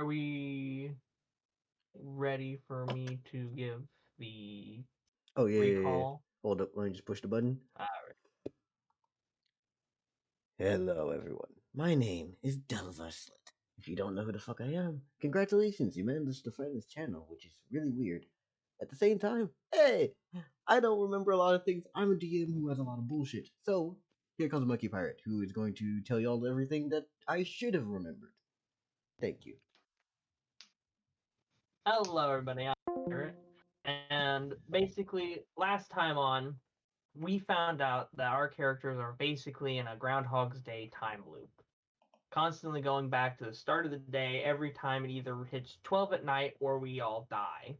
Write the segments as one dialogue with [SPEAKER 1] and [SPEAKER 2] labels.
[SPEAKER 1] are we ready for me to give the
[SPEAKER 2] Oh yeah.
[SPEAKER 1] recall?
[SPEAKER 2] Hold up, let me just push the button.
[SPEAKER 1] Uh,
[SPEAKER 2] Hello everyone. My name is Delvarslet. If you don't know who the fuck I am, congratulations, you managed to find this channel, which is really weird. At the same time, hey! I don't remember a lot of things. I'm a DM who has a lot of bullshit. So, here comes Monkey Pirate, who is going to tell y'all everything that I should have remembered. Thank you.
[SPEAKER 1] Hello, everybody. I'm Garrett. And basically, last time on, we found out that our characters are basically in a Groundhog's Day time loop, constantly going back to the start of the day every time it either hits 12 at night or we all die.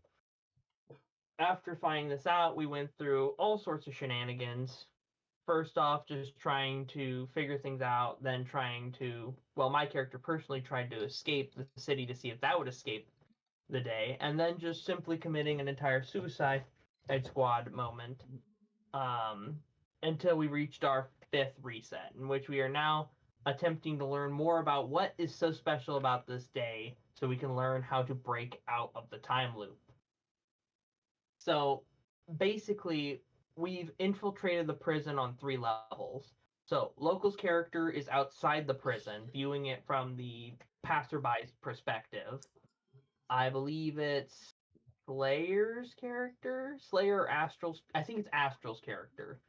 [SPEAKER 1] After finding this out, we went through all sorts of shenanigans. First off, just trying to figure things out, then trying to, well, my character personally tried to escape the city to see if that would escape the day, and then just simply committing an entire suicide squad moment um, until we reached our fifth reset, in which we are now attempting to learn more about what is so special about this day so we can learn how to break out of the time loop. So basically, we've infiltrated the prison on three levels. So Local's character is outside the prison, viewing it from the passerby's perspective. I believe it's Slayer's character, Slayer or Astral's. I think it's Astral's character.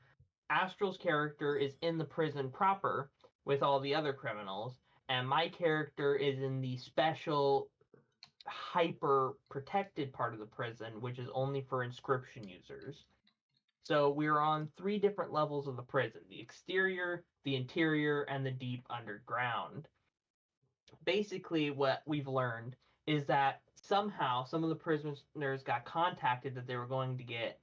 [SPEAKER 1] Astral's character is in the prison proper with all the other criminals, and my character is in the special hyper protected part of the prison, which is only for inscription users. So we're on three different levels of the prison: the exterior, the interior, and the deep underground. Basically, what we've learned is that somehow some of the prisoners got contacted that they were going to get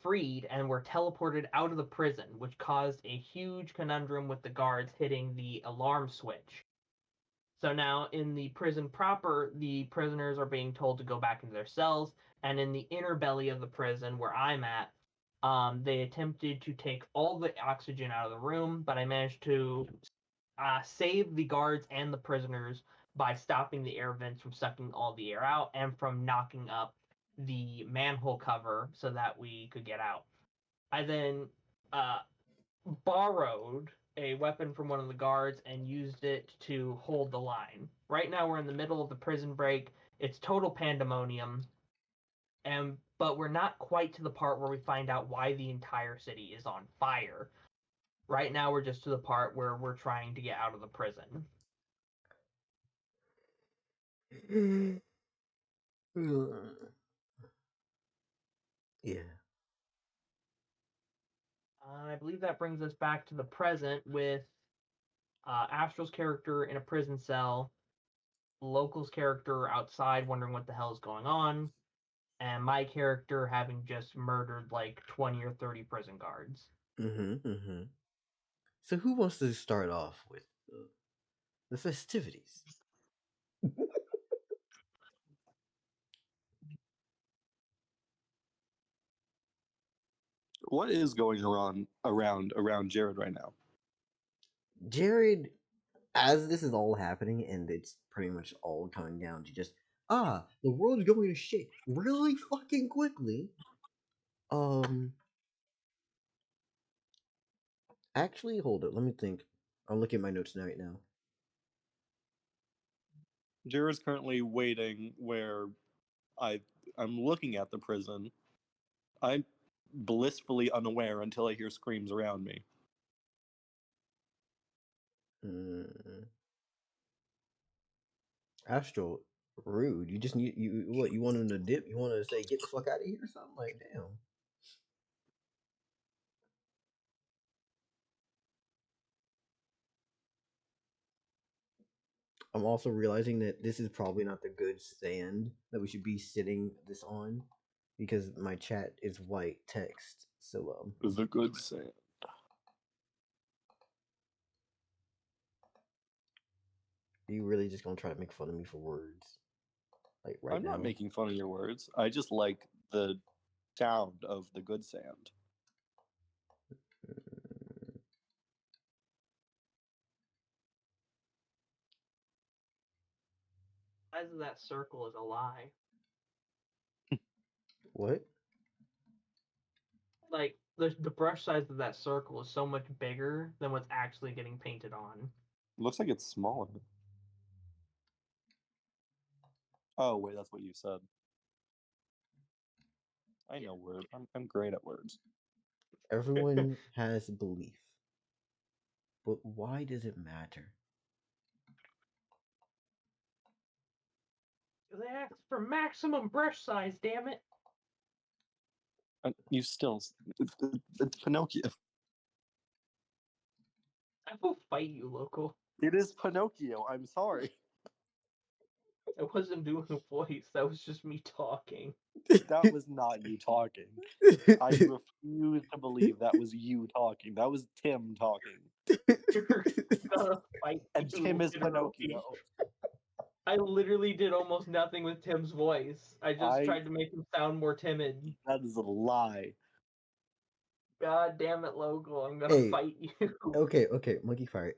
[SPEAKER 1] freed and were teleported out of the prison, which caused a huge conundrum with the guards hitting the alarm switch. So now in the prison proper, the prisoners are being told to go back into their cells, and in the inner belly of the prison where I'm at, they attempted to take all the oxygen out of the room, but I managed to save the guards and the prisoners by stopping the air vents from sucking all the air out and from knocking up the manhole cover so that we could get out. I then uh, borrowed a weapon from one of the guards and used it to hold the line. Right now, we're in the middle of the prison break. It's total pandemonium, and but we're not quite to the part where we find out why the entire city is on fire. Right now, we're just to the part where we're trying to get out of the prison.
[SPEAKER 2] Yeah.
[SPEAKER 1] I believe that brings us back to the present with Astral's character in a prison cell, Local's character outside wondering what the hell is going on, and my character having just murdered like 20 or 30 prison guards.
[SPEAKER 2] Mm-hmm. So who wants to start off with the festivities?
[SPEAKER 3] What is going around Jared right now?
[SPEAKER 2] Jared, as this is all happening and it's pretty much all coming down to just the world's going to shit really fucking quickly. Um, actually, hold it. Let me think. I'm looking at my notes now right now.
[SPEAKER 3] Jared's currently waiting where I I'm looking at the prison. I'm blissfully unaware until I hear screams around me.
[SPEAKER 2] Mm, Astral, rude. You just need you what? You want him to dip? You want to say get the fuck out of here or something? Like damn. I'm also realizing that this is probably not the good stand that we should be sitting this on because my chat is white text. So
[SPEAKER 3] The good sand.
[SPEAKER 2] are you really just gonna try to make fun of me for words? Like right
[SPEAKER 3] I'm not
[SPEAKER 2] now?
[SPEAKER 3] making fun of your words. I just like the sound of the good sand.
[SPEAKER 2] Mm,
[SPEAKER 1] size of that circle is a lie.
[SPEAKER 2] What?
[SPEAKER 1] Like the brush size of that circle is so much bigger than what's actually getting painted on.
[SPEAKER 3] Looks like it's smaller. Oh wait, that's what you said. I know words. I'm great at words.
[SPEAKER 2] Everyone has belief. But why does it matter?
[SPEAKER 1] They asked for maximum brush size, damn it.
[SPEAKER 3] You still, it's Pinocchio.
[SPEAKER 1] I will fight you, local.
[SPEAKER 3] It is Pinocchio. I'm sorry.
[SPEAKER 1] I wasn't doing a voice. That was just me talking.
[SPEAKER 3] That was not you talking. I refuse to believe that was you talking. That was Tim talking.
[SPEAKER 1] You're gonna fight
[SPEAKER 3] And
[SPEAKER 1] you,
[SPEAKER 3] Tim is
[SPEAKER 1] literally.
[SPEAKER 3] Pinocchio.
[SPEAKER 1] I literally did almost nothing with Tim's voice. I just tried to make him sound more timid.
[SPEAKER 3] That is a lie.
[SPEAKER 1] God damn it, local. I'm gonna
[SPEAKER 2] Hey,
[SPEAKER 1] fight you.
[SPEAKER 2] okay, Monkey Fire.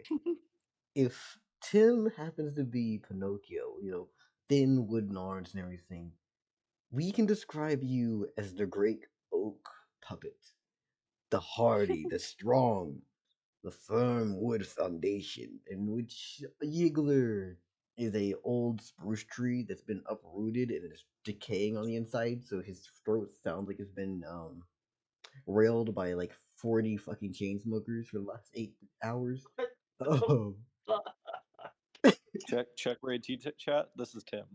[SPEAKER 2] If Tim happens to be Pinocchio, thin wooden arms and everything, we can describe you as the great oak puppet. The hardy, the strong, the firm wood foundation, in which Yiggler is a old spruce tree that's been uprooted and is decaying on the inside, so his throat sounds like it's been railed by like 40 fucking chain smokers for the last 8 hours. Oh,
[SPEAKER 3] Check raid chat. This is Tim.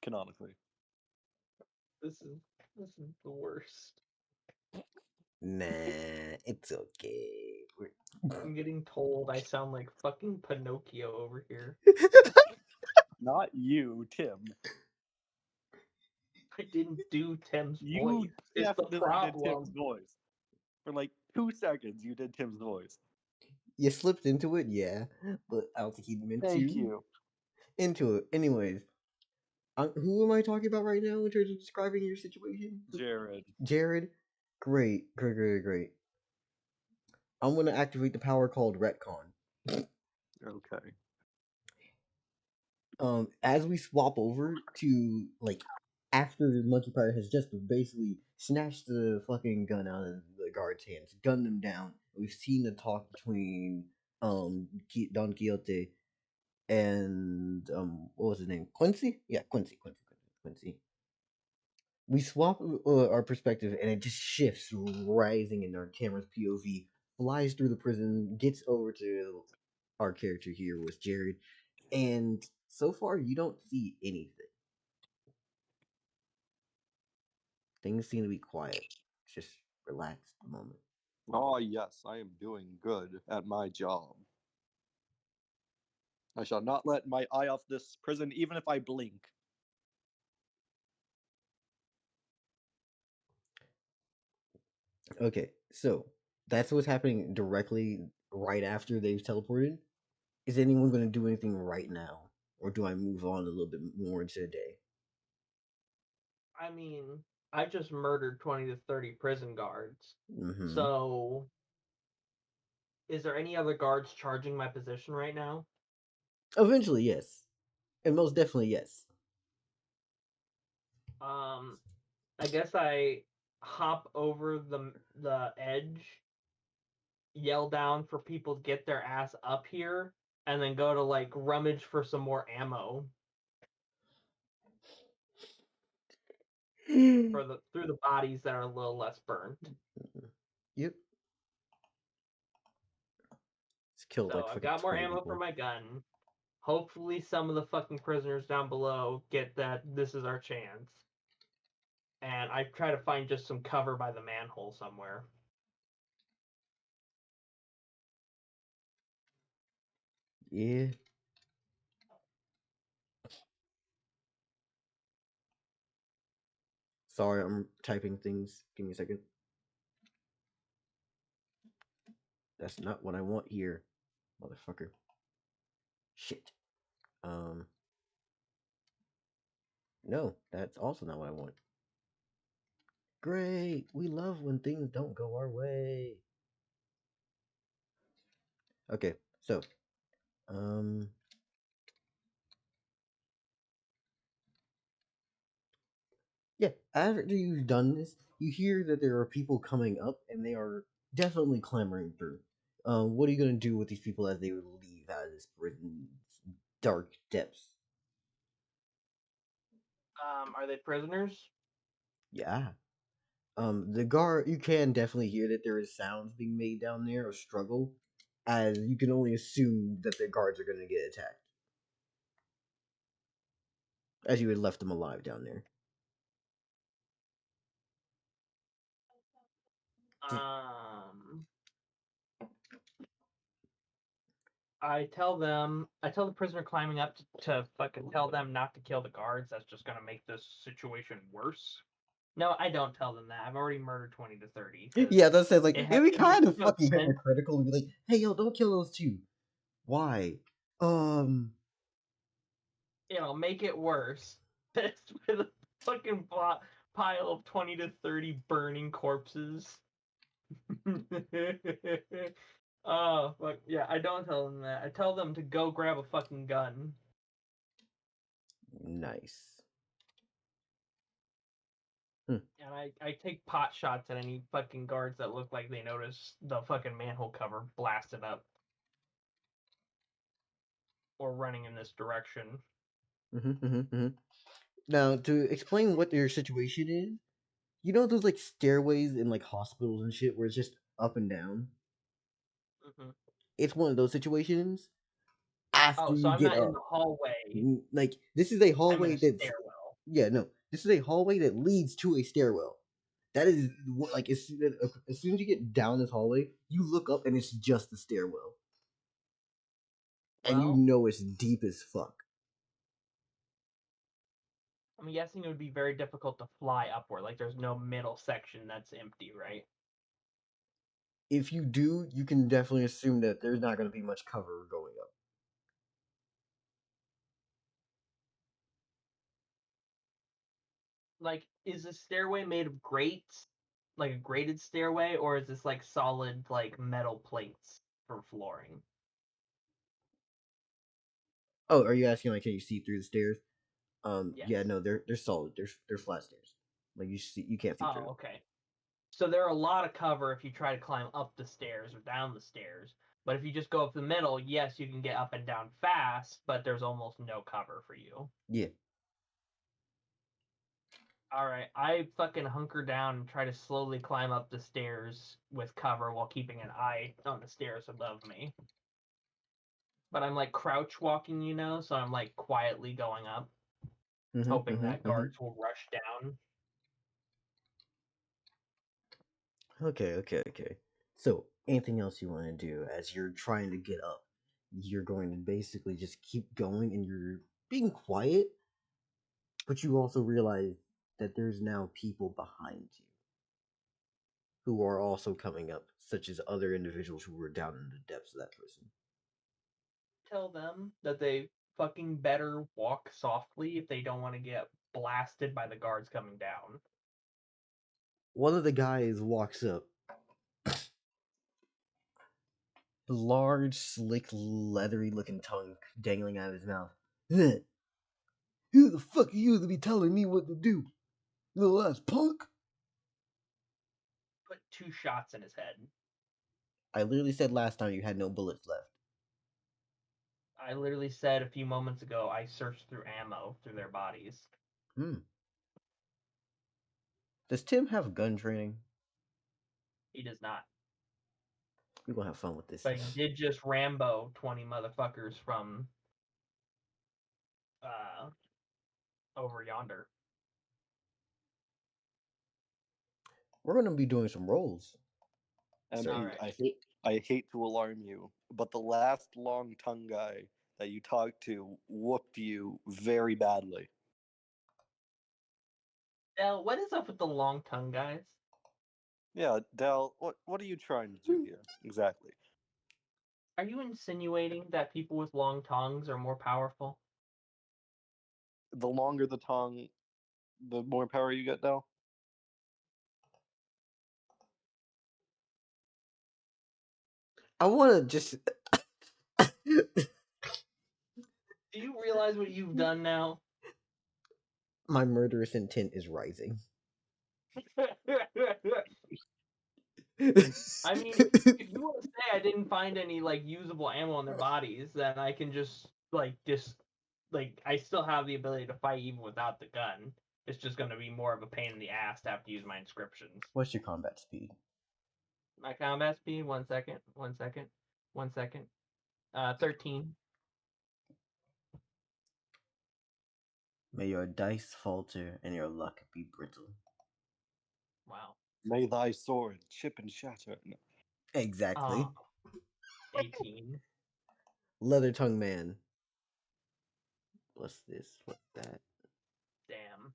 [SPEAKER 3] Canonically.
[SPEAKER 1] This is the worst.
[SPEAKER 2] nah, it's okay.
[SPEAKER 1] I'm getting told I sound like fucking Pinocchio over here.
[SPEAKER 3] Not you, Tim.
[SPEAKER 1] I didn't do Tim's
[SPEAKER 3] You
[SPEAKER 1] voice. It's the
[SPEAKER 3] definitely did Tim's
[SPEAKER 1] problem.
[SPEAKER 3] voice. For like 2 seconds, you did Tim's voice.
[SPEAKER 2] You slipped into it, yeah, but I don't think he meant
[SPEAKER 3] Thank
[SPEAKER 2] to.
[SPEAKER 3] you.
[SPEAKER 2] Into it. Anyways, who am I talking about right now in terms of describing your situation?
[SPEAKER 3] Jared.
[SPEAKER 2] Jared? Great. I'm going to activate the power called Retcon.
[SPEAKER 3] Okay.
[SPEAKER 2] As we swap over to, like, after Monkey Pirate has just basically snatched the fucking gun out of the guard's hands, gunned them down, we've seen the talk between, Don Quixote and, what was his name? Quincy? Yeah, Quincy. We swap our perspective and it just shifts, rising in our camera's POV, flies through the prison, gets over to our character here with Jared, and so far you don't see anything. Things seem to be quiet. Just relaxed a moment.
[SPEAKER 3] Oh, yes, I am doing good at my job. I shall not let my eye off this prison, even if I blink.
[SPEAKER 2] Okay, so that's what's happening directly right after they've teleported. Is anyone going to do anything right now? Or do I move on a little bit more into the day?
[SPEAKER 1] I mean, I just murdered 20 to 30 prison guards.
[SPEAKER 2] Mm-hmm.
[SPEAKER 1] So, is there any other guards charging my position right now?
[SPEAKER 2] Eventually, yes. And most definitely, yes.
[SPEAKER 1] I guess I hop over the edge, yell down for people to get their ass up here, and then go to like rummage for some more ammo for through the bodies that are a little less burnt.
[SPEAKER 2] Yep. It's killed like
[SPEAKER 1] So I've
[SPEAKER 2] fucking
[SPEAKER 1] got more
[SPEAKER 2] 20
[SPEAKER 1] ammo for
[SPEAKER 2] people.
[SPEAKER 1] my gun. Hopefully some of the fucking prisoners down below get that this is our chance. And I try to find just some cover by the manhole somewhere.
[SPEAKER 2] Yeah. Sorry, I'm typing things. Give me a second. That's not what I want here, motherfucker. Shit. No, that's also not what I want. Great. We love when things don't go our way. Okay, so, Yeah, after you've done this, you hear that there are people coming up, and they are definitely clambering through. What are you gonna do with these people as they leave out of this prison's dark depths?
[SPEAKER 1] Are they prisoners?
[SPEAKER 2] Yeah. The guard, you can definitely hear that there is sounds being made down there of struggle, as you can only assume that the guards are gonna get attacked, as you had left them alive down there.
[SPEAKER 1] Um, I tell the prisoner climbing up to fucking tell them not to kill the guards. That's just gonna make this situation worse. No, I don't tell them that. I've already murdered 20 to 30 because
[SPEAKER 2] Yeah, that says like
[SPEAKER 1] it
[SPEAKER 2] it'd be
[SPEAKER 1] makes
[SPEAKER 2] kind of
[SPEAKER 1] no
[SPEAKER 2] fucking
[SPEAKER 1] sense.
[SPEAKER 2] hypocritical to be like, "Hey, yo, don't kill those two." Why? Um,
[SPEAKER 1] Make it worse. Just with a fucking pile of 20 to 30 burning corpses. Oh, fuck. Yeah, I don't tell them that. I tell them to go grab a fucking gun.
[SPEAKER 2] nice. Hmm.
[SPEAKER 1] And I take pot shots at any fucking guards that look like they notice the fucking manhole cover blasted up or running in this direction.
[SPEAKER 2] Now, to explain what their situation is, you know those like stairways in like hospitals and shit where it's just up and down?
[SPEAKER 1] Hmm.
[SPEAKER 2] It's one of those situations after
[SPEAKER 1] Oh, so
[SPEAKER 2] you
[SPEAKER 1] I'm
[SPEAKER 2] get
[SPEAKER 1] not in
[SPEAKER 2] up.
[SPEAKER 1] the hallway.
[SPEAKER 2] Like, this is a
[SPEAKER 1] I'm in
[SPEAKER 2] hallway
[SPEAKER 1] a
[SPEAKER 2] that's,
[SPEAKER 1] stairwell.
[SPEAKER 2] yeah, no, this is a hallway that leads to a stairwell. That is like as soon as you get down this hallway, you look up and it's just the stairwell, and you
[SPEAKER 1] Well,
[SPEAKER 2] know it's deep as fuck.
[SPEAKER 1] I'm guessing it would be very difficult to fly upward. Like, there's no middle section that's empty, right?
[SPEAKER 2] If you do, you can definitely assume that there's not going to be much cover going up.
[SPEAKER 1] Like, is the stairway made of grates? Like a grated stairway? Or is this like solid, like metal plates for flooring?
[SPEAKER 2] Oh, are you asking like can you see through the stairs?
[SPEAKER 1] Yes.
[SPEAKER 2] Yeah, no, they're solid. They're flat stairs. Like you can't see through
[SPEAKER 1] Oh,
[SPEAKER 2] them.
[SPEAKER 1] okay. So there are a lot of cover if you try to climb up the stairs or down the stairs. But if you just go up the middle, yes, you can get up and down fast, but there's almost no cover for you.
[SPEAKER 2] Yeah.
[SPEAKER 1] Alright, I fucking hunker down and try to slowly climb up the stairs with cover while keeping an eye on the stairs above me. But I'm like crouch walking, so I'm like quietly going up, hoping that
[SPEAKER 2] Mm-hmm.
[SPEAKER 1] guards will rush down.
[SPEAKER 2] Okay. So, anything else you want to do as you're trying to get up? You're going to basically just keep going, and you're being quiet, but you also realize that there's now people behind you who are also coming up, such as other individuals who were down in the depths of that prison.
[SPEAKER 1] Tell them that they fucking better walk softly if they don't want to get blasted by the guards coming down.
[SPEAKER 2] One of the guys walks up, large, slick, leathery looking tongue dangling out of his mouth. Who the fuck are you to be telling me what to do? Little ass punk?
[SPEAKER 1] Put 2 shots in his head.
[SPEAKER 2] I literally said last time you had no bullets left.
[SPEAKER 1] I literally said a few moments ago I searched through ammo through their bodies.
[SPEAKER 2] Hmm. Does Tim have gun training?
[SPEAKER 1] He does not.
[SPEAKER 2] We're gonna have fun with this.
[SPEAKER 1] But he did just Rambo 20 motherfuckers from uh over yonder.
[SPEAKER 2] We're gonna be doing some rolls. Sir.
[SPEAKER 3] MP,
[SPEAKER 1] Alright.
[SPEAKER 3] I hate to alarm you, but the last long tongue guy that you talked to whooped you very badly.
[SPEAKER 1] Dell, what is up with the long tongue guys?
[SPEAKER 3] Yeah, Dal, what are you trying to do here exactly?
[SPEAKER 1] Are you insinuating that people with long tongues are more powerful?
[SPEAKER 3] The longer the tongue, the more power you get, Dal.
[SPEAKER 2] I wanna just
[SPEAKER 1] Do you realize what you've done now?
[SPEAKER 2] My murderous intent is rising.
[SPEAKER 1] I mean, if you want to say I didn't find any like usable ammo in their bodies, then I can just I still have the ability to fight even without the gun. It's just going to be more of a pain in the ass to have to use my inscriptions.
[SPEAKER 2] What's your combat speed?
[SPEAKER 1] My combat speed, 1 second, 1 second, 1 second. 13.
[SPEAKER 2] May your dice falter and your luck be brittle.
[SPEAKER 1] Wow.
[SPEAKER 3] May thy sword chip and shatter. No.
[SPEAKER 2] Exactly.
[SPEAKER 1] 18.
[SPEAKER 2] Leather tongue man. What's this? What's that?
[SPEAKER 1] Damn.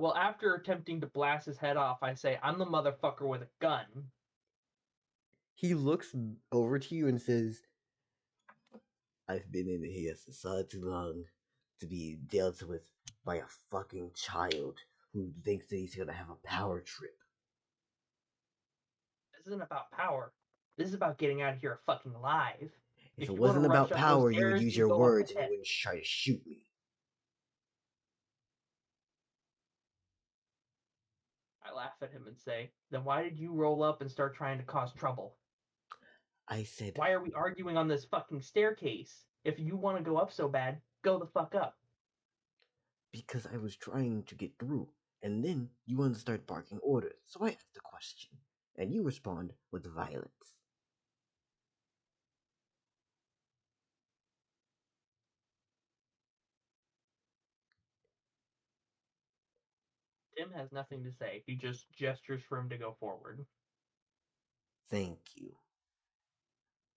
[SPEAKER 1] Well, after attempting to blast his head off, I say, I'm the motherfucker with a gun.
[SPEAKER 2] He looks over to you and says, I've been in here for so too long to be dealt with by a fucking child who thinks that he's gonna have a power trip.
[SPEAKER 1] This isn't about power. This is about getting out of here fucking alive.
[SPEAKER 2] If it
[SPEAKER 1] you want to
[SPEAKER 2] wasn't
[SPEAKER 1] rush
[SPEAKER 2] about
[SPEAKER 1] up those
[SPEAKER 2] power, you would
[SPEAKER 1] stairs,
[SPEAKER 2] use
[SPEAKER 1] you
[SPEAKER 2] your
[SPEAKER 1] go up
[SPEAKER 2] words and you
[SPEAKER 1] ahead.
[SPEAKER 2] wouldn't try to shoot me.
[SPEAKER 1] I laugh at him and say, then why did you roll up and start trying to cause trouble?
[SPEAKER 2] I said,
[SPEAKER 1] Why are we arguing on this fucking staircase? If you want to go up so bad, go the fuck up.
[SPEAKER 2] because I was trying to get through, and then you want to start barking orders, so I asked a question, and you respond with violence.
[SPEAKER 1] Tim has nothing to say. He just gestures for him to go forward.
[SPEAKER 2] Thank you.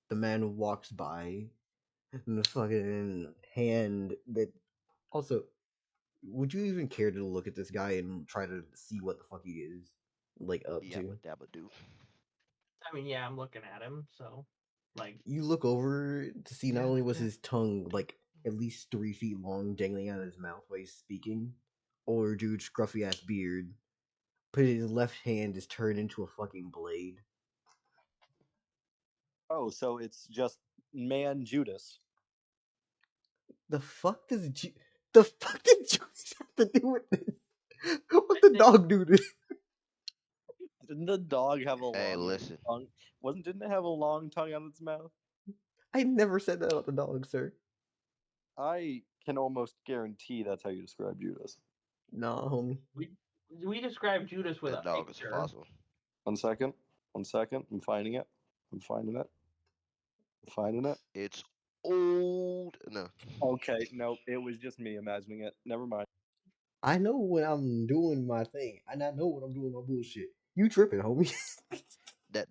[SPEAKER 2] The man walks by, and the fucking hand that. Also, would you even care to look at this guy and try to see what the fuck he is like up to?
[SPEAKER 4] Yabba dabba do.
[SPEAKER 1] I mean, yeah, I'm looking at him, so like
[SPEAKER 2] You look over to see not
[SPEAKER 4] Yeah,
[SPEAKER 2] only was
[SPEAKER 4] yeah.
[SPEAKER 2] his tongue like at least 3 feet long, dangling out of his mouth while he's speaking, older dude, scruffy ass beard, but his left hand is turned into a fucking blade.
[SPEAKER 3] Oh, so it's just man Judas.
[SPEAKER 2] The fuck does the fuck did Judas have to do with this? What the dog do this?
[SPEAKER 3] Didn't the dog have a
[SPEAKER 4] Hey,
[SPEAKER 3] long
[SPEAKER 4] listen.
[SPEAKER 3] tongue? Didn't it have a long tongue on its mouth?
[SPEAKER 2] I never said that about the dog, sir.
[SPEAKER 3] I can almost guarantee that's how you describe Judas.
[SPEAKER 2] Nah, homie.
[SPEAKER 1] we describe Judas with
[SPEAKER 4] That
[SPEAKER 1] a
[SPEAKER 4] dog is a
[SPEAKER 1] picture.
[SPEAKER 4] fossil.
[SPEAKER 3] 1 second. 1 second. I'm finding it. I'm finding it. I'm finding it.
[SPEAKER 4] It's old. No.
[SPEAKER 3] Okay, no, it was just me imagining it. Never mind.
[SPEAKER 2] I know when I'm doing my thing, and I know when I'm doing my bullshit. You tripping, homie.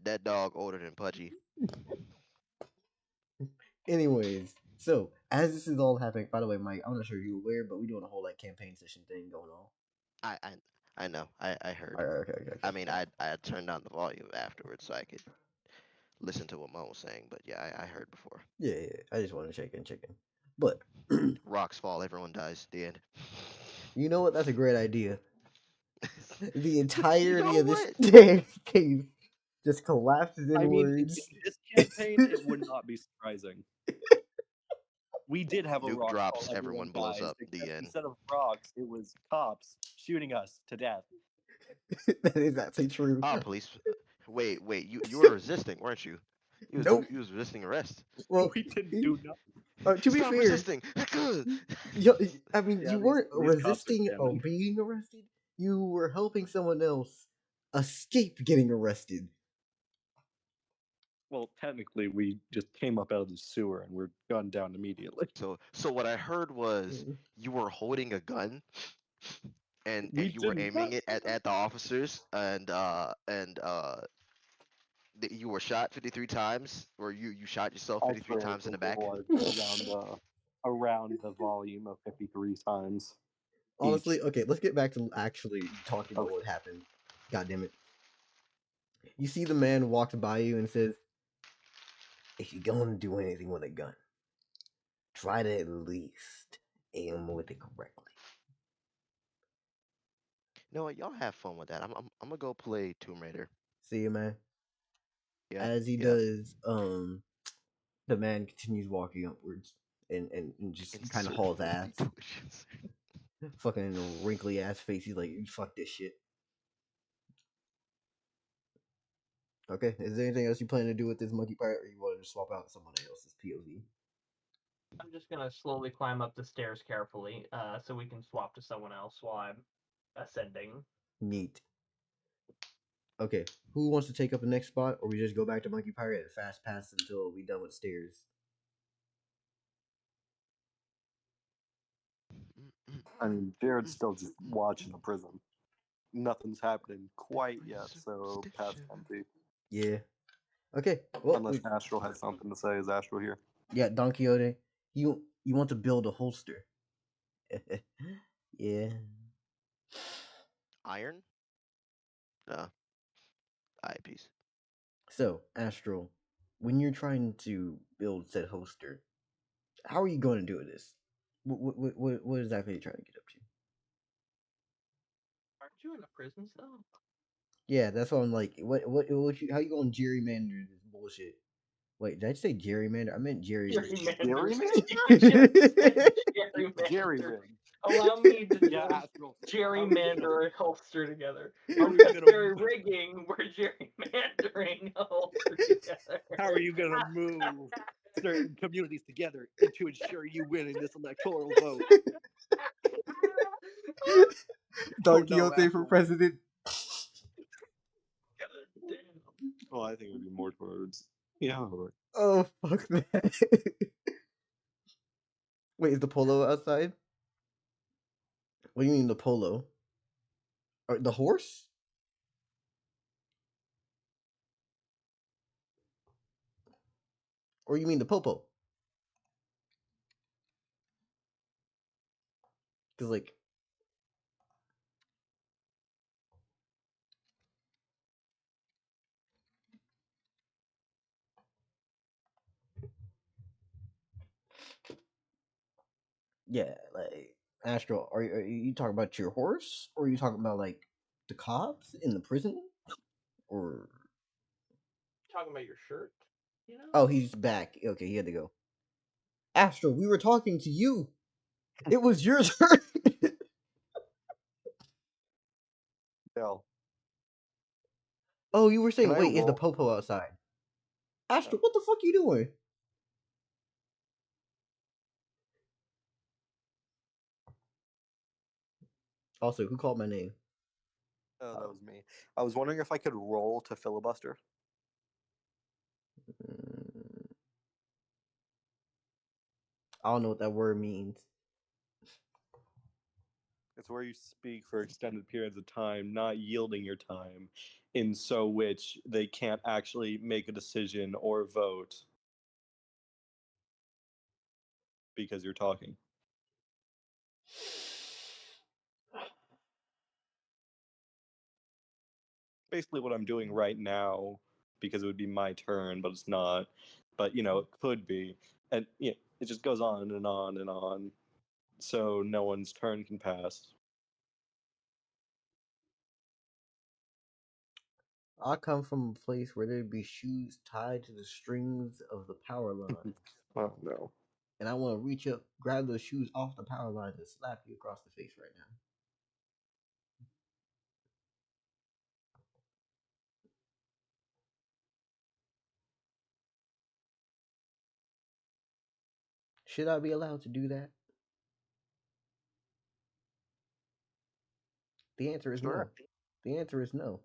[SPEAKER 4] That dog older than Pudgy.
[SPEAKER 2] Anyways, so as this is all happening, by the way, Mike, I'm not sure you're aware, but we're doing a whole like campaign session thing going on.
[SPEAKER 4] I know. I heard.
[SPEAKER 2] All right, okay.
[SPEAKER 4] I mean, I turned down the volume afterwards so I could listen to what Mo was saying. But yeah, I heard before.
[SPEAKER 2] Yeah. I just want to check in. But
[SPEAKER 4] Rocks fall, everyone dies. The end.
[SPEAKER 2] you know what? That's a great idea. The
[SPEAKER 4] You
[SPEAKER 2] entirety
[SPEAKER 4] know
[SPEAKER 2] of this
[SPEAKER 4] what?
[SPEAKER 2] cave just collapses
[SPEAKER 3] I mean, in
[SPEAKER 2] inwards.
[SPEAKER 3] this campaign, it would not be surprising. We did have a
[SPEAKER 4] Nuke
[SPEAKER 3] rock
[SPEAKER 4] drops,
[SPEAKER 3] fall,
[SPEAKER 4] everyone blows
[SPEAKER 3] dies,
[SPEAKER 4] up. The
[SPEAKER 3] except
[SPEAKER 4] end.
[SPEAKER 3] instead of rocks, it was cops shooting us to death.
[SPEAKER 2] That is actually true.
[SPEAKER 4] Ah, police. Wait. You were resisting, weren't you?
[SPEAKER 2] Nope.
[SPEAKER 4] You was resisting arrest.
[SPEAKER 2] Well,
[SPEAKER 3] We didn't do nothing.
[SPEAKER 2] to be
[SPEAKER 4] Stop
[SPEAKER 2] fair,
[SPEAKER 4] resisting.
[SPEAKER 2] I mean,
[SPEAKER 3] Yeah,
[SPEAKER 2] you weren't
[SPEAKER 3] these cops are
[SPEAKER 2] resisting
[SPEAKER 3] canon.
[SPEAKER 2] being arrested. You were helping someone else escape getting arrested.
[SPEAKER 3] Well, technically, we just came up out of the sewer and were gunned down immediately.
[SPEAKER 4] So what I heard was
[SPEAKER 2] Mm.
[SPEAKER 4] you were holding a gun and
[SPEAKER 3] We
[SPEAKER 4] you were
[SPEAKER 3] did
[SPEAKER 4] aiming
[SPEAKER 3] not
[SPEAKER 4] it at the officers and you were shot 53 times or you shot yourself 53
[SPEAKER 3] actually, I
[SPEAKER 4] times in the
[SPEAKER 3] think it
[SPEAKER 4] back.
[SPEAKER 3] was around the volume of 53 times.
[SPEAKER 2] Honestly,
[SPEAKER 3] Each.
[SPEAKER 2] okay, let's get back to actually talking about
[SPEAKER 3] Okay.
[SPEAKER 2] what happened. God damn it. You see the man walks by you and says, if you're going to do anything with a gun, try to at least aim with it correctly.
[SPEAKER 4] You know what? Y'all have fun with that. I'm gonna go play Tomb Raider.
[SPEAKER 2] See you, man.
[SPEAKER 4] Yeah.
[SPEAKER 2] As he
[SPEAKER 4] Yeah.
[SPEAKER 2] does, the man continues walking upwards, and just kind of hauls ass. Fucking wrinkly ass face. He's like, fuck this shit. Okay, is there anything else you plan to do with this monkey pirate, or you want to swap out someone else's POV?
[SPEAKER 1] I'm just gonna slowly climb up the stairs carefully, so we can swap to someone else while I'm ascending.
[SPEAKER 2] Neat. Okay, who wants to take up the next spot, or we just go back to monkey pirate and fast pass until we done with stairs?
[SPEAKER 3] I mean, Jared's still just watching the prison. Nothing's happening quite yet, so past empty.
[SPEAKER 2] Yeah. Okay. Well,
[SPEAKER 3] Unless Astral has something to say. Is Astral here?
[SPEAKER 2] yeah, Don Quixote, you want to build a holster? Yeah.
[SPEAKER 4] Iron? Eyepiece.
[SPEAKER 2] So, Astral, when you're trying to build said holster, how are you going to do this? What exactly are you trying to get up to?
[SPEAKER 1] Aren't you in a prison cell?
[SPEAKER 2] Yeah, that's what I'm like. How you going to gerrymander this bullshit? Wait, did I say gerrymander? I meant jerry.
[SPEAKER 3] Jerry rig.
[SPEAKER 1] Allow me to
[SPEAKER 3] Yeah,
[SPEAKER 1] just
[SPEAKER 3] Astral.
[SPEAKER 1] gerrymander a holster together.
[SPEAKER 3] How are you gonna
[SPEAKER 1] Jerry rigging, we're gerrymandering a holster together.
[SPEAKER 3] How are you gonna move certain communities together to ensure you win in this electoral vote?
[SPEAKER 2] Don
[SPEAKER 3] Oh, no,
[SPEAKER 2] Quixote for
[SPEAKER 3] Astral.
[SPEAKER 2] president.
[SPEAKER 3] Well, I think it would be more towards. Yeah.
[SPEAKER 2] Oh, fuck that. Wait, is the polo outside? What do you mean the polo? Or the horse? Or you mean the popo? Cause like, yeah, like Astro. Are you talking about your horse, or are you talking about like the cops in the prison, or?
[SPEAKER 1] Talking about your shirt, you know?
[SPEAKER 2] Oh, he's back. Okay, he had to go. Astro, we were talking to you. It was your turn.
[SPEAKER 3] Yeah.
[SPEAKER 2] Oh, you were saying,
[SPEAKER 3] Can I
[SPEAKER 2] wait, is the
[SPEAKER 3] roll?
[SPEAKER 2] popo outside? Astro, what the fuck you doing? Also, who called my name?
[SPEAKER 3] Oh, that was me. I was wondering if I could roll to filibuster.
[SPEAKER 2] I don't know what that word means.
[SPEAKER 3] It's where you speak for extended periods of time, not yielding your time, in so which they can't actually make a decision or vote because you're talking. Basically what I'm doing right now, because it would be my turn, but it's not. But, you know, it could be. And it just goes on and on and on. So no one's turn can pass.
[SPEAKER 2] I come from a place where there'd be shoes tied to the strings of the power lines.
[SPEAKER 3] Oh, no.
[SPEAKER 2] And I want to reach up, grab those shoes off the power lines, and slap you across the face right now. Should I be allowed to do that? The answer is
[SPEAKER 3] Sure.
[SPEAKER 2] no. The answer is no.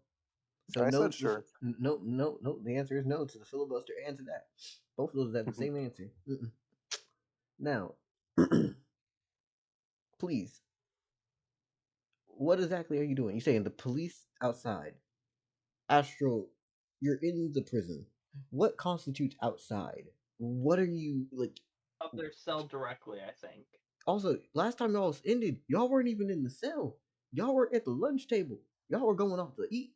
[SPEAKER 2] So
[SPEAKER 3] I
[SPEAKER 2] no,
[SPEAKER 3] said sure.
[SPEAKER 2] no. The answer is no to the filibuster and to that. Both of those have the same answer. Now, please, what exactly are you doing? You're saying the police outside. Astro, you're in the prison. What constitutes outside? What are you like?
[SPEAKER 1] Up their cell directly, I think.
[SPEAKER 2] Also, last time y'all was ended, y'all weren't even in the cell. Y'all were at the lunch table. Y'all were going off to eat.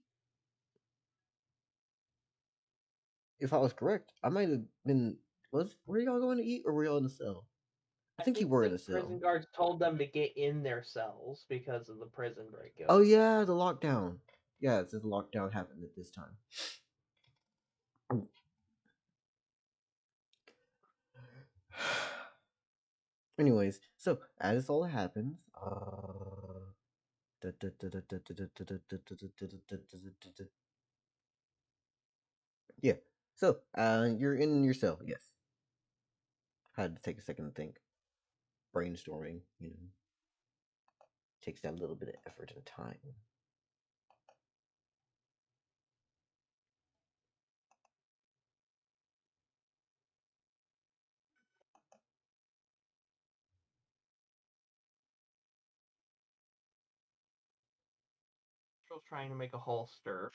[SPEAKER 2] If I was correct, I might have been. Were y'all going to eat, or were y'all in the cell? I think you were in
[SPEAKER 1] the
[SPEAKER 2] the cell.
[SPEAKER 1] prison guards told them to get in their cells because of the prison breakout.
[SPEAKER 2] Oh yeah, the lockdown. Yeah, it says the lockdown happened at this time. Anyways, so as all happens, yeah. So, you're in your cell. Yes. Had to take a second to think. Brainstorming, takes that little bit of effort and time.
[SPEAKER 1] Girl's trying to make a holster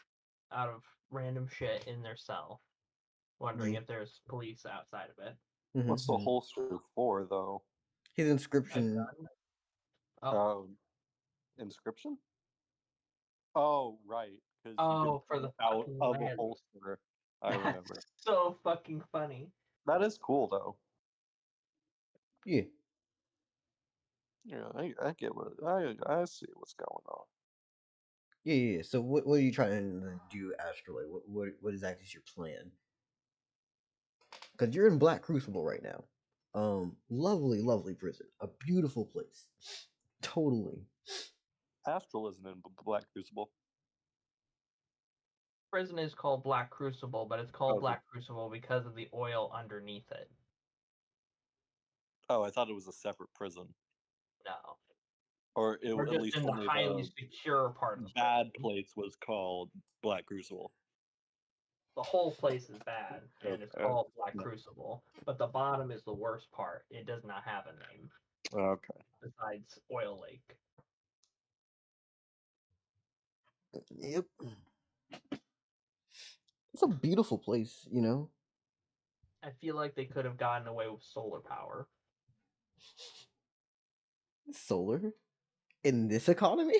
[SPEAKER 1] out of random shit in their cell, wondering
[SPEAKER 2] Yeah.
[SPEAKER 1] if there's police outside of it.
[SPEAKER 3] What's the holster for, though?
[SPEAKER 2] His
[SPEAKER 1] A
[SPEAKER 2] inscription.
[SPEAKER 1] gun? Oh,
[SPEAKER 3] Inscription? Oh, right. Because you could
[SPEAKER 1] oh, for the
[SPEAKER 3] out
[SPEAKER 1] fucking
[SPEAKER 3] of a
[SPEAKER 1] lead.
[SPEAKER 3] holster. I remember.
[SPEAKER 1] That's so fucking funny.
[SPEAKER 3] That is cool, though.
[SPEAKER 2] Yeah.
[SPEAKER 3] Yeah, I get what I see what's going on.
[SPEAKER 2] Yeah. So what are you trying to do astrally? What exactly is your plan? Because you're in Black Crucible right now. Lovely, lovely prison. A beautiful place. Totally.
[SPEAKER 3] Astral isn't in Black Crucible.
[SPEAKER 1] Prison is called Black Crucible, but it's called
[SPEAKER 3] Oh,
[SPEAKER 1] Black Crucible because of the oil underneath it.
[SPEAKER 3] Oh, I thought it was a separate prison,
[SPEAKER 1] No,
[SPEAKER 3] or
[SPEAKER 1] we're
[SPEAKER 3] at
[SPEAKER 1] just
[SPEAKER 3] least
[SPEAKER 1] in the
[SPEAKER 3] only
[SPEAKER 1] highly
[SPEAKER 3] the
[SPEAKER 1] secure part of the
[SPEAKER 3] bad
[SPEAKER 1] prison.
[SPEAKER 3] place was called Black Crucible.
[SPEAKER 1] The whole place is bad, and it's
[SPEAKER 3] Okay.
[SPEAKER 1] called Black Crucible. But the bottom is the worst part. It does not have a name
[SPEAKER 3] Okay.
[SPEAKER 1] besides Oil Lake.
[SPEAKER 2] Yep. It's a beautiful place,
[SPEAKER 1] I feel like they could have gotten away with solar power.
[SPEAKER 2] Solar in this economy.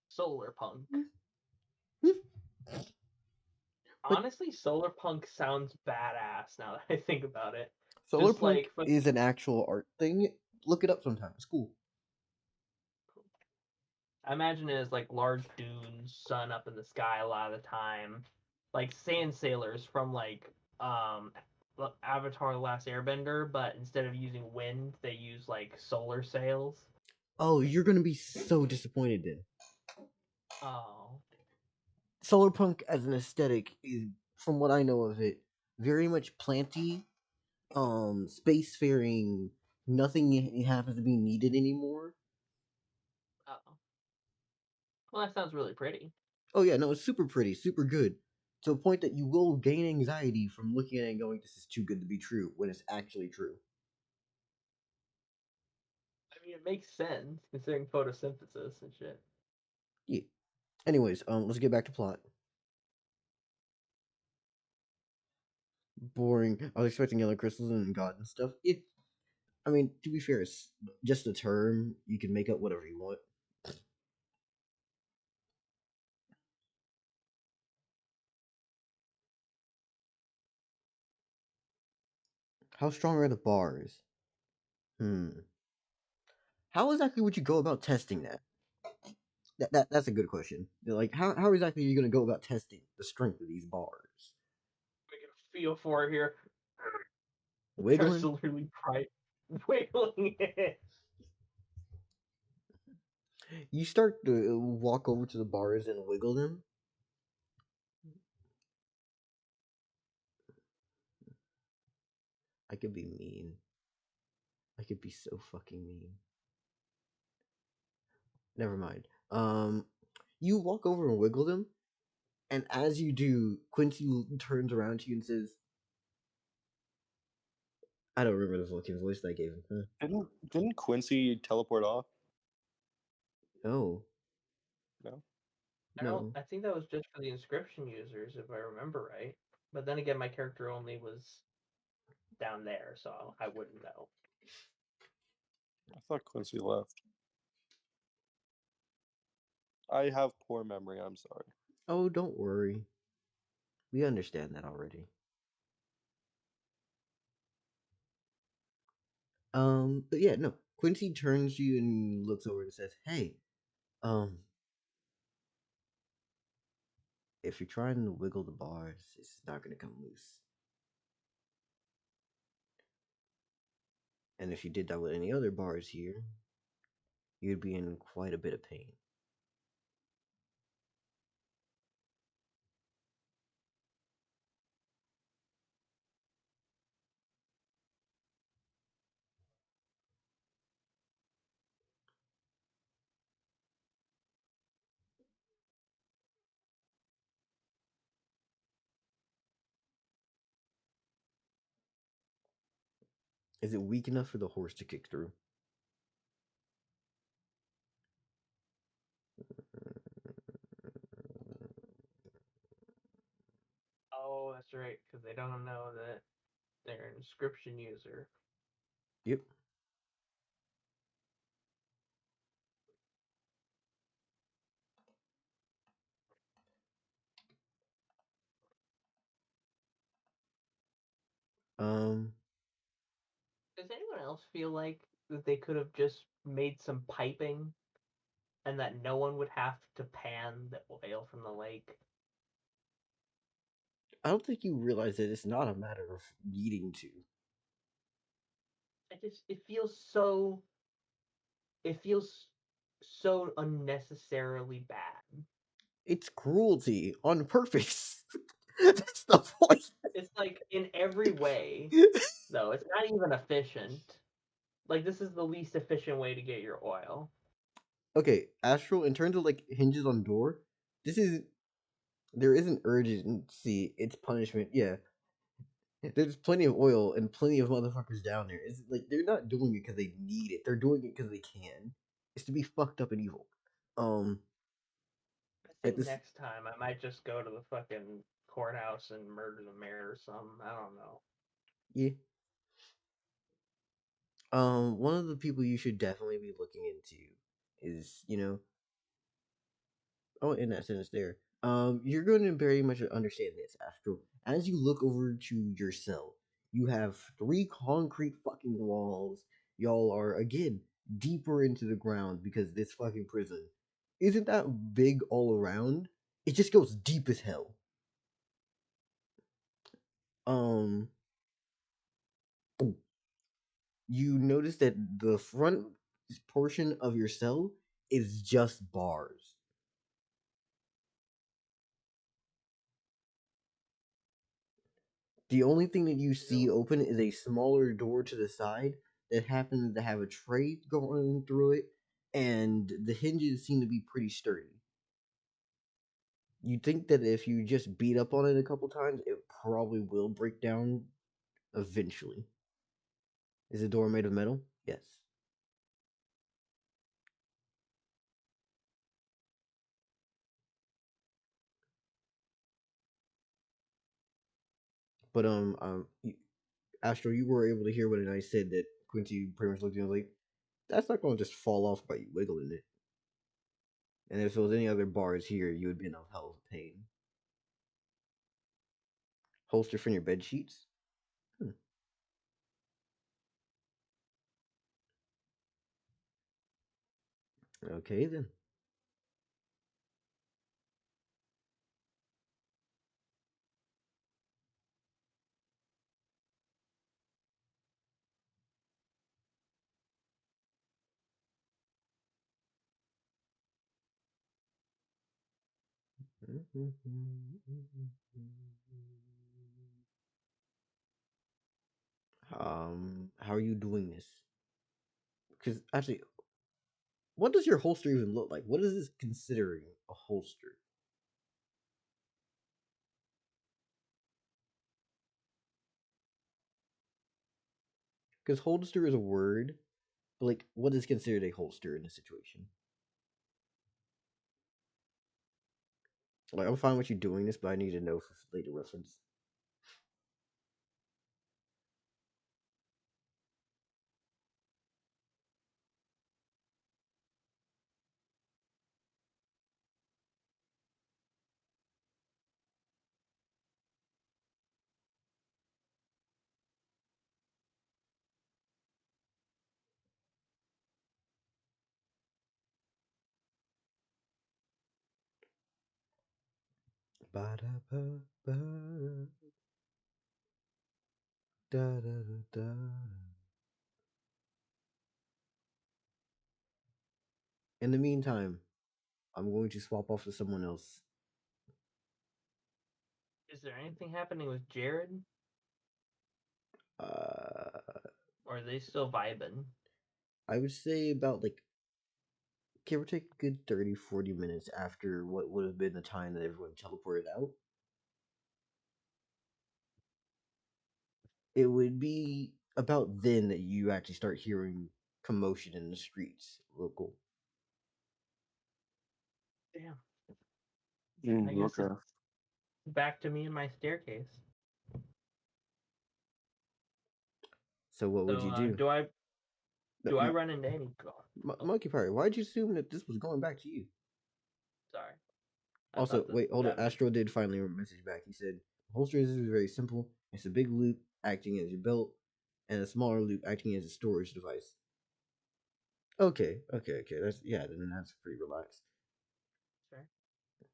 [SPEAKER 1] Solar punk.
[SPEAKER 2] But
[SPEAKER 1] Honestly, solar punk sounds badass now that I think about it.
[SPEAKER 2] solar
[SPEAKER 1] Just
[SPEAKER 2] punk
[SPEAKER 1] like
[SPEAKER 2] is an actual art thing. Look it up sometime. It's cool.
[SPEAKER 1] I imagine it as like large dunes, sun up in the sky a lot of the time, like sand sailors from like Avatar: The Last Airbender, but instead of using wind, they use like solar sails.
[SPEAKER 2] Oh, you're gonna be so disappointed then.
[SPEAKER 1] Oh,
[SPEAKER 2] Solar punk as an aesthetic is, from what I know of it, very much planty, spacefaring. Nothing happens to be needed anymore.
[SPEAKER 1] oh. Well, that sounds really pretty.
[SPEAKER 2] Oh yeah, no, it's super pretty, super good. To a point that you will gain anxiety from looking at it and going, "This is too good to be true," when it's actually true.
[SPEAKER 1] I mean, it makes sense considering photosynthesis and shit.
[SPEAKER 2] Yeah. Anyways, let's get back to plot. Boring. I was expecting yellow crystals and God and stuff. Yeah. I mean, to be fair, it's just a term. You can make up whatever you want. How strong are the bars? How exactly would you go about testing that? That's a good question. Like, how exactly are you going to go about testing the strength of these bars?
[SPEAKER 1] We get a feel for it here. Tries
[SPEAKER 2] Wiggling?
[SPEAKER 1] to literally try wiggling it.
[SPEAKER 2] You start to walk over to the bars and wiggle them. I could be mean. I could be so fucking mean. Never mind. You walk over and wiggle them, and as you do, Quincy turns around to you and says, "I don't remember the fucking voice that I gave him." Huh?
[SPEAKER 3] Didn't Quincy teleport off?
[SPEAKER 2] No,
[SPEAKER 3] No.
[SPEAKER 2] no.
[SPEAKER 1] I think that was just for the inscription users, if I remember right. But then again, my character only was down there, so I wouldn't know.
[SPEAKER 3] I thought Quincy left. I have poor memory. I'm sorry.
[SPEAKER 2] Oh, don't worry. We understand that already. But yeah, no. Quincy turns to you and looks over and says, "Hey, um, if you're trying to wiggle the bars, it's not gonna come loose." And if you did that with any other bars here, you'd be in quite a bit of pain. Is it weak enough for the horse to kick through?
[SPEAKER 1] Oh, that's right, because they don't know that they're an inscription user.
[SPEAKER 2] Yep. Um,
[SPEAKER 1] Does anyone else feel like that they could have just made some piping and that no one would have to pan the oil from the lake?
[SPEAKER 2] I don't think you realize that it's not a matter of needing to.
[SPEAKER 1] It feels so unnecessarily bad.
[SPEAKER 2] It's cruelty on purpose. That's the point.
[SPEAKER 1] It's like in every way, though. It's not even efficient. Like this is the least efficient way to get your oil.
[SPEAKER 2] Okay, Astral, in terms of like hinges on door, this is there isn't urgency, it's punishment. Yeah. There's plenty of oil and plenty of motherfuckers down there. It's like they're not doing it because they need it. They're doing it because they can. It's to be fucked up and evil. Um,
[SPEAKER 1] I
[SPEAKER 2] at
[SPEAKER 1] think
[SPEAKER 2] this,
[SPEAKER 1] next time I might just go to the fucking courthouse and murder the mayor or something. I don't know.
[SPEAKER 2] yeah. One of the people you should definitely be looking into is, oh, in that sentence there. You're going to very much understand this, Astro. As you look over to your cell, you have three concrete fucking walls. Y'all are again deeper into the ground because this fucking prison isn't that big all around. It just goes deep as hell. Um, you notice that the front portion of your cell is just bars. The only thing that you see open is a smaller door to the side that happens to have a tray going through it, and the hinges seem to be pretty sturdy. You'd think that if you just beat up on it a couple times, it probably will break down eventually. Is the door made of metal? Yes. But Astro, you were able to hear what I said that Quincy pretty much looked at me and was like, "That's not going to just fall off by you wiggling it." And if it was any other bars here, you would be in a hell of pain. Holster from your bed sheets? Hmm. Okay then. How are you doing this? Because actually, what does your holster even look like? What is this considering a holster? Because holster is a word, but like, what is considered a holster in this situation? Like, I'm fine with you doing this, but I need to know for later reference. Ba-da-ba-ba, da-da-da-da. In the meantime, I'm going to swap off to someone else.
[SPEAKER 1] Is there anything happening with Jared? Or are they still vibing?
[SPEAKER 2] I would say about like give or take a good 30, 40 minutes after what would have been the time that everyone teleported out. It would be about then that you actually start hearing commotion in the streets local.
[SPEAKER 1] Damn. I guess
[SPEAKER 3] Okay.
[SPEAKER 1] it's back to me and my staircase.
[SPEAKER 2] So what would
[SPEAKER 1] So
[SPEAKER 2] you do?
[SPEAKER 1] do I
[SPEAKER 2] No,
[SPEAKER 1] run into any
[SPEAKER 2] Monkey Pirate, why'd you assume that this was going back to you?
[SPEAKER 1] Sorry.
[SPEAKER 2] Also, wait, hold on. Astro did finally message back. He said, holster is very simple. It's a big loop acting as your belt, and a smaller loop acting as a storage device. Okay. That's then that's pretty relaxed.
[SPEAKER 1] Sure.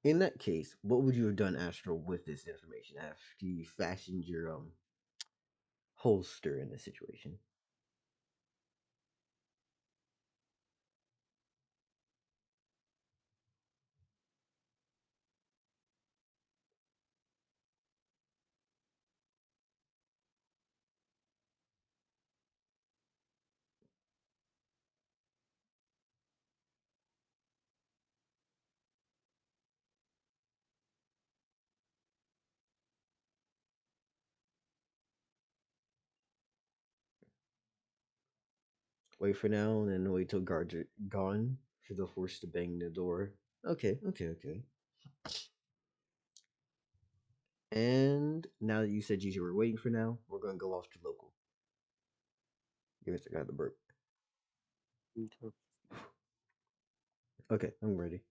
[SPEAKER 2] In that case, what would you have done, Astro, with this information after you fashioned your holster in this situation? Wait for now, and then wait till guards are gone for the horse to bang the door. Okay. And now that you said you were waiting for now, we're going to go off to local. Give us a guy the burp.
[SPEAKER 3] Okay.
[SPEAKER 2] Okay, I'm ready.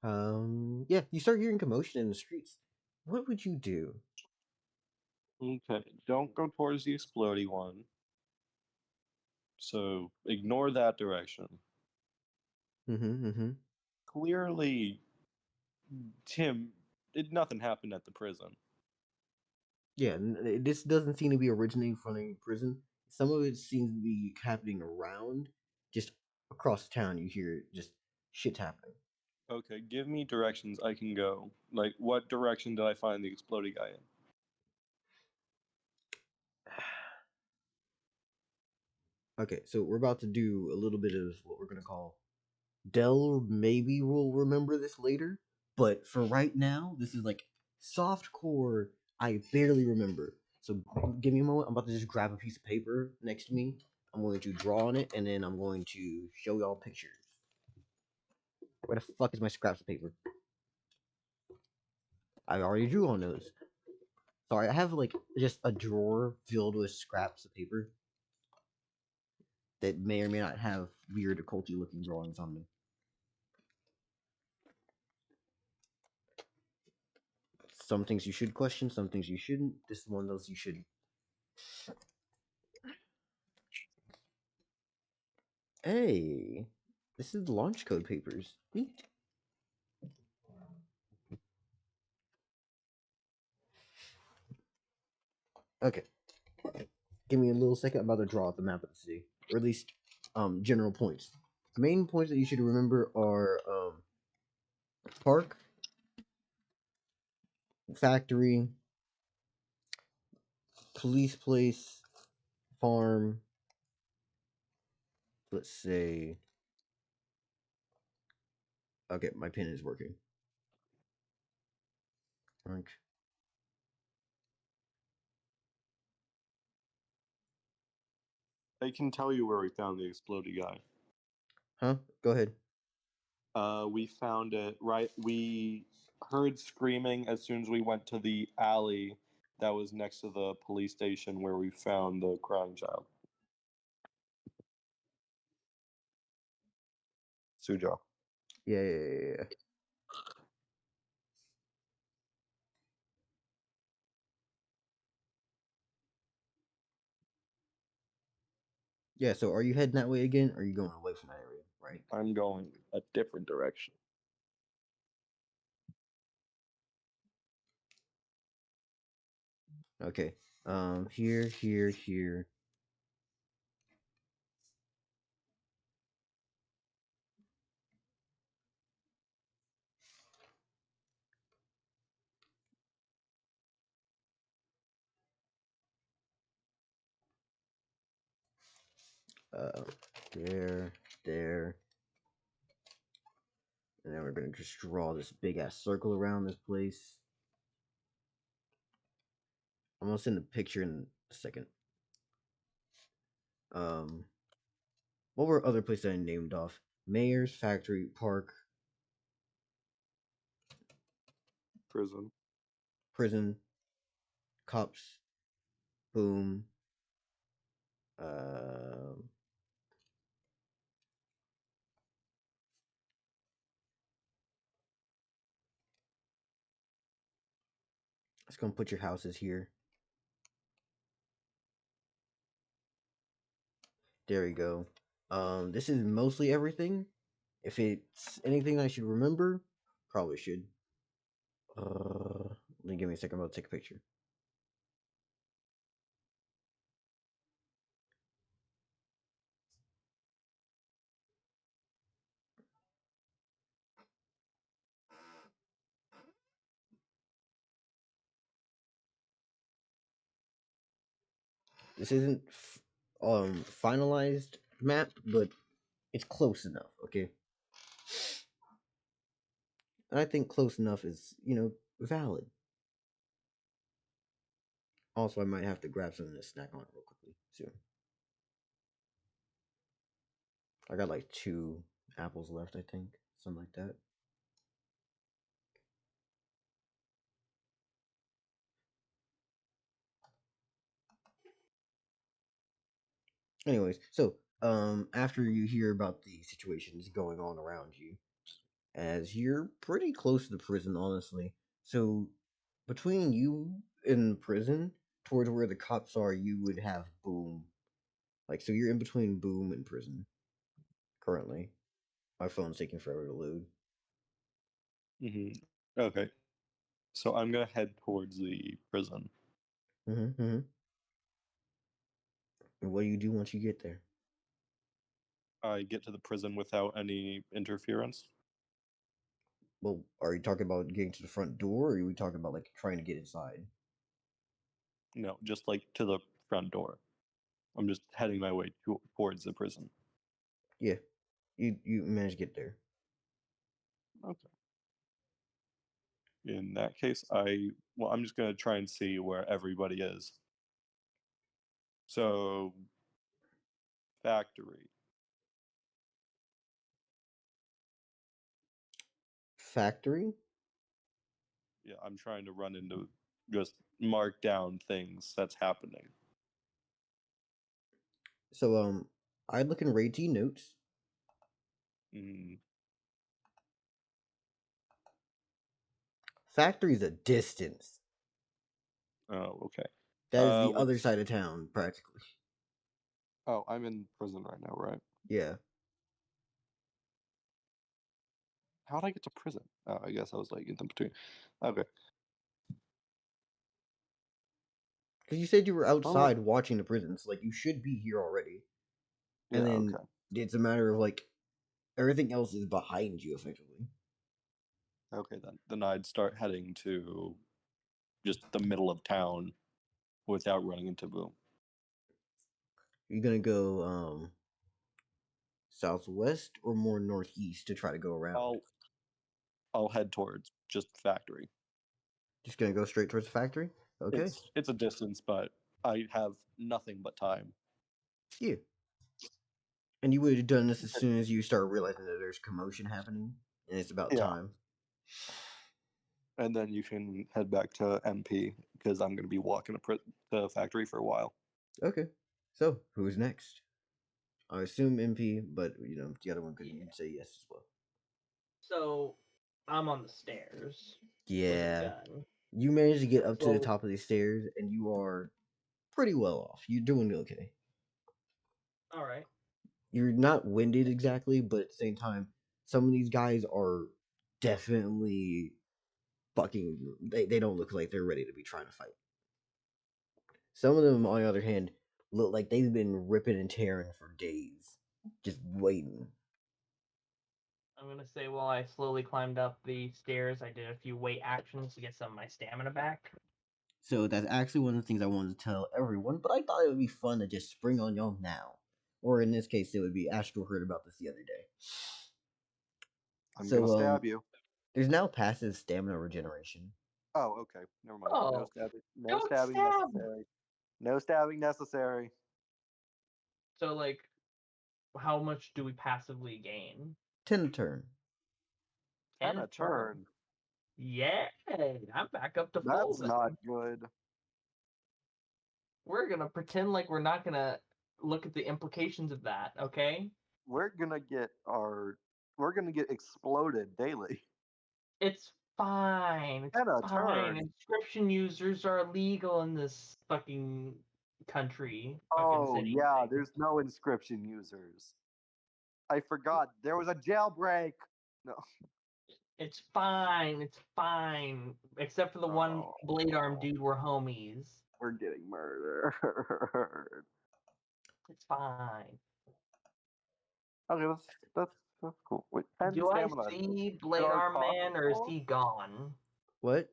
[SPEAKER 2] Yeah, you start hearing commotion in the streets. What would you do?
[SPEAKER 3] Okay. Don't go towards the explodey one. So ignore that direction.
[SPEAKER 2] Mm-hmm.
[SPEAKER 3] Clearly, Tim, nothing happened at the prison.
[SPEAKER 2] Yeah, this doesn't seem to be originating from a prison. Some of it seems to be happening around, just across town. You hear just shit happening.
[SPEAKER 3] Okay, give me directions I can go. Like, what direction did I find the explodey guy in?
[SPEAKER 2] Okay, so we're about to do a little bit of what we're gonna call. Dell maybe will remember this later, but for right now, this is like soft core. I barely remember. So give me a moment. I'm about to just grab a piece of paper next to me. I'm going to draw on it, and then I'm going to show y'all pictures. Where the fuck is my scraps of paper? I already drew on those. Sorry, I have like just a drawer filled with scraps of paper that may or may not have weird occulty looking drawings on them. Some things you should question, some things you shouldn't. This is one of those you shouldn't. Hey, this is the launch code papers. Neat. Okay, give me a little second. I'm about to draw out the map of the city, or at least general points. Main points that you should remember are park, factory, police place, farm. Let's say. Okay, my pen is working. Like,
[SPEAKER 3] I can tell you where we found the explodey guy.
[SPEAKER 2] huh? Go ahead.
[SPEAKER 3] We found it right. We heard screaming as soon as we went to the alley that was next to the police station where we found the crying child. Sujo.
[SPEAKER 2] Yeah. Yeah, so are you heading that way again, or are you going away from that area, right?
[SPEAKER 3] I'm going a different direction.
[SPEAKER 2] Okay. Here. There, there. And then we're gonna just draw this big ass circle around this place. I'm gonna send a picture in a second. What were other places I named off? Mayor's Factory, Park,
[SPEAKER 3] Prison.
[SPEAKER 2] Prison, Cops, Boom. Um, it's gonna put your houses here. There you go. This is mostly everything. If it's anything I should remember, probably should. Let me give me a second. I'm gonna take a picture. This isn't finalized map, but it's close enough. Okay, and I think close enough is valid. Also, I might have to grab something to snack on real quickly soon. I got like 2 apples left, I think, something like that. Anyways, so after you hear about the situations going on around you, as you're pretty close to the prison, honestly. So between you and prison, towards where the cops are, you would have Boom. Like, so you're in between Boom and prison currently. My phone's taking forever to load.
[SPEAKER 3] Okay. So I'm gonna head towards the prison.
[SPEAKER 2] Mm-hmm. And what do you do once you get there?
[SPEAKER 3] I get to the prison without any interference.
[SPEAKER 2] Well, are you talking about getting to the front door, or are we talking about like trying to get inside?
[SPEAKER 3] No, just like to the front door. I'm just heading my way towards the prison.
[SPEAKER 2] Yeah, you managed to get there.
[SPEAKER 3] Okay. In that case, I'm just gonna try and see where everybody is. So, factory.
[SPEAKER 2] Factory.
[SPEAKER 3] Yeah, I'm trying to run into just mark down things that's happening.
[SPEAKER 2] So I'd look and rate notes.
[SPEAKER 3] Mm,
[SPEAKER 2] Factory's a distance.
[SPEAKER 3] oh, okay.
[SPEAKER 2] That is the other
[SPEAKER 3] Let's.
[SPEAKER 2] side of town, practically.
[SPEAKER 3] Oh, I'm in prison right now, right?
[SPEAKER 2] Yeah.
[SPEAKER 3] How'd I get to prison? Oh, I guess I was like in the between. Okay.
[SPEAKER 2] Because you said you were
[SPEAKER 3] Oh,
[SPEAKER 2] outside watching the prisons, like you should be here already.
[SPEAKER 3] yeah.
[SPEAKER 2] And then
[SPEAKER 3] Okay.
[SPEAKER 2] it's a matter of like everything else is behind you, effectively.
[SPEAKER 3] Okay, then I'd start heading to just the middle of town without running into Boom.
[SPEAKER 2] You're gonna go southwest or more northeast to try to go around.
[SPEAKER 3] I'll head towards just factory.
[SPEAKER 2] Just gonna go straight towards the factory. Okay.
[SPEAKER 3] It's a distance, but I have nothing but time.
[SPEAKER 2] Yeah. And you would have done this as soon as you start realizing that there's commotion happening, and it's about
[SPEAKER 3] Yeah.
[SPEAKER 2] time.
[SPEAKER 3] And then you can head back to MP because I'm going to be walking to the factory for a while.
[SPEAKER 2] Okay. So who's next? I assume MP, but the other one could say yes as well.
[SPEAKER 1] So I'm on the stairs with a
[SPEAKER 2] Yeah.
[SPEAKER 1] gun.
[SPEAKER 2] You managed to get up to the
[SPEAKER 1] So-
[SPEAKER 2] top of the stairs, and you are pretty well off. You're doing okay.
[SPEAKER 1] All right.
[SPEAKER 2] You're not winded exactly, but at the same time, some of these guys are definitely fucking. They don't look like they're ready to be trying to fight. Some of them, on the other hand, look like they've been ripping and tearing for days, just waiting.
[SPEAKER 1] I'm gonna say while I slowly climbed up the stairs, I did a few weight actions to get some of my stamina back.
[SPEAKER 2] So that's actually one of the things I wanted to tell everyone, but I thought it would be fun to just spring on y'all now. or in this case, it would be Astral heard about this the other day.
[SPEAKER 3] I'm
[SPEAKER 2] So,
[SPEAKER 3] gonna stab you.
[SPEAKER 2] There's now passive stamina regeneration.
[SPEAKER 3] Oh, okay. Never mind. No
[SPEAKER 1] Oh,
[SPEAKER 3] stabbing. No
[SPEAKER 1] don't
[SPEAKER 3] stabbing
[SPEAKER 1] stab!
[SPEAKER 3] necessary. No stabbing necessary.
[SPEAKER 1] So, like, how much do we passively gain?
[SPEAKER 2] 10 a turn.
[SPEAKER 3] 10 a turn.
[SPEAKER 1] Yeah, I'm back up to full.
[SPEAKER 3] That's not good.
[SPEAKER 1] We're gonna pretend like we're not gonna look at the implications of that, okay?
[SPEAKER 3] We're gonna get exploded daily.
[SPEAKER 1] It's fine. It's
[SPEAKER 3] 10 a
[SPEAKER 1] fine.
[SPEAKER 3] turn.
[SPEAKER 1] Inscription users are illegal in this fucking country. Fucking
[SPEAKER 3] Oh
[SPEAKER 1] city.
[SPEAKER 3] yeah,
[SPEAKER 1] thing.
[SPEAKER 3] there's no inscription users. I forgot there was a jailbreak. No.
[SPEAKER 1] It's fine. It's fine. Except for the one blade arm dude, we're homies.
[SPEAKER 3] We're getting murdered.
[SPEAKER 1] It's fine.
[SPEAKER 3] Okay, that's cool. Wait, 10
[SPEAKER 1] Do I
[SPEAKER 3] stamina.
[SPEAKER 1] see Blade
[SPEAKER 3] Our
[SPEAKER 1] Arm
[SPEAKER 3] cost
[SPEAKER 1] Man or is
[SPEAKER 3] roll?
[SPEAKER 1] he gone?
[SPEAKER 2] What?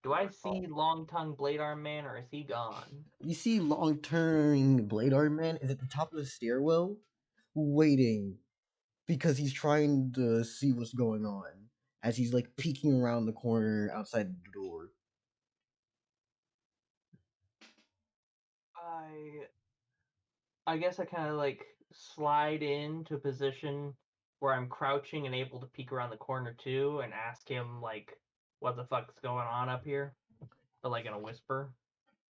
[SPEAKER 1] Do I see Long Tongue Blade Arm Man or is he gone?
[SPEAKER 2] You see Long Turning Blade Arm Man is at the top of the stairwell, waiting, because he's trying to see what's going on, as he's like peeking around the corner outside the door.
[SPEAKER 1] I guess I kind of like slide into a position where I'm crouching and able to peek around the corner too and ask him like what the fuck's going on up here, but like in a whisper.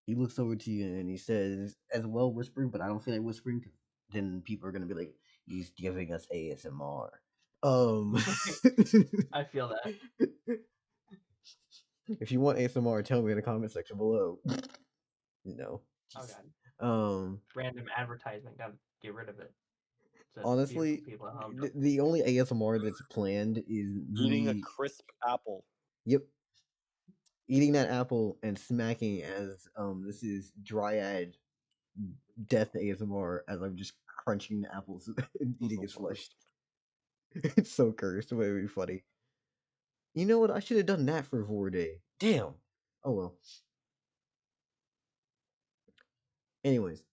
[SPEAKER 2] He looks over to you and he says, as well whispering, but I don't feel like whispering, because then people are gonna be like, he's giving us ASMR.
[SPEAKER 1] I feel that.
[SPEAKER 2] If you want ASMR, tell me in the comment section below. No.
[SPEAKER 1] Oh god.
[SPEAKER 2] Um,
[SPEAKER 1] Random advertisement. Gotta get rid of it. So
[SPEAKER 2] honestly,
[SPEAKER 1] people at home
[SPEAKER 2] the only ASMR that's planned is
[SPEAKER 3] Eating a
[SPEAKER 2] me.
[SPEAKER 3] crisp apple.
[SPEAKER 2] Yep. Eating that apple and smacking as this is Dryad death ASMR as I'm just crunching the apples and eating his flesh. It's so cursed, but it'd be funny. You know what? I should have done that for Vorday. Damn. Oh well. Anyways,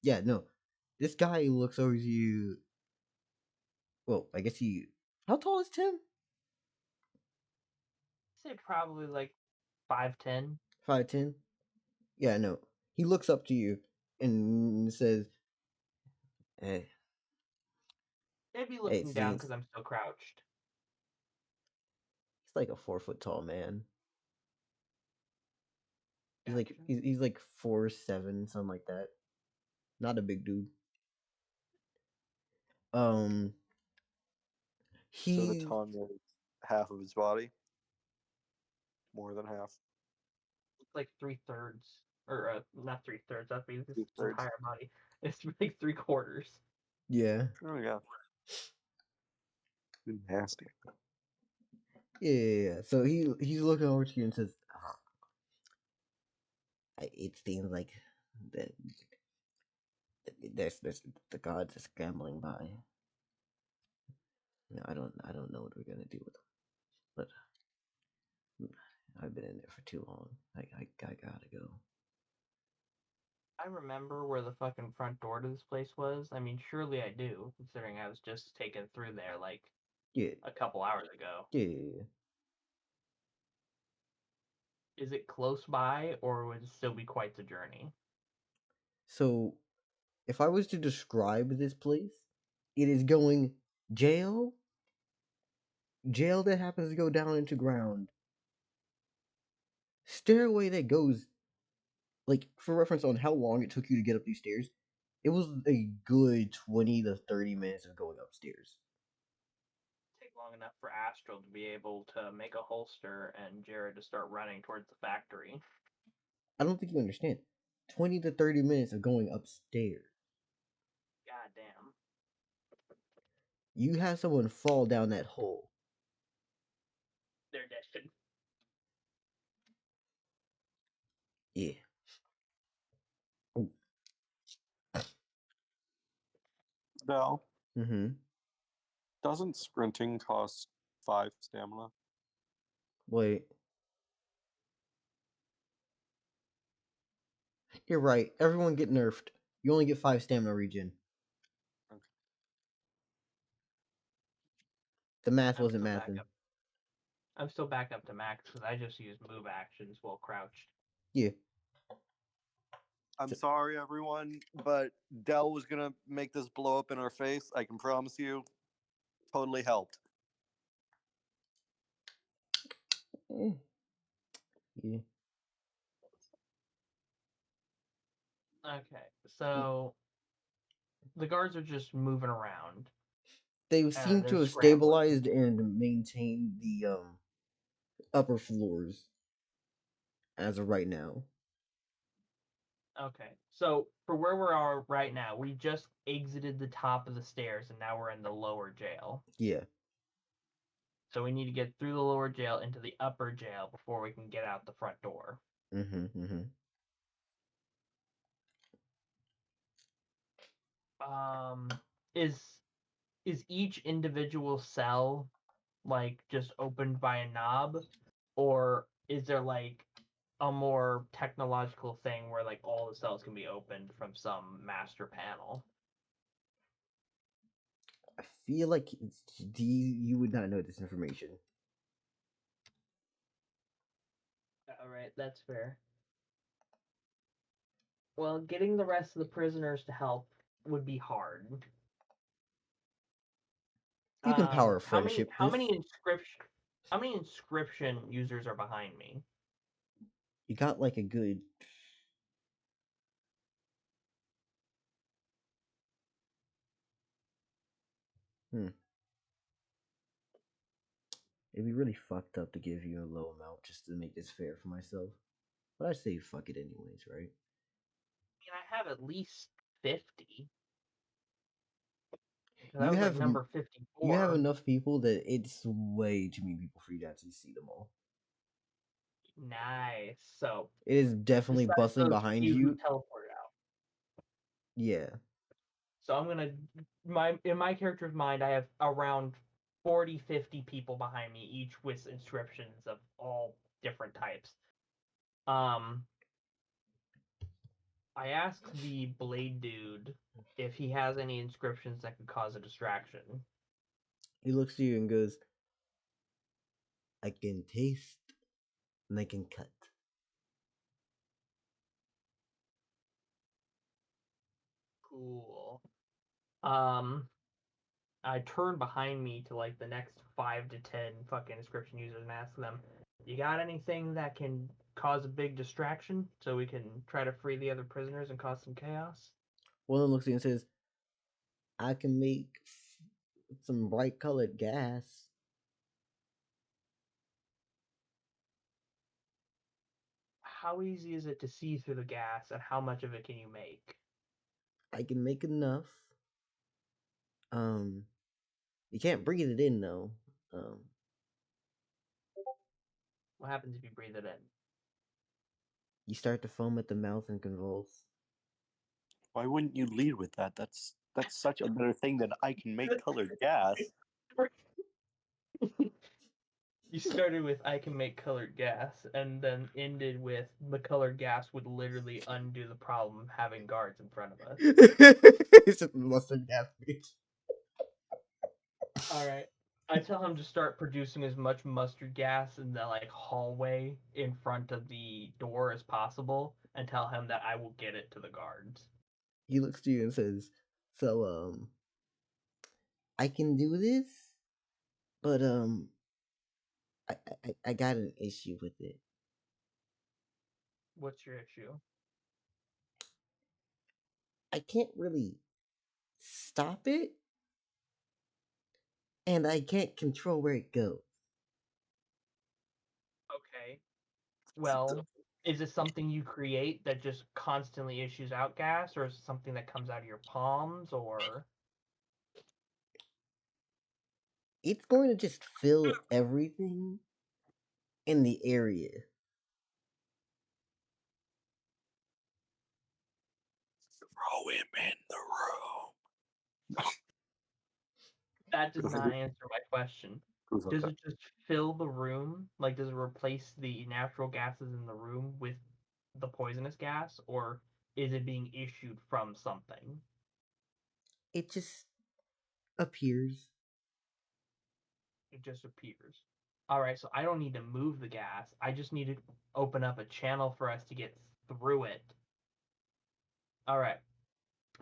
[SPEAKER 2] yeah, no. This guy looks over to you. Well, I guess he. How tall is Tim?
[SPEAKER 1] say probably like 5'10".
[SPEAKER 2] 5'10". Yeah, no. He looks up to you and says, "Hey,
[SPEAKER 1] Maybe
[SPEAKER 2] hey,
[SPEAKER 1] looking down
[SPEAKER 2] since
[SPEAKER 1] because I'm still crouched.
[SPEAKER 2] he's like a 4 foot tall man. He's
[SPEAKER 1] Gotcha.
[SPEAKER 2] he's like 4'7", something like that. Not a big dude.
[SPEAKER 3] So the
[SPEAKER 2] He
[SPEAKER 3] tongue is half of his body. More than half.
[SPEAKER 1] It's like 3/3, or not 3/3. That'd be his
[SPEAKER 3] 2/3.
[SPEAKER 1] entire body. It's like 3/4.
[SPEAKER 2] yeah.
[SPEAKER 3] Oh yeah. Nasty.
[SPEAKER 2] Yeah. So he's looking over to you and says, "It seems like that there's the gods are scrambling by. I don't know what we're gonna do with them, but I've been in there for too long. I gotta go."
[SPEAKER 1] I remember where the fucking front door to this place was. I mean, surely I do, considering I was just taken through there like
[SPEAKER 2] Yeah.
[SPEAKER 1] a couple hours ago.
[SPEAKER 2] Yeah.
[SPEAKER 1] Is it close by, or would it still be quite the journey?
[SPEAKER 2] So, if I was to describe this place, it is going jail that happens to go down into ground, stairway that goes, like, for reference on how long it took you to get up these stairs, it was a good 20 to 30 minutes of going upstairs.
[SPEAKER 1] Take long enough for Astral to be able to make a holster and Jared to start running towards the factory.
[SPEAKER 2] I don't think you understand. 20 to 30 minutes of going upstairs.
[SPEAKER 1] God damn.
[SPEAKER 2] You have someone fall down that hole.
[SPEAKER 1] They're dead.
[SPEAKER 2] Yeah. Ooh.
[SPEAKER 3] Bell,
[SPEAKER 2] Mm-hmm.
[SPEAKER 3] doesn't sprinting cost 5 stamina?
[SPEAKER 2] Wait. You're right. Everyone get nerfed. You only get 5 stamina regen.
[SPEAKER 3] Okay.
[SPEAKER 2] The math
[SPEAKER 1] I'm
[SPEAKER 2] wasn't
[SPEAKER 1] still back
[SPEAKER 2] mathing.
[SPEAKER 1] up. I'm still back up to max because I just use move actions while crouched.
[SPEAKER 2] Yeah.
[SPEAKER 3] I'm sorry, everyone, but Dell was gonna make this blow up in our face. I can promise you, totally helped.
[SPEAKER 2] Eh. Yeah.
[SPEAKER 1] Okay, so the guards are just moving around.
[SPEAKER 2] They seem
[SPEAKER 1] They're
[SPEAKER 2] to have
[SPEAKER 1] scrambling.
[SPEAKER 2] stabilized and maintained the upper floors as of right now.
[SPEAKER 1] Okay, so for where we are right now, we just exited the top of the stairs and now we're in the lower jail.
[SPEAKER 2] Yeah.
[SPEAKER 1] So we need to get through the lower jail into the upper jail before we can get out the front door.
[SPEAKER 2] Mm-hmm.
[SPEAKER 1] Um, is each individual cell like just opened by a knob, or is there like a more technological thing where like all the cells can be opened from some master panel?
[SPEAKER 2] I feel like you would not know this information.
[SPEAKER 1] All right, that's fair. Well, getting the rest of the prisoners to help would be hard.
[SPEAKER 2] You can power
[SPEAKER 1] How many
[SPEAKER 2] friendship this.
[SPEAKER 1] how many inscription users are behind me?
[SPEAKER 2] You got like a good. It'd be really fucked up to give you a low amount just to make this fair for myself. But I say fuck it anyways, right?
[SPEAKER 1] I mean, I have at least 50. That
[SPEAKER 2] You
[SPEAKER 1] was like
[SPEAKER 2] have
[SPEAKER 1] number
[SPEAKER 2] you have
[SPEAKER 1] 54.
[SPEAKER 2] enough people that it's way too many people for you to actually see them all.
[SPEAKER 1] Nice. So,
[SPEAKER 2] It is definitely
[SPEAKER 1] besides
[SPEAKER 2] bustling
[SPEAKER 1] those
[SPEAKER 2] behind
[SPEAKER 1] few who
[SPEAKER 2] you.
[SPEAKER 1] teleported out.
[SPEAKER 2] Yeah.
[SPEAKER 1] So I'm gonna in my character's mind, I have around 40, 50 people behind me, each with inscriptions of all different types. Um, I asked the blade dude if he has any inscriptions that could cause a distraction.
[SPEAKER 2] He looks at you and goes, I can taste and I can cut.
[SPEAKER 1] Cool. Um, I turn behind me to like the next 5 to 10 fucking inscription users and ask them, "You got anything that can cause a big distraction so we can try to free the other prisoners and cause some chaos?"
[SPEAKER 2] One of them looks at you and says, I can make some bright colored gas.
[SPEAKER 1] How easy is it to see through the gas, and how much of it can you make?
[SPEAKER 2] I can make enough. You can't breathe it in though. Um,
[SPEAKER 1] What happens if you breathe it in?
[SPEAKER 2] you start to foam at the mouth and convulse.
[SPEAKER 3] Why wouldn't you lead with that? That's such a better thing than I can make colored gas.
[SPEAKER 1] You started with "I can make colored gas" and then ended with "the colored gas would literally undo the problem of having guards in front of us."
[SPEAKER 2] It's a mustard gas, bitch.
[SPEAKER 1] All right. I tell him to start producing as much mustard gas in the like hallway in front of the door as possible, and tell him that I will get it to the guards.
[SPEAKER 2] He looks to you and says, "So, I can do this, but I got an issue with it.
[SPEAKER 1] What's your issue?
[SPEAKER 2] I can't really stop it, and I can't control where it goes.
[SPEAKER 1] Okay. Well, is it something you create that just constantly issues out gas, or is it something that comes out of your palms, or
[SPEAKER 2] It's going to just fill everything in the area."
[SPEAKER 3] Throw him in the room.
[SPEAKER 1] that does not answer my question. Does it just fill the room? Like, does it replace the natural gases in the room with the poisonous gas, or is it being issued from something?
[SPEAKER 2] It just appears.
[SPEAKER 1] It just appears. All right, so I don't need to move the gas. I just need to open up a channel for us to get through it. All right.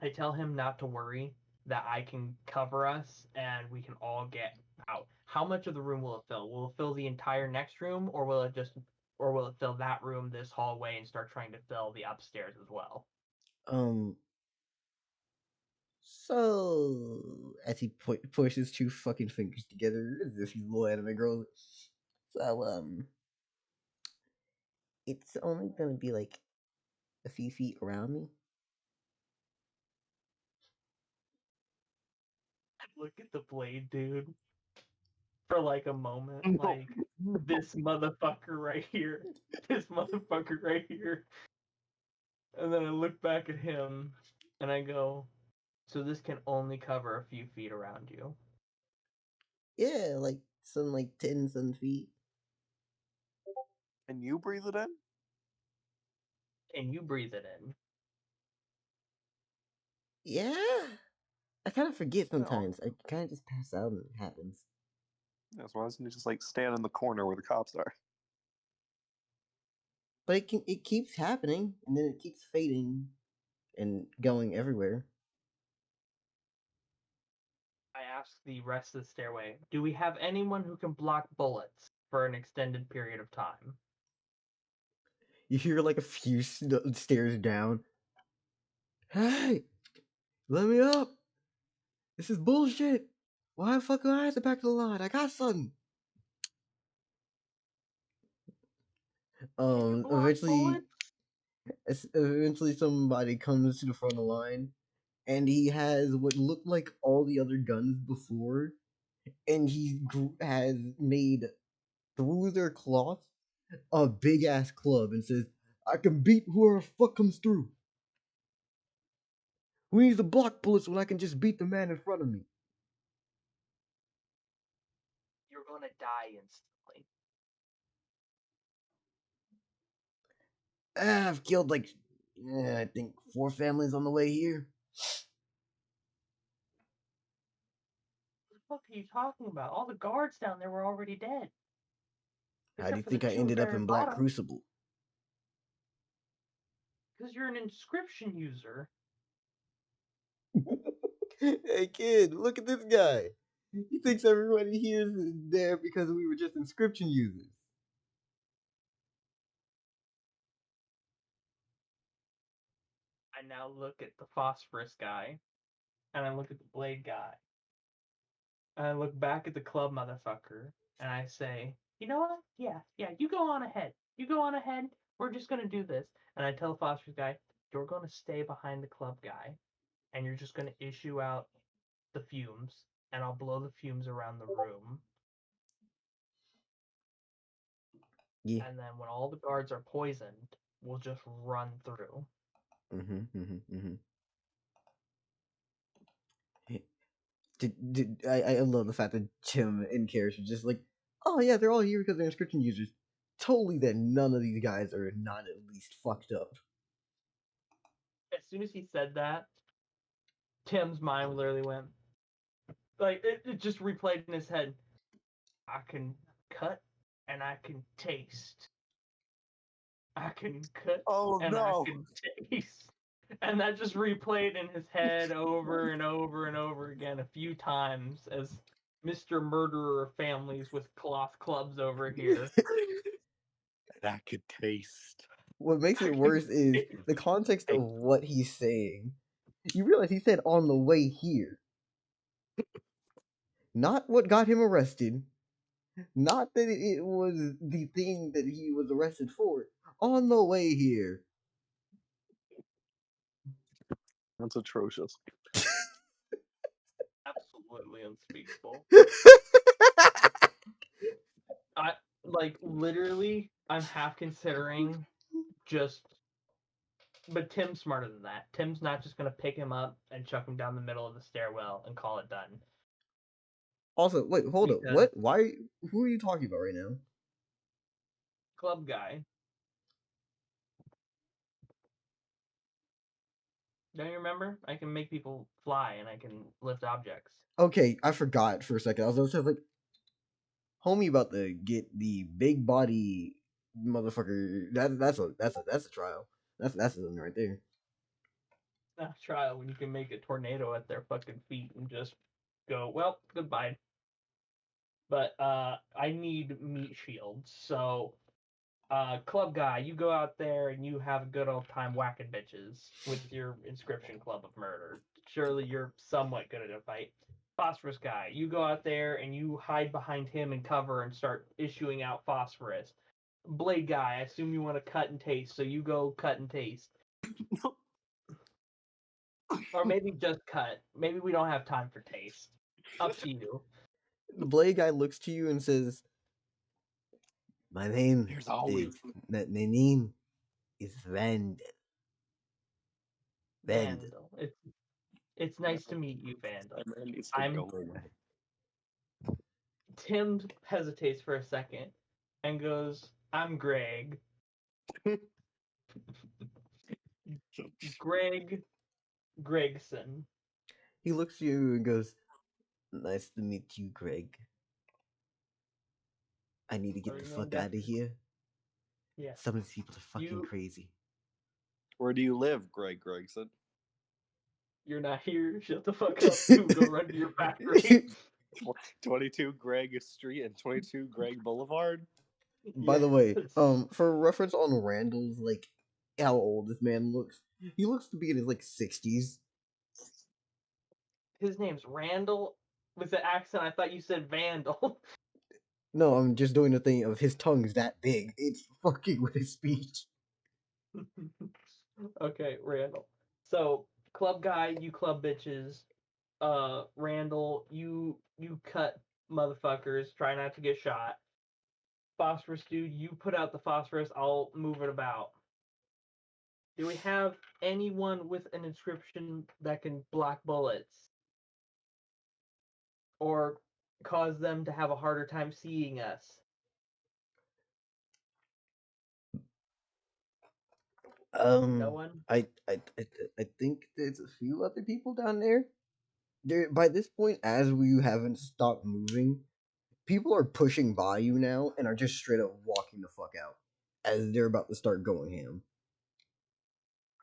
[SPEAKER 1] I tell him not to worry, that I can cover us and we can all get out. How much of the room will it fill? Will it fill the entire next room, or will it fill that room, this hallway, and start trying to fill the upstairs as well?
[SPEAKER 2] So as he pushes two fucking fingers together as if he's a little anime girl. So it's only gonna be like a few feet around me.
[SPEAKER 1] Look at the blade, dude. For like a moment, like this motherfucker right here, this motherfucker right here, and then I look back at him and I go, so this can only cover a few feet around you.
[SPEAKER 2] Yeah, like some like 10 some feet.
[SPEAKER 3] Can you breathe it in?
[SPEAKER 1] Can you breathe it in?
[SPEAKER 2] Yeah. I kind of forget
[SPEAKER 3] No.
[SPEAKER 2] sometimes. I kind of just pass out and it happens.
[SPEAKER 3] Yeah, so why doesn't he just like stand in the corner where the cops are?
[SPEAKER 2] But it keeps happening and then it keeps fading and going everywhere.
[SPEAKER 1] I ask the rest of the stairway, do we have anyone who can block bullets for an extended period of time?
[SPEAKER 2] You hear like a few stairs down. Hey, let me up. This is bullshit. Why the fuck do I have to back to the line? I got something.
[SPEAKER 1] Can you block
[SPEAKER 2] Eventually,
[SPEAKER 1] bullets?
[SPEAKER 2] eventually somebody comes to the front of the line, and he has what looked like all the other guns before, and he has made through their cloth a big ass club and says, "I can beat whoever fuck comes through. Who needs to block bullets when I can just beat the man in front of me?"
[SPEAKER 1] You're gonna die instantly.
[SPEAKER 2] I've killed like, I think 4 families on the way here.
[SPEAKER 1] What the fuck are you talking about? All the guards down there were already dead.
[SPEAKER 2] How do you
[SPEAKER 1] Except for the
[SPEAKER 2] think I
[SPEAKER 1] two
[SPEAKER 2] ended up
[SPEAKER 1] very
[SPEAKER 2] in Black
[SPEAKER 1] bottom.
[SPEAKER 2] Crucible?
[SPEAKER 1] Because you're an inscription user.
[SPEAKER 2] Hey kid, look at this guy. He thinks everybody here is there because we were just inscription users.
[SPEAKER 1] I now look at the phosphorus guy, and I look at the blade guy, and I look back at the club motherfucker, and I say, you know what? Yeah, you go on ahead. You go on ahead. We're just gonna do this. And I tell the phosphorus guy, you're gonna stay behind the club guy, and you're just gonna issue out the fumes, and I'll blow the fumes around the room.
[SPEAKER 2] Yeah.
[SPEAKER 1] And then when all the guards are poisoned, we'll just run through.
[SPEAKER 2] I love the fact that Tim and Karis are just like, oh yeah, they're all here because they're inscription users. Totally that none of these guys are not at least fucked up.
[SPEAKER 1] As soon as he said that, Tim's mind literally went like it just replayed in his head. I can cut and I can taste. I can cut
[SPEAKER 3] Oh
[SPEAKER 1] and I
[SPEAKER 3] no!
[SPEAKER 1] can taste. And that just replayed in his head over and over and over again a few times as Mr. Murderer of Families with cloth clubs over here.
[SPEAKER 3] And I could taste.
[SPEAKER 2] What makes
[SPEAKER 1] I
[SPEAKER 2] it
[SPEAKER 1] can
[SPEAKER 2] worse is
[SPEAKER 1] taste.
[SPEAKER 2] the context of what he's saying. You realize he said on the way here. Not what got him arrested. Not that it was the thing that he was arrested for. On the way here.
[SPEAKER 3] That's atrocious.
[SPEAKER 1] Absolutely unspeakable. I like literally I'm half considering just but Tim's smarter than that. Tim's not just gonna pick him up and chuck him down the middle of the stairwell and call it done.
[SPEAKER 2] Also, wait, hold up.
[SPEAKER 1] Because
[SPEAKER 2] What? Why? Who are you talking about right now?
[SPEAKER 1] club guy, Don't you remember? I can make people fly and I can lift objects.
[SPEAKER 2] Okay, I forgot for a second. I was like, homie about to get the big body motherfucker. That's a trial. That's something right there.
[SPEAKER 1] Not a trial when you can make a tornado at their fucking feet and just go, well, goodbye. But I need meat shields. So club guy, you go out there and you have a good old time whacking bitches with your inscription club of murder. Surely you're somewhat good at a fight. Phosphorus guy, you go out there and you hide behind him and cover and start issuing out phosphorus. Blade guy, I assume you want to cut and taste, so you go cut and taste. Or maybe just cut. Maybe we don't have time for taste. Up to you.
[SPEAKER 2] The blade guy looks to you and says, "My name
[SPEAKER 3] There's
[SPEAKER 2] is
[SPEAKER 3] always
[SPEAKER 2] my name is Vandal. Vandal."
[SPEAKER 1] Vandal. It's nice to meet you, Vandal.
[SPEAKER 3] that man needs to
[SPEAKER 1] I'm
[SPEAKER 3] go away.
[SPEAKER 1] Tim hesitates for a second and goes, I'm Greg. Greg Gregson.
[SPEAKER 2] He looks to you and goes, "Nice to meet you, Greg. I need to
[SPEAKER 1] Are
[SPEAKER 2] get the
[SPEAKER 1] you
[SPEAKER 2] fuck
[SPEAKER 1] named
[SPEAKER 2] out of
[SPEAKER 1] after?
[SPEAKER 2] here.
[SPEAKER 1] Yeah.
[SPEAKER 2] Some of these people are fucking
[SPEAKER 1] You
[SPEAKER 2] crazy."
[SPEAKER 3] Where do you live, Greg Gregson?
[SPEAKER 1] you're not here. Shut the fuck up. You go run to your factory.
[SPEAKER 3] 22 Greg Street and 22 Greg Boulevard?
[SPEAKER 2] By the way,
[SPEAKER 1] Yes.
[SPEAKER 2] for reference on Randall's like how old this man looks, he looks to be in his like 60s.
[SPEAKER 1] His name's Randall. With the accent, I thought you said Vandal.
[SPEAKER 2] No, I'm just doing the thing of his tongue's that big. It's fucking with his speech.
[SPEAKER 1] Okay, Randall. So, club guy, you club bitches. Randall, you cut motherfuckers. Try not to get shot. Phosphorus dude, you put out the phosphorus. I'll move it about. Do we have anyone with an inscription that can block bullets or cause them to have a harder time seeing us? No
[SPEAKER 2] Um,
[SPEAKER 1] one.
[SPEAKER 2] I think there's a few other people down there. There by this point, as we haven't stopped moving, people are pushing by you now and are just straight up walking the fuck out as they're about to start going ham.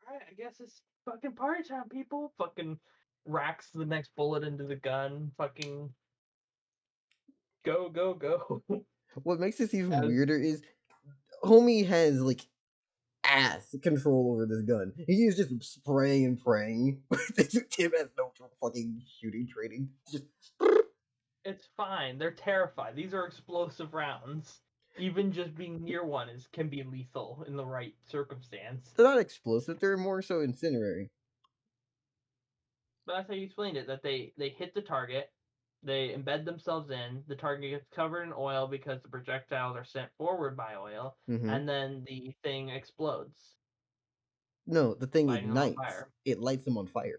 [SPEAKER 1] All right, I guess it's fucking party time, people. Fucking racks the next bullet into the gun. Fucking go, go, go.
[SPEAKER 2] What makes this even
[SPEAKER 1] As
[SPEAKER 2] weirder is homie has like ass control over this gun. He is just spraying and praying. Tim has no fucking shooting training. Just
[SPEAKER 1] it's fine. They're terrified. These are explosive rounds. Even just being near one can be lethal in the right circumstance.
[SPEAKER 2] they're not explosive. They're more so incinerary.
[SPEAKER 1] But that's how you explained it. That they hit the target, they embed themselves in. The target gets covered in oil because the projectiles are sent forward by oil,
[SPEAKER 2] Mm-hmm.
[SPEAKER 1] and then the thing explodes,
[SPEAKER 2] No, the thing
[SPEAKER 1] lighting them on
[SPEAKER 2] ignites.
[SPEAKER 1] fire.
[SPEAKER 2] It lights them on fire.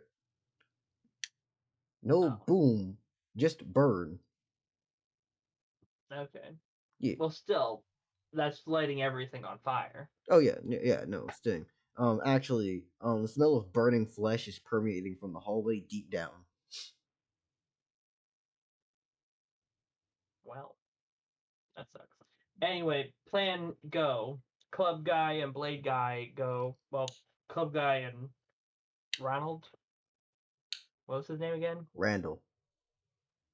[SPEAKER 2] No
[SPEAKER 1] Oh,
[SPEAKER 2] boom, just burn.
[SPEAKER 1] okay.
[SPEAKER 2] Yeah.
[SPEAKER 1] Well, still, that's lighting everything on fire.
[SPEAKER 2] Oh yeah, yeah. No, sting. Actually, the smell of burning flesh is permeating from the hallway deep down.
[SPEAKER 1] Well, that sucks. Anyway, plan go. Club guy and blade guy go. Well, club guy and Ronald. What was his name again?
[SPEAKER 2] Randall.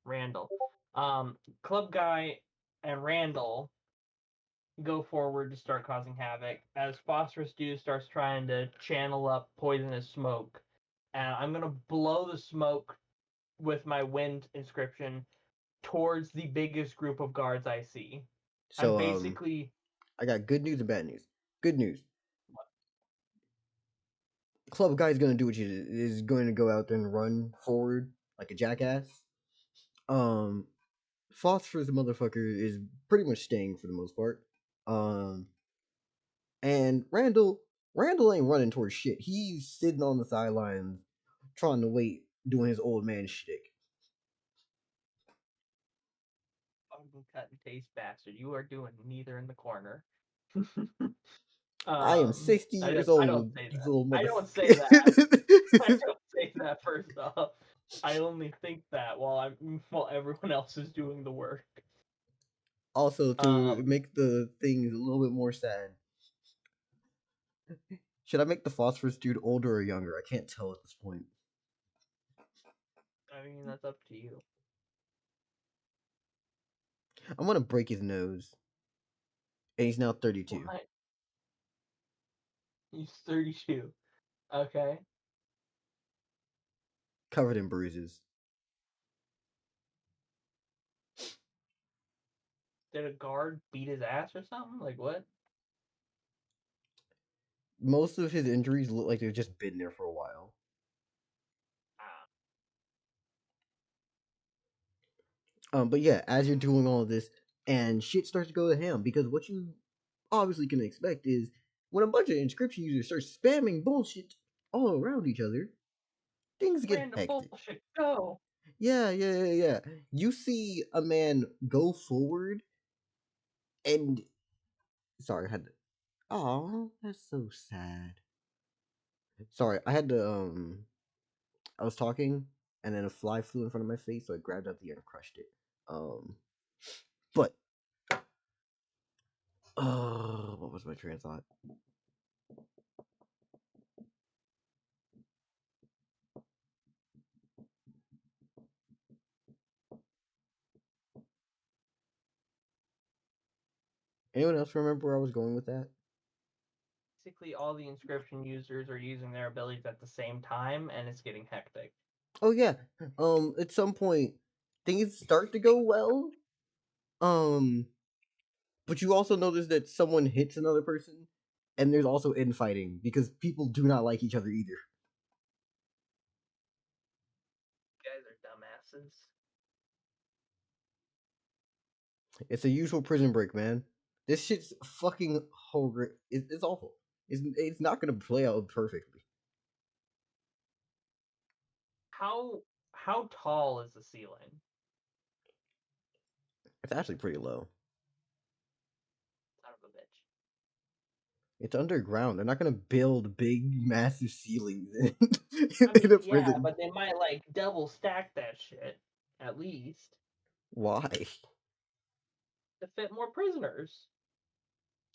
[SPEAKER 1] Randall. Club guy and Randall go forward to start causing havoc as Phosphorus Dew starts trying to channel up poisonous smoke. And I'm gonna blow the smoke with my wind inscription towards the biggest group of guards I see. I'm
[SPEAKER 2] So
[SPEAKER 1] basically
[SPEAKER 2] I got good news and bad news. Good news. Club guy's gonna do what you is going to go out there and run forward like a jackass. Um, Phosphorus motherfucker is pretty much staying for the most part. Um, and Randall ain't running towards shit. He's sitting on the sidelines trying to wait, doing his old man shtick.
[SPEAKER 1] fucking cut and taste bastard. You are doing neither in the corner.
[SPEAKER 2] I am 60 years
[SPEAKER 1] I don't
[SPEAKER 2] old,
[SPEAKER 1] say
[SPEAKER 2] you
[SPEAKER 1] that.
[SPEAKER 2] little
[SPEAKER 1] I
[SPEAKER 2] motherfucker.
[SPEAKER 1] don't say that. I don't say that first off. I only think that while everyone else is doing the work.
[SPEAKER 2] Also, to make the things a little bit more sad, should I make the phosphorus dude older or younger? I can't tell at this point.
[SPEAKER 1] I mean, that's up to you.
[SPEAKER 2] I'm gonna break his nose. And he's now 32.
[SPEAKER 1] What? He's 32. Okay.
[SPEAKER 2] Covered in bruises.
[SPEAKER 1] Did a guard beat his ass or something? Like what?
[SPEAKER 2] Most of his injuries look like they've just been there for a while. But yeah, as you're doing all of this, and shit starts to go to ham, because what you obviously can expect is when a bunch of inscription users start spamming bullshit all around each other, things get
[SPEAKER 1] Random
[SPEAKER 2] hectic.
[SPEAKER 1] bullshit. Go.
[SPEAKER 2] Yeah. You see a man go forward, and sorry, I had to. Oh, that's so sad. Sorry, I had to. I was talking, and then a fly flew in front of my face, so I grabbed it at the air and crushed it. But what was my train of thought? Anyone else remember where I was going with that?
[SPEAKER 1] Basically, all the inscription users are using their abilities at the same time, and it's getting hectic.
[SPEAKER 2] Oh yeah. At some point, things start to go well. But you also notice that someone hits another person, and there's also infighting because people do not like each other either.
[SPEAKER 1] You guys are dumbasses.
[SPEAKER 2] It's a usual prison break, man. This shit's fucking horrible. It's awful. It's not gonna play out perfectly.
[SPEAKER 1] How tall is the ceiling?
[SPEAKER 2] It's actually pretty low.
[SPEAKER 1] Son of a bitch.
[SPEAKER 2] It's underground. They're not gonna build big, massive ceilings in,
[SPEAKER 1] I mean,
[SPEAKER 2] in a
[SPEAKER 1] yeah,
[SPEAKER 2] prison.
[SPEAKER 1] but they might like double stack that shit at least
[SPEAKER 2] Why?
[SPEAKER 1] to fit more prisoners.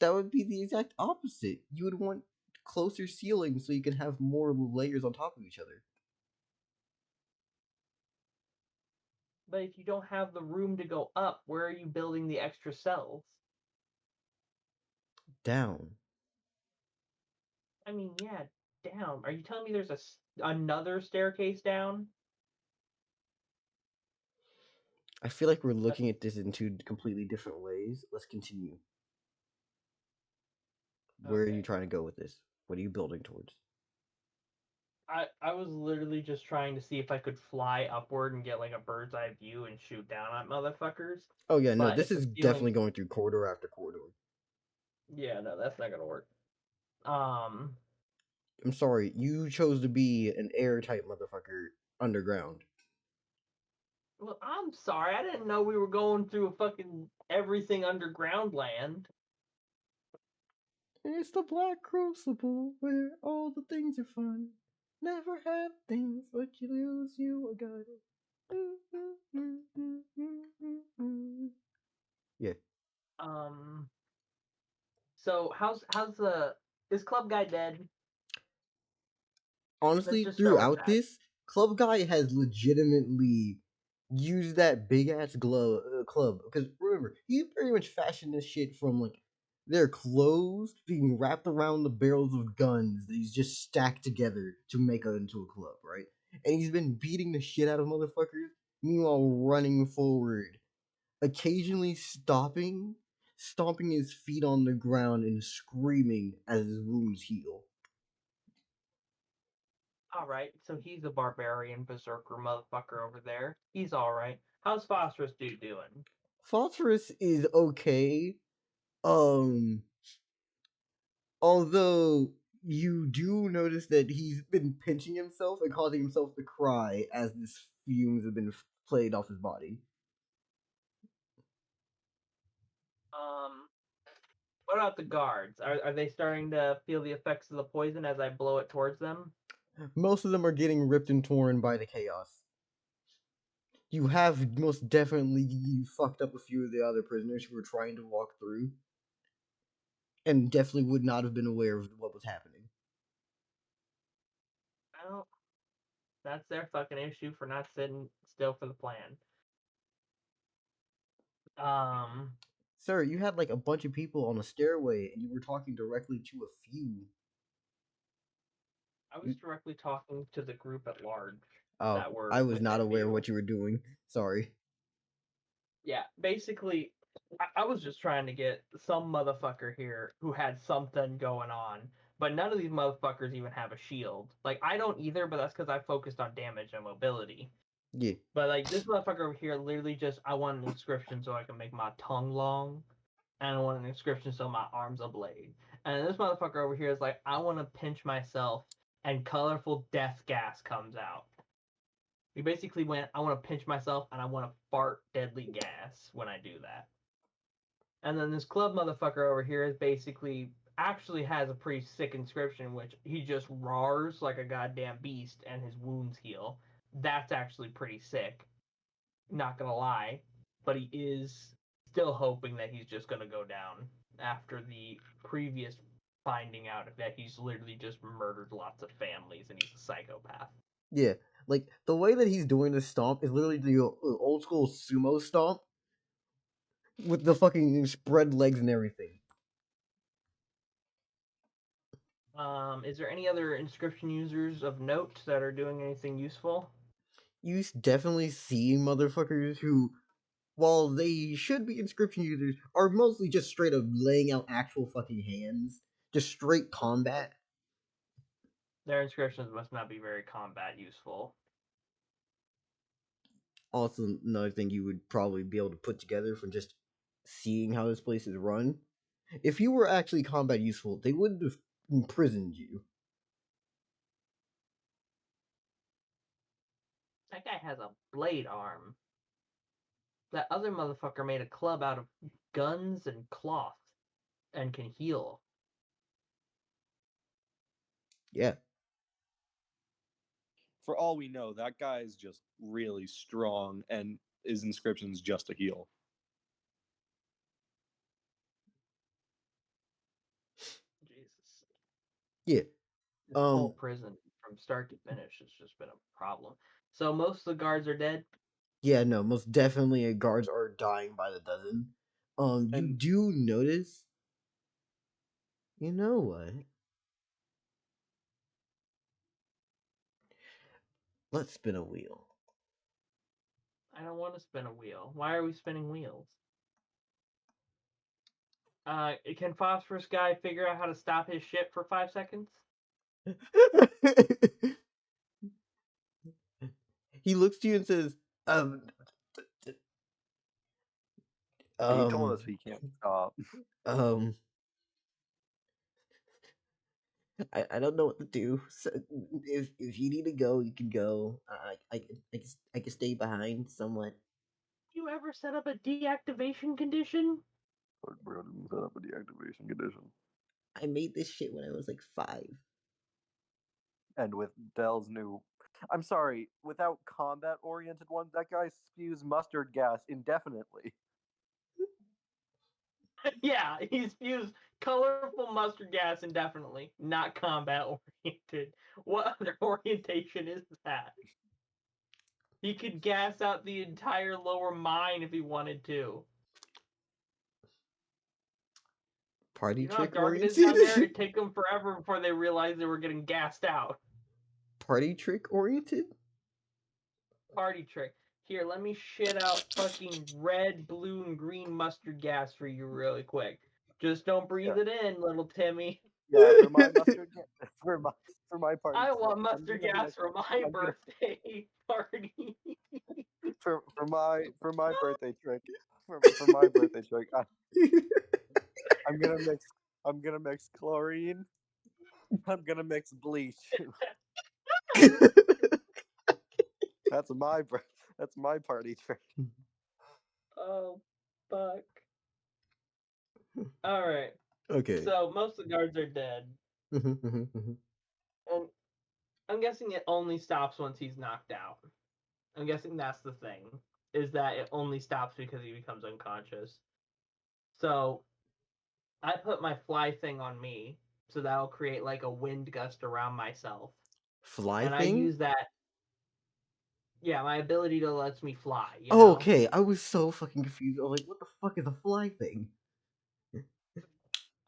[SPEAKER 2] That would be the exact opposite. You would want closer ceilings so you can have more layers on top of each other.
[SPEAKER 1] But if you don't have the room to go up, where are you building the extra cells?
[SPEAKER 2] Down.
[SPEAKER 1] I mean, yeah, down. Are you telling me there's another staircase down?
[SPEAKER 2] I feel like we're looking at this in two completely different ways. Let's continue. Where are you
[SPEAKER 1] Okay.
[SPEAKER 2] trying to go with this? What are you building towards?
[SPEAKER 1] I was literally just trying to see if I could fly upward and get like a bird's eye view and shoot down at motherfuckers.
[SPEAKER 2] Oh yeah, no,
[SPEAKER 1] But
[SPEAKER 2] this
[SPEAKER 1] if the
[SPEAKER 2] is
[SPEAKER 1] ceiling,
[SPEAKER 2] definitely going through corridor after corridor.
[SPEAKER 1] yeah, no, that's not gonna work.
[SPEAKER 2] I'm sorry, you chose to be an airtight motherfucker underground.
[SPEAKER 1] Well, I'm sorry, I didn't know we were going through a fucking everything underground land.
[SPEAKER 2] It's the Black Crucible where all the things are fun. Never have things, but you lose you a gun. Yeah.
[SPEAKER 1] So how's the is Club Guy dead? Let's
[SPEAKER 2] Honestly,
[SPEAKER 1] just start with
[SPEAKER 2] throughout
[SPEAKER 1] that.
[SPEAKER 2] this, Club Guy has legitimately used that big ass club. Because remember, he pretty much fashioned this shit from like their clothes being wrapped around the barrels of guns that he's just stacked together to make it into a club, right? And he's been beating the shit out of motherfuckers, meanwhile running forward, occasionally stomping his feet on the ground and screaming as his wounds heal.
[SPEAKER 1] Alright, so he's a barbarian berserker motherfucker over there. He's alright. How's Phosphorus dude doing?
[SPEAKER 2] Phosphorus is okay. Um, although you do notice that he's been pinching himself and causing himself to cry as these fumes have been played off his body.
[SPEAKER 1] Um What about the guards? Are they starting to feel the effects of the poison as I blow it towards them?
[SPEAKER 2] Most of them are getting ripped and torn by the chaos. You have most definitely fucked up a few of the other prisoners who were trying to walk through, and definitely would not have been aware of what was happening.
[SPEAKER 1] Well, that's their fucking issue for not sitting still for the plan.
[SPEAKER 2] Sir, you had like a bunch of people on a stairway, and you were talking directly to a few.
[SPEAKER 1] I was directly talking to the group at large
[SPEAKER 2] Oh,
[SPEAKER 1] that were
[SPEAKER 2] I was not
[SPEAKER 1] within
[SPEAKER 2] aware of
[SPEAKER 1] view.
[SPEAKER 2] what you were doing. Sorry.
[SPEAKER 1] Yeah, basically, I was just trying to get some motherfucker here who had something going on, but none of these motherfuckers even have a shield. Like, I don't either, but that's because I focused on damage and mobility.
[SPEAKER 2] Yeah.
[SPEAKER 1] But, like, this motherfucker over here literally just, I want an inscription so I can make my tongue long, and I want an inscription so my arm's a blade. And this motherfucker over here is like, I want to pinch myself, and colorful death gas comes out. We basically went, I want to pinch myself and I want to fart deadly gas when I do that. And then this club motherfucker over here is basically actually has a pretty sick inscription, which he just roars like a goddamn beast and his wounds heal. That's actually pretty sick. Not gonna lie. But he is still hoping that he's just gonna go down after the previous finding out that he's literally just murdered lots of families and he's a psychopath.
[SPEAKER 2] Yeah. Like, the way that he's doing this stomp is literally the old school sumo stomp with the fucking spread legs and everything.
[SPEAKER 1] Is there any other inscription users of note that are doing anything useful?
[SPEAKER 2] You definitely see motherfuckers who, while they should be inscription users, are mostly just straight up laying out actual fucking hands. Just straight combat.
[SPEAKER 1] Their inscriptions must not be very combat useful.
[SPEAKER 2] Also, another thing you would probably be able to put together from just seeing how this place is run. If you were actually combat useful, they wouldn't have imprisoned you.
[SPEAKER 1] That guy has a blade arm. That other motherfucker made a club out of guns and cloth and can heal.
[SPEAKER 2] Yeah.
[SPEAKER 3] For all we know, that guy is just really strong, and his inscription's just a heal.
[SPEAKER 1] Jesus.
[SPEAKER 2] Yeah.
[SPEAKER 1] This whole prison from start to finish has just been a problem. So most of the guards are dead?
[SPEAKER 2] Yeah, no, most definitely guards are dying by the dozen. You
[SPEAKER 3] And
[SPEAKER 2] do notice. You know what? Let's spin a wheel.
[SPEAKER 1] I don't want to spin a wheel. Why are we spinning wheels? Can Phosphorus Guy figure out how to stop his shit for 5 seconds?
[SPEAKER 2] He looks to you and says,
[SPEAKER 3] he told us
[SPEAKER 2] um,
[SPEAKER 3] he can't stop.
[SPEAKER 2] um, I don't know what to do. So if you need to go, you can go. I can stay behind somewhat.
[SPEAKER 1] You ever set up a deactivation condition?
[SPEAKER 3] Bro didn't set up a deactivation condition.
[SPEAKER 2] I made this shit when I was like 5.
[SPEAKER 3] And with Dell's new, I'm sorry, without combat-oriented ones, that guy spews mustard gas indefinitely.
[SPEAKER 1] Yeah, he spews colorful mustard gas indefinitely, not combat oriented. What other orientation is that? He could gas out the entire lower mine if he wanted to.
[SPEAKER 2] Party
[SPEAKER 1] You know how
[SPEAKER 2] trick
[SPEAKER 1] dark it is down there?
[SPEAKER 2] oriented.
[SPEAKER 1] It'd take them forever before they realized they were getting gassed out.
[SPEAKER 2] Party trick oriented.
[SPEAKER 1] Party trick. Here, let me shit out fucking red, blue, and green mustard gas for you really quick. Just don't breathe it in, little Timmy.
[SPEAKER 3] Yeah, for my mustard gas, for my party
[SPEAKER 1] I
[SPEAKER 3] trick,
[SPEAKER 1] want mustard gas for my
[SPEAKER 3] I'm gonna-
[SPEAKER 1] birthday party.
[SPEAKER 3] for my birthday trick, for my birthday trick, I'm gonna mix chlorine. I'm gonna mix bleach. That's my party trick.
[SPEAKER 1] Oh, fuck. Alright.
[SPEAKER 2] Okay.
[SPEAKER 1] So most of the guards are dead, and I'm guessing it only stops once he's knocked out. I'm guessing that's the thing, is that it only stops because he becomes unconscious. So I put my fly thing on me, so that'll create like a wind gust around myself.
[SPEAKER 2] Fly
[SPEAKER 1] And I
[SPEAKER 2] thing?
[SPEAKER 1] use that. Yeah, my ability to lets me fly. You
[SPEAKER 2] Oh,
[SPEAKER 1] know?
[SPEAKER 2] okay. I was so fucking confused. I was like, what the fuck is a fly thing?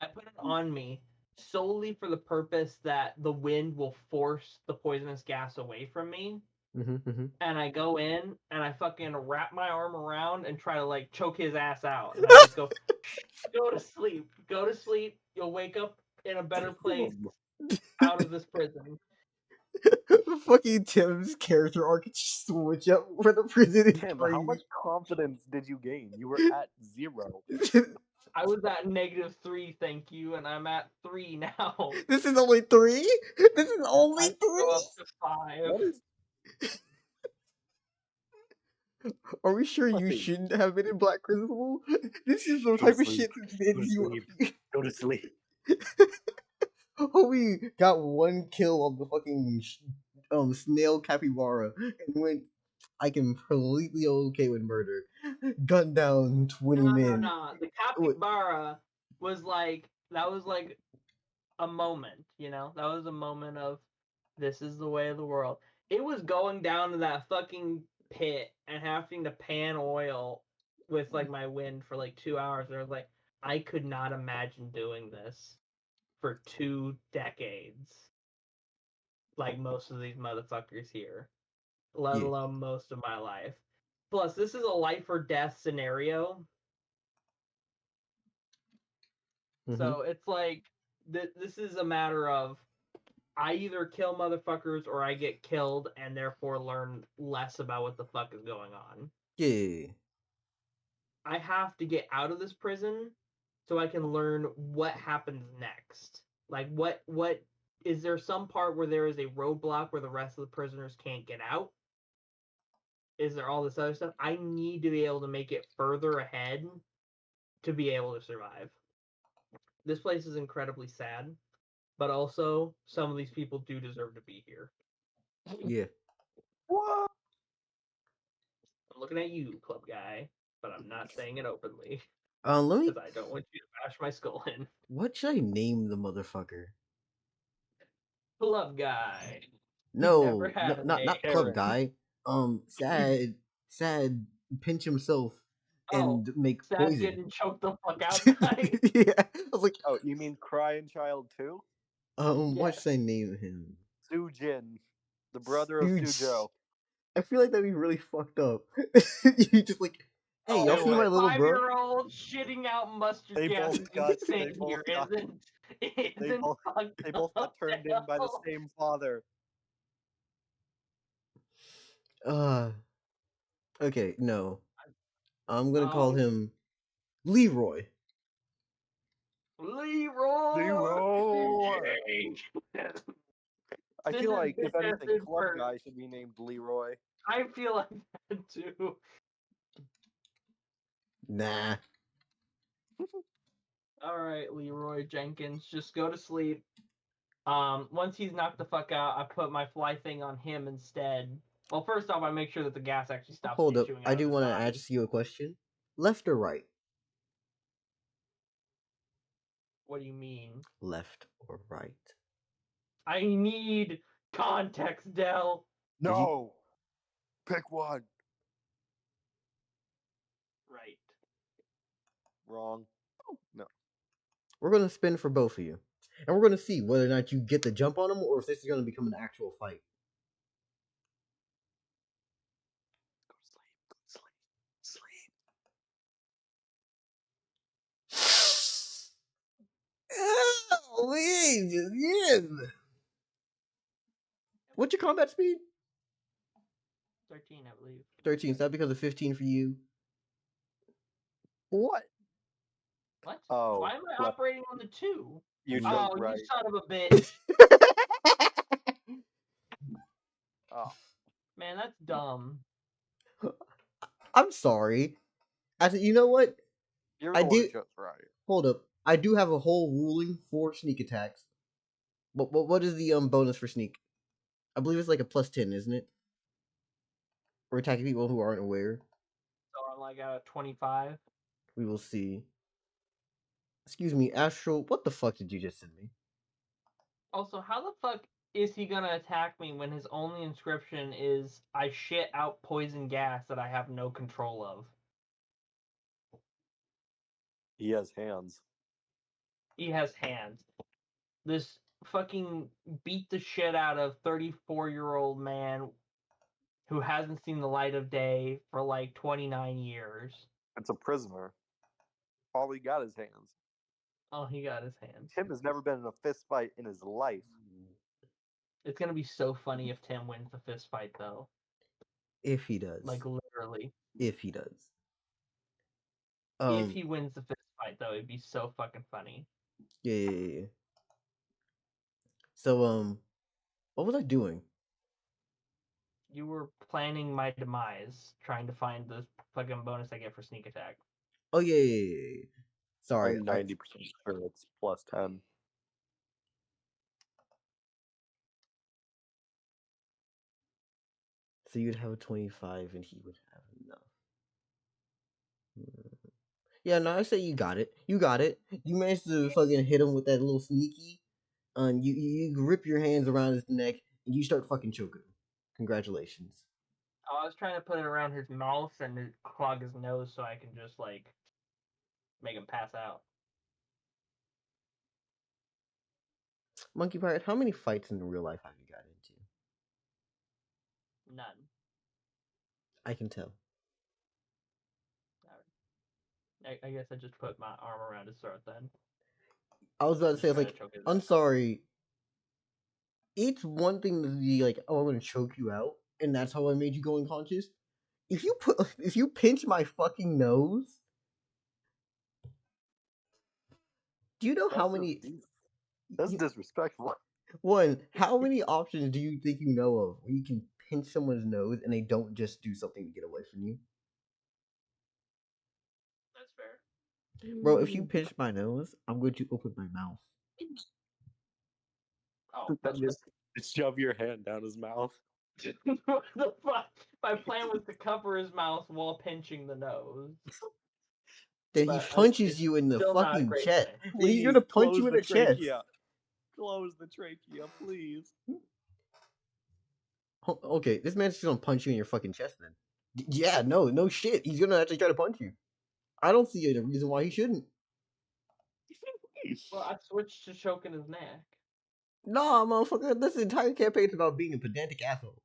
[SPEAKER 1] I put it on me solely for the purpose that the wind will force the poisonous gas away from me. And I go in and I fucking wrap my arm around and try to like choke his ass out. And I just go, go to sleep. Go to sleep. You'll wake up in a better place out of this prison.
[SPEAKER 2] Fucking Tim's character arc switch up for the prison is
[SPEAKER 3] Tim, how
[SPEAKER 2] crazy.
[SPEAKER 3] much confidence did you gain? You were at 0.
[SPEAKER 1] I was at -3, thank you, and I'm at 3 now.
[SPEAKER 2] This is only 3? This is only
[SPEAKER 1] I can go
[SPEAKER 2] 3?
[SPEAKER 1] up to 5.
[SPEAKER 3] What is
[SPEAKER 2] Are we sure you
[SPEAKER 3] Pussy.
[SPEAKER 2] shouldn't have been in Black Crucible? This is the
[SPEAKER 3] Go to
[SPEAKER 2] type of
[SPEAKER 3] sleep.
[SPEAKER 2] shit that made
[SPEAKER 3] Go to
[SPEAKER 2] you.
[SPEAKER 3] sleep. Go to sleep.
[SPEAKER 2] Oh, we got 1 kill on the fucking snail capybara and went. I can completely okay with murder. Gun down 20 men.
[SPEAKER 1] No. The capybara was like, that was like a moment, you know? That was a moment of, this is the way of the world. It was going down to that fucking pit and having to pan oil with like my wind for like 2 hours. And I was like, I could not imagine doing this for 2 decades. Like most of these motherfuckers here, let
[SPEAKER 2] Yeah.
[SPEAKER 1] alone most of my life. Plus, this is a life or death scenario. So it's like, this is a matter of I either kill motherfuckers or I get killed and therefore learn less about what the fuck is going on.
[SPEAKER 2] Yeah.
[SPEAKER 1] I have to get out of this prison so I can learn what happens next. Like what is there some part where there is a roadblock where the rest of the prisoners can't get out? Is there all this other stuff? I need to be able to make it further ahead to be able to survive. This place is incredibly sad, but also some of these people do deserve to be here.
[SPEAKER 2] Yeah.
[SPEAKER 3] What?
[SPEAKER 1] I'm looking at you, club guy, but I'm not saying it openly
[SPEAKER 2] Let me.
[SPEAKER 1] because I don't want you to bash my skull in.
[SPEAKER 2] What should I name the motherfucker?
[SPEAKER 1] Club guy. He never
[SPEAKER 2] No,
[SPEAKER 1] had a
[SPEAKER 2] not
[SPEAKER 1] name.
[SPEAKER 2] club
[SPEAKER 3] Aaron.
[SPEAKER 2] guy. Sad, pinch himself
[SPEAKER 1] Oh,
[SPEAKER 2] and make
[SPEAKER 1] sad
[SPEAKER 2] poison.
[SPEAKER 1] getting choked the fuck out guy.
[SPEAKER 2] Yeah, I was like,
[SPEAKER 3] Oh, you mean Crying Child 2?
[SPEAKER 2] what
[SPEAKER 1] Yes.
[SPEAKER 2] should I name him?
[SPEAKER 3] Sujin, the brother of Sujo.
[SPEAKER 2] I feel like that'd be really fucked up. You just like, hey, y'all
[SPEAKER 3] Do
[SPEAKER 2] see my
[SPEAKER 3] it.
[SPEAKER 2] little bro?
[SPEAKER 1] 5-year-old shitting out mustard
[SPEAKER 3] They
[SPEAKER 1] gas
[SPEAKER 3] both
[SPEAKER 1] is
[SPEAKER 3] got-
[SPEAKER 1] insane
[SPEAKER 3] they both
[SPEAKER 1] here,
[SPEAKER 3] got-
[SPEAKER 1] isn't?
[SPEAKER 3] They
[SPEAKER 1] Isn't
[SPEAKER 3] both,
[SPEAKER 1] fucked
[SPEAKER 3] they both got
[SPEAKER 1] up
[SPEAKER 3] turned
[SPEAKER 1] at
[SPEAKER 3] in by the
[SPEAKER 1] all.
[SPEAKER 3] same father.
[SPEAKER 2] Okay, no. I'm gonna call
[SPEAKER 1] Oh,
[SPEAKER 2] him Leroy.
[SPEAKER 1] Leroy
[SPEAKER 3] Leroy!
[SPEAKER 1] Jenkins.
[SPEAKER 3] I
[SPEAKER 1] This
[SPEAKER 3] feel
[SPEAKER 1] is
[SPEAKER 3] like, if anything,
[SPEAKER 1] best
[SPEAKER 3] Club
[SPEAKER 1] first.
[SPEAKER 3] Guy should be named Leroy.
[SPEAKER 1] I feel like that too.
[SPEAKER 2] Nah.
[SPEAKER 1] All right, Leroy Jenkins, just go to sleep. Once he's knocked the fuck out, I put my fly thing on him instead. Well, first off, I make sure that the gas actually stops
[SPEAKER 2] Hold up.
[SPEAKER 1] issuing
[SPEAKER 2] I
[SPEAKER 1] out
[SPEAKER 2] do
[SPEAKER 1] of his
[SPEAKER 2] want to
[SPEAKER 1] body.
[SPEAKER 2] ask you a question. Left or right?
[SPEAKER 1] What do you mean?
[SPEAKER 2] Left or right?
[SPEAKER 1] I need context, Dell.
[SPEAKER 3] No! Pick one!
[SPEAKER 1] Right.
[SPEAKER 3] Wrong. No.
[SPEAKER 2] We're gonna spin for both of you, and we're gonna see whether or not you get the jump on him, or if this is gonna become an actual fight.
[SPEAKER 3] Go to sleep. Go to sleep.
[SPEAKER 2] Oh, yes. What's your combat speed?
[SPEAKER 1] 13, I believe.
[SPEAKER 2] 13. Is that because of 15 for you?
[SPEAKER 3] What?
[SPEAKER 1] What?
[SPEAKER 3] Oh,
[SPEAKER 1] Why am I
[SPEAKER 3] left.
[SPEAKER 1] operating on the 2?
[SPEAKER 3] You
[SPEAKER 1] Oh,
[SPEAKER 3] chose right.
[SPEAKER 1] you son of a bitch.
[SPEAKER 3] Oh.
[SPEAKER 1] Man, that's dumb.
[SPEAKER 2] I'm sorry. You know what?
[SPEAKER 3] You're
[SPEAKER 2] I
[SPEAKER 3] the one who
[SPEAKER 2] do.
[SPEAKER 3] chose right.
[SPEAKER 2] Hold up. I do have a whole ruling for sneak attacks. But what is the bonus for sneak? I believe it's like a +10, isn't it? For attacking people who aren't aware.
[SPEAKER 1] So I'm like at a 25.
[SPEAKER 2] We will see. Excuse me, Astral. What the fuck did you just send me?
[SPEAKER 1] Also, how the fuck is he gonna attack me when his only inscription is "I shit out poison gas that I have no control of"?
[SPEAKER 3] He has hands.
[SPEAKER 1] He has hands. This fucking beat the shit out of 34-year-old man who hasn't seen the light of day for like 29 years.
[SPEAKER 3] It's a prisoner. All he got is hands.
[SPEAKER 1] All he got is hands.
[SPEAKER 3] Tim has never been in a fist fight in his life.
[SPEAKER 1] It's gonna be so funny if Tim wins the fist fight, though.
[SPEAKER 2] If he does.
[SPEAKER 1] Like, literally.
[SPEAKER 2] If he does.
[SPEAKER 1] If he wins the fist fight, though, it'd be so fucking funny.
[SPEAKER 2] Yeah. So, what was I doing?
[SPEAKER 1] You were planning my demise, trying to find the fucking bonus I get for sneak attack.
[SPEAKER 2] Oh, yeah. Sorry.
[SPEAKER 3] I'm 90% sure it's +10.
[SPEAKER 2] So you'd have a 25 and he would have enough. Yeah, no, I say you got it. You got it. You managed to fucking hit him with that little sneaky. You grip your hands around his neck and you start fucking choking him. Congratulations.
[SPEAKER 1] I was trying to put it around his mouth and clog his nose so I can just, like, make him pass out.
[SPEAKER 2] Monkey Pirate, how many fights in real life have you got into?
[SPEAKER 1] None.
[SPEAKER 2] I can tell.
[SPEAKER 1] I guess I just put my arm around his throat then.
[SPEAKER 2] I was about to
[SPEAKER 1] Just
[SPEAKER 2] say, I was
[SPEAKER 1] try to
[SPEAKER 2] like,
[SPEAKER 1] choke his
[SPEAKER 2] I'm
[SPEAKER 1] ass.
[SPEAKER 2] sorry. It's one thing to be like, oh, I'm gonna choke you out, and that's how I made you go unconscious. If you pinch my fucking nose, do you know how many?
[SPEAKER 3] That's disrespectful.
[SPEAKER 2] One, how many options do you think you know of where you can pinch someone's nose and they don't just do something to get away from you?
[SPEAKER 1] That's fair.
[SPEAKER 2] Bro, if you pinch my nose, I'm going to open my mouth.
[SPEAKER 1] Oh,
[SPEAKER 3] Then just shove your hand down his mouth.
[SPEAKER 1] what the fuck? My plan was to cover his mouth while pinching the nose.
[SPEAKER 2] Then he
[SPEAKER 1] But
[SPEAKER 2] punches
[SPEAKER 1] it's
[SPEAKER 2] you in the
[SPEAKER 1] still not a
[SPEAKER 2] fucking
[SPEAKER 1] great
[SPEAKER 2] chest.
[SPEAKER 1] plan.
[SPEAKER 2] When he's
[SPEAKER 3] Please,
[SPEAKER 2] gonna punch
[SPEAKER 3] close
[SPEAKER 2] you in
[SPEAKER 3] the
[SPEAKER 2] the chest.
[SPEAKER 3] trachea. Close the trachea, please.
[SPEAKER 2] Okay, this man's just gonna punch you in your fucking chest then. Yeah, no shit. He's gonna actually try to punch you. I don't see a reason why he shouldn't.
[SPEAKER 1] Well, I switched to choking his neck.
[SPEAKER 2] Nah, motherfucker, this entire campaign's about being a pedantic asshole.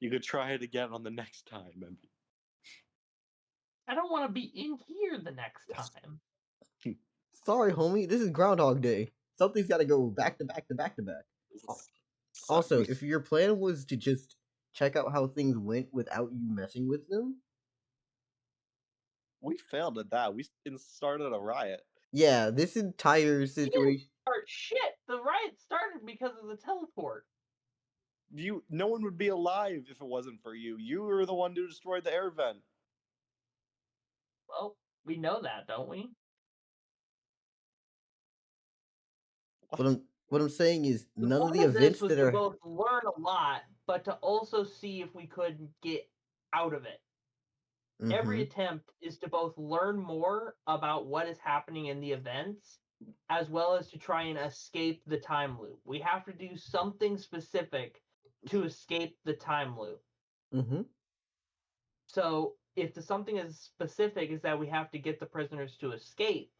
[SPEAKER 3] You could try it again on the next time, maybe.
[SPEAKER 1] I don't want to be in here the next time.
[SPEAKER 2] Sorry, homie, this is Groundhog Day. Something's gotta go back to back to back to back. Also, if your plan was to just check out how things went without you messing with them,
[SPEAKER 3] we failed at that. We started a riot.
[SPEAKER 2] yeah, this entire situation.
[SPEAKER 1] Shit, the riot started because of the teleport.
[SPEAKER 3] No one would be alive if it wasn't for you. You were the one who destroyed the air vent.
[SPEAKER 1] Well, we know that, don't we?
[SPEAKER 2] What I'm saying is
[SPEAKER 1] The
[SPEAKER 2] none of
[SPEAKER 1] point
[SPEAKER 2] the
[SPEAKER 1] of this
[SPEAKER 2] events
[SPEAKER 1] was
[SPEAKER 2] that
[SPEAKER 1] to
[SPEAKER 2] are
[SPEAKER 1] both learn a lot, but to also see if we could get out of it. Every attempt is to both learn more about what is happening in the events, as well as to try and escape the time loop. We have to do something specific to escape the time loop. So if the something is specific is that we have to get the prisoners to escape,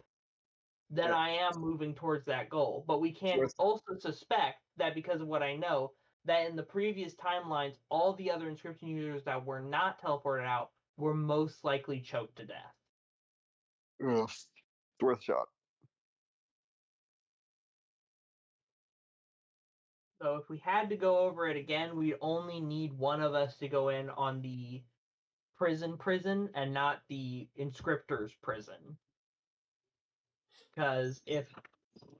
[SPEAKER 1] then I am moving towards that goal. But we can also suspect that because of what I know, that in the previous timelines, all the other inscription users that were not teleported out were most likely choked to death.
[SPEAKER 3] Ugh, worth a shot.
[SPEAKER 1] So if we had to go over it again, we'd only need one of us to go in on the prison and not the inscriptor's prison. Because if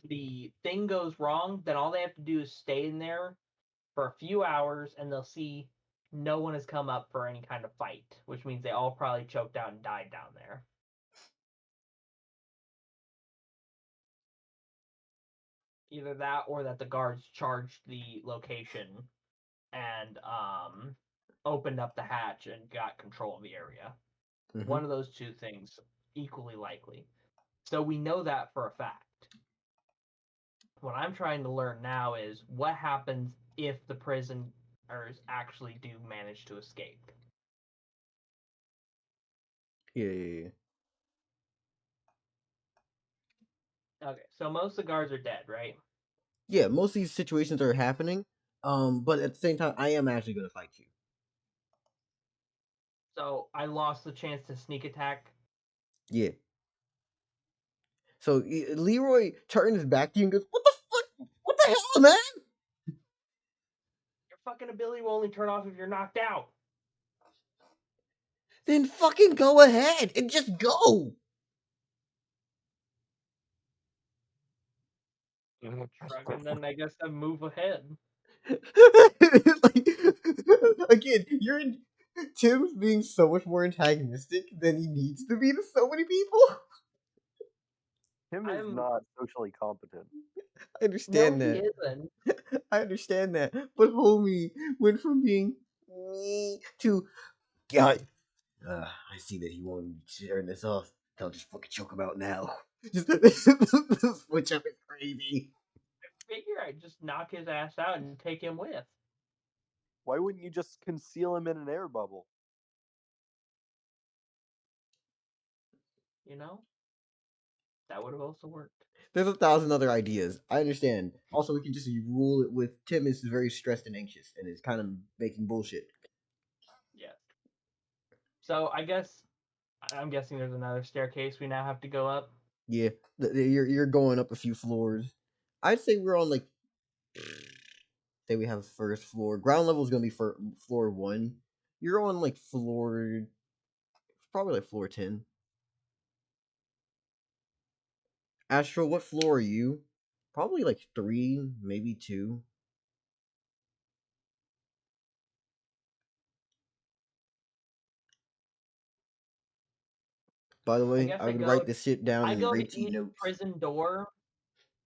[SPEAKER 1] the thing goes wrong, then all they have to do is stay in there for a few hours and they'll see no one has come up for any kind of fight, which means they all probably choked out and died down there. Either that or that the guards charged the location and opened up the hatch and got control of the area.
[SPEAKER 2] Mm-hmm.
[SPEAKER 1] One of those two things equally likely. So we know that for a fact. What I'm trying to learn now is what happens if the prisoners actually do manage to escape.
[SPEAKER 2] Yeah.
[SPEAKER 1] Okay, so most of the guards are dead, right?
[SPEAKER 2] Yeah, most of these situations are happening. But at the same time, I am actually gonna fight you.
[SPEAKER 1] So I lost the chance to sneak attack.
[SPEAKER 2] Yeah. So Leroy turns his back to you and goes, "What the fuck? What the hell, man?"
[SPEAKER 1] Your fucking ability will only turn off if you're knocked out.
[SPEAKER 2] Then fucking go ahead and just go.
[SPEAKER 1] Shrug, and then I guess I move ahead.
[SPEAKER 2] Like, again, you're in Tim's being so much more antagonistic than he needs to be to so many people.
[SPEAKER 3] Tim is
[SPEAKER 1] I'm
[SPEAKER 3] not socially competent.
[SPEAKER 2] I
[SPEAKER 1] no,
[SPEAKER 2] understand
[SPEAKER 1] he
[SPEAKER 2] that.
[SPEAKER 1] isn't.
[SPEAKER 2] I understand that. But homie went from being me to God. I see that he won't turn this off. I'll just fucking choke him out now. Just switch up is crazy.
[SPEAKER 1] Figure I'd just knock his ass out and take him with.
[SPEAKER 3] Why wouldn't you just conceal him in an air bubble?
[SPEAKER 1] You know, that would have also worked.
[SPEAKER 2] There's 1,000 other ideas. I understand. Also, we can just rule it with Tim is very stressed and anxious and is kind of making bullshit.
[SPEAKER 1] Yeah. So I guess I'm guessing there's another staircase we now have to go up.
[SPEAKER 2] Yeah, you're going up a few floors. I'd say we're on like, say we have first floor. Ground level is gonna be for floor 1. You're on like floor, probably like floor 10. Astro, what floor are you? Probably like 3, maybe 2. By the
[SPEAKER 1] I
[SPEAKER 2] way,
[SPEAKER 1] guess
[SPEAKER 2] I
[SPEAKER 1] I
[SPEAKER 2] would
[SPEAKER 1] go
[SPEAKER 2] write this shit down
[SPEAKER 1] I
[SPEAKER 2] in
[SPEAKER 1] go to
[SPEAKER 2] Richie
[SPEAKER 1] each
[SPEAKER 2] notes.
[SPEAKER 1] prison door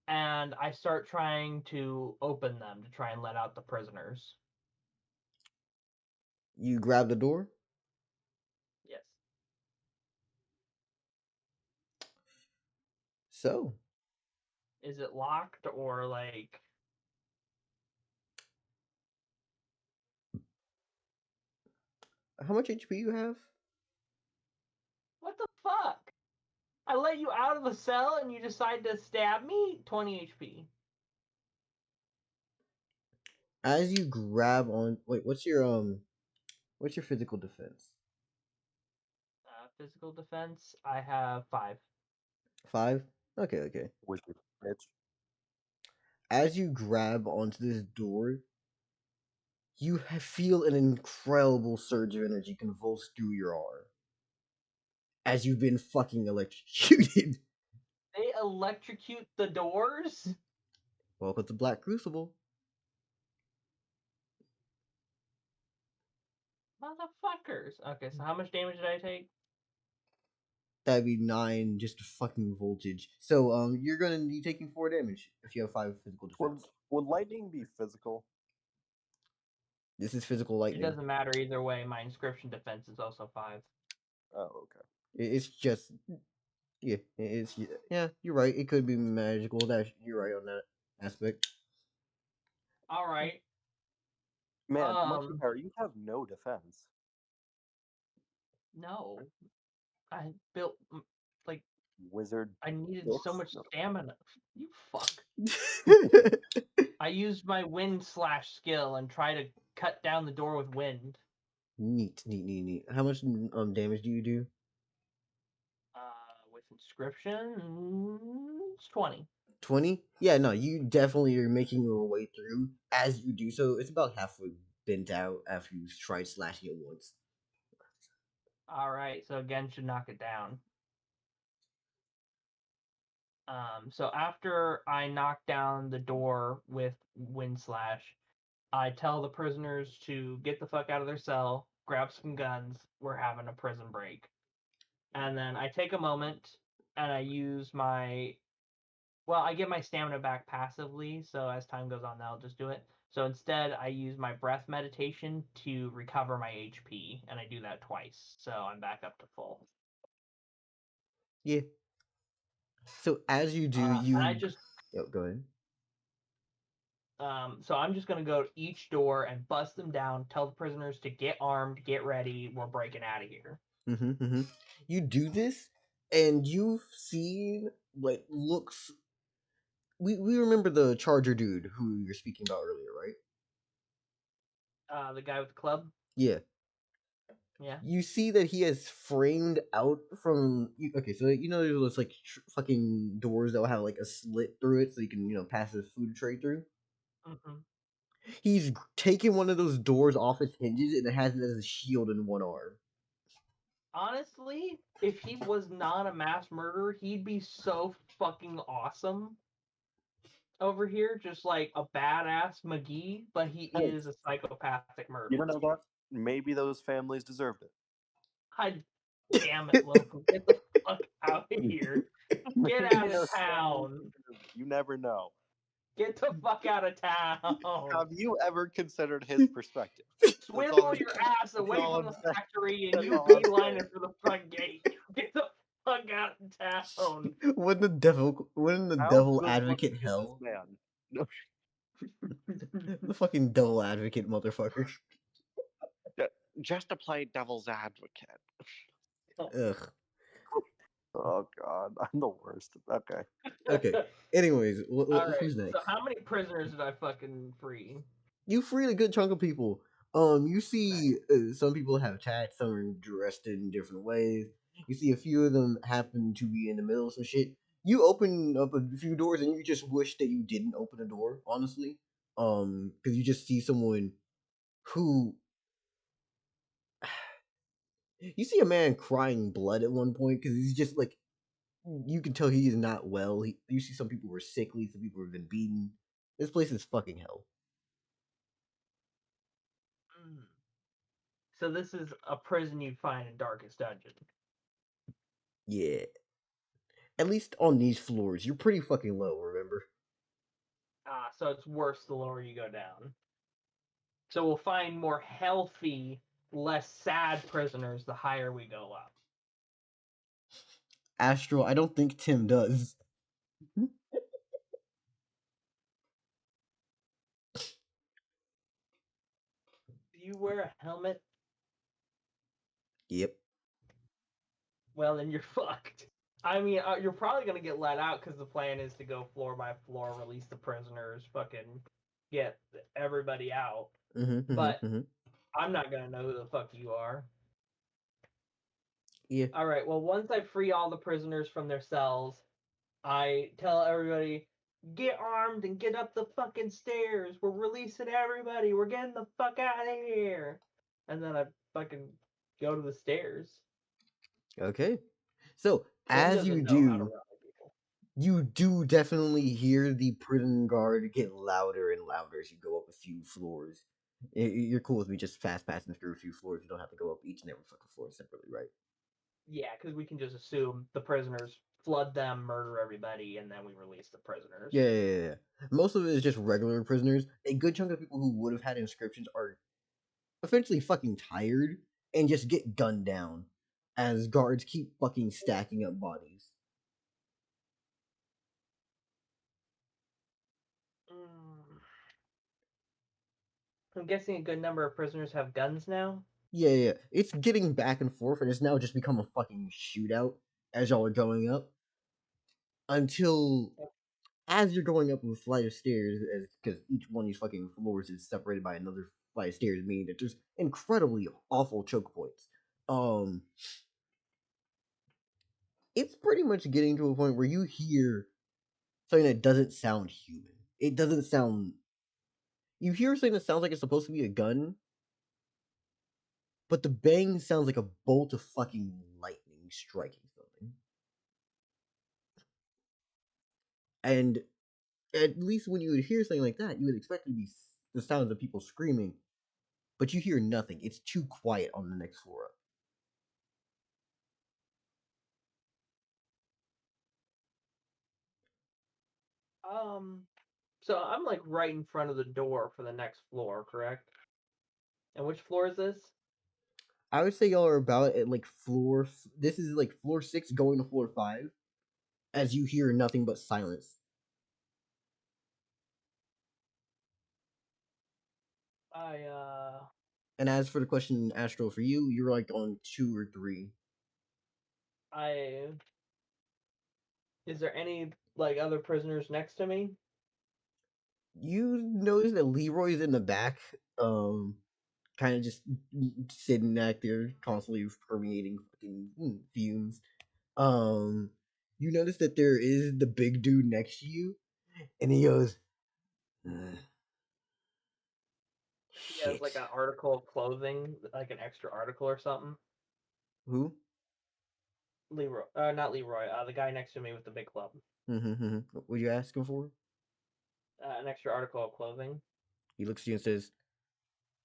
[SPEAKER 1] and I start trying to open them to try and let out the prisoners.
[SPEAKER 2] You grab the door.
[SPEAKER 1] Yes.
[SPEAKER 2] So,
[SPEAKER 1] Is it locked or like
[SPEAKER 2] how much HP you have?
[SPEAKER 1] what the fuck? I let you out of the cell and you decide to stab me? 20 HP.
[SPEAKER 2] As you grab on, wait, what's your physical defense?
[SPEAKER 1] Physical defense, I have 5.
[SPEAKER 2] 5. Okay.
[SPEAKER 3] Wizard bitch.
[SPEAKER 2] As you grab onto this door, you feel an incredible surge of energy convulse through your arm as you've been fucking electrocuted.
[SPEAKER 1] They electrocute the doors?
[SPEAKER 2] Welcome to Black Crucible.
[SPEAKER 1] Motherfuckers. Okay, so how much damage did I take?
[SPEAKER 2] That'd be 9 just fucking voltage. So you're gonna be taking 4 damage if you have 5 physical defense.
[SPEAKER 3] Would lightning be physical?
[SPEAKER 2] This is physical
[SPEAKER 1] It
[SPEAKER 2] lightning.
[SPEAKER 1] doesn't matter either way. My inscription defense is also 5.
[SPEAKER 3] Oh, okay.
[SPEAKER 2] It's just yeah. You're right. It could be magical. That you're right on that aspect.
[SPEAKER 1] All right.
[SPEAKER 3] Man, Monkey Power, you have no defense.
[SPEAKER 1] No. I built like
[SPEAKER 3] Wizard.
[SPEAKER 1] I needed so
[SPEAKER 3] bitch.
[SPEAKER 1] much
[SPEAKER 3] No.
[SPEAKER 1] stamina. You fuck. I used my wind slash skill and try to cut down the door with wind.
[SPEAKER 2] Neat. How much damage do you do?
[SPEAKER 1] With inscription, it's 20.
[SPEAKER 2] 20? Yeah, no, you definitely are making your way through. As you do so, it's about halfway bent out after you tried slashing it once.
[SPEAKER 1] All right, so again, should knock it down. So after I knock down the door with wind slash, I tell the prisoners to get the fuck out of their cell, grab some guns. We're having a prison break. And then I take a moment and I use my Well, I get my stamina back passively, so as time goes on, I'll just do it. So instead, I use my breath meditation to recover my HP, and I do that twice, so I'm back up to full.
[SPEAKER 2] Yeah. So as you do,
[SPEAKER 1] And I just
[SPEAKER 2] go ahead.
[SPEAKER 1] so I'm just gonna go to each door and bust them down. Tell the prisoners to get armed, get ready. We're breaking out of here.
[SPEAKER 2] You do this, and you've seen what looks. We remember the Charger dude who you're speaking about earlier, right?
[SPEAKER 1] The guy with the club.
[SPEAKER 2] Yeah.
[SPEAKER 1] Yeah.
[SPEAKER 2] You see that he has framed out from. Okay, so you know there's those like fucking doors that will have like a slit through it, so you can pass the food tray through.
[SPEAKER 1] Mm-hmm.
[SPEAKER 2] He's taken one of those doors off its hinges and it has it as a shield in one arm.
[SPEAKER 1] Honestly, if he was not a mass murderer, he'd be so fucking awesome over here, just like a badass McGee, but he
[SPEAKER 3] Hey,
[SPEAKER 1] is a psychopathic
[SPEAKER 3] you
[SPEAKER 1] murderer.
[SPEAKER 3] don't know what? Maybe those families deserved it.
[SPEAKER 1] God damn it, Lofu. Get the fuck out of here. Get
[SPEAKER 3] Maybe
[SPEAKER 1] out of
[SPEAKER 3] those families
[SPEAKER 1] town.
[SPEAKER 3] deserved it. You never know.
[SPEAKER 1] Get the fuck out of town.
[SPEAKER 3] Have you ever considered his perspective?
[SPEAKER 1] Swivel your ass
[SPEAKER 3] that's
[SPEAKER 1] away
[SPEAKER 3] all
[SPEAKER 1] from
[SPEAKER 3] I'm
[SPEAKER 1] the
[SPEAKER 3] saying.
[SPEAKER 1] factory and
[SPEAKER 3] That's
[SPEAKER 1] you
[SPEAKER 3] all I'm
[SPEAKER 1] beeline
[SPEAKER 3] saying.
[SPEAKER 1] it for the front gate. Get the fuck out of town.
[SPEAKER 2] When the
[SPEAKER 3] How
[SPEAKER 2] devil
[SPEAKER 3] good
[SPEAKER 2] advocate
[SPEAKER 3] looking is this
[SPEAKER 2] hell,
[SPEAKER 3] man? No,
[SPEAKER 2] the fucking devil advocate motherfucker.
[SPEAKER 3] just to play devil's advocate.
[SPEAKER 2] Ugh.
[SPEAKER 3] Oh god, I'm the worst. Okay.
[SPEAKER 2] Okay. Anyways,
[SPEAKER 1] All right.
[SPEAKER 2] who's
[SPEAKER 1] So
[SPEAKER 2] next?
[SPEAKER 1] how many prisoners did I fucking free?
[SPEAKER 2] You freed a good chunk of people. You see some people have tats, some are dressed in different ways. You see a few of them happen to be in the middle of some shit. You open up a few doors and you just wish that you didn't open a door, honestly. Because you just see someone who you see a man crying blood at one point because he's just like you can tell he is not well. You see some people were sickly, some people have been beaten. This place is fucking hell.
[SPEAKER 1] Mm. So this is a prison you'd find in Darkest Dungeon.
[SPEAKER 2] Yeah. At least on these floors, you're pretty fucking low, remember?
[SPEAKER 1] Ah, so it's worse the lower you go down. So we'll find more healthy, less sad prisoners the higher we go up.
[SPEAKER 2] Astral, I don't think Tim does.
[SPEAKER 1] Do you wear a helmet?
[SPEAKER 2] Yep.
[SPEAKER 1] Well, then you're fucked. I mean, you're probably gonna get let out because the plan is to go floor by floor, release the prisoners, fucking get everybody out. But I'm not gonna know who the fuck you are.
[SPEAKER 2] Yeah.
[SPEAKER 1] All right. Well, once I free all the prisoners from their cells, I tell everybody, get armed and get up the fucking stairs. We're releasing everybody. We're getting the fuck out of here. And then I fucking go to the stairs.
[SPEAKER 2] Okay. So,
[SPEAKER 1] Tim
[SPEAKER 2] as you
[SPEAKER 1] doesn't know how to
[SPEAKER 2] do,
[SPEAKER 1] run the people.
[SPEAKER 2] you do definitely hear the prison guard get louder and louder as you go up a few floors. You're cool with me just fast passing through a few floors. You don't have to go up each and every fucking floor separately, right?
[SPEAKER 1] Yeah, because we can just assume the prisoners, flood them, murder everybody, and then we release the prisoners.
[SPEAKER 2] Yeah. Most of it is just regular prisoners. A good chunk of people who would have had inscriptions are essentially fucking tired and just get gunned down as guards keep fucking stacking up bodies.
[SPEAKER 1] I'm guessing a good number of prisoners have guns now.
[SPEAKER 2] Yeah. It's getting back and forth, and it's now just become a fucking shootout as y'all are going up. Until as you're going up a flight of stairs, because each one of these fucking floors is separated by another flight of stairs, meaning that there's incredibly awful choke points. It's pretty much getting to a point where you hear something that doesn't sound human. It doesn't sound. You hear something that sounds like it's supposed to be a gun, but the bang sounds like a bolt of fucking lightning striking something. And at least when you would hear something like that, you would expect it to be the sounds of people screaming, but you hear nothing. It's too quiet on the next floor up.
[SPEAKER 1] Um, so I'm like right in front of the door for the next floor, correct? And which floor is this?
[SPEAKER 2] I would say y'all are about at like This is like floor 6 going to floor 5, as you hear nothing but silence.
[SPEAKER 1] I
[SPEAKER 2] And as for the question, Astro, for you, you're like on 2 or 3.
[SPEAKER 1] I is there any like other prisoners next to me?
[SPEAKER 2] You notice that Leroy's in the back, kind of just sitting back there, constantly permeating fucking fumes. Um, you notice that there is the big dude next to you, and he goes, "Ugh,
[SPEAKER 1] He has like
[SPEAKER 2] "Shit."
[SPEAKER 1] an article of clothing, like an extra article or something.
[SPEAKER 2] Who?
[SPEAKER 1] Leroy, not Leroy. The guy next to me with the big club.
[SPEAKER 2] What were you asking for?
[SPEAKER 1] An extra article of clothing.
[SPEAKER 2] He looks at you and says,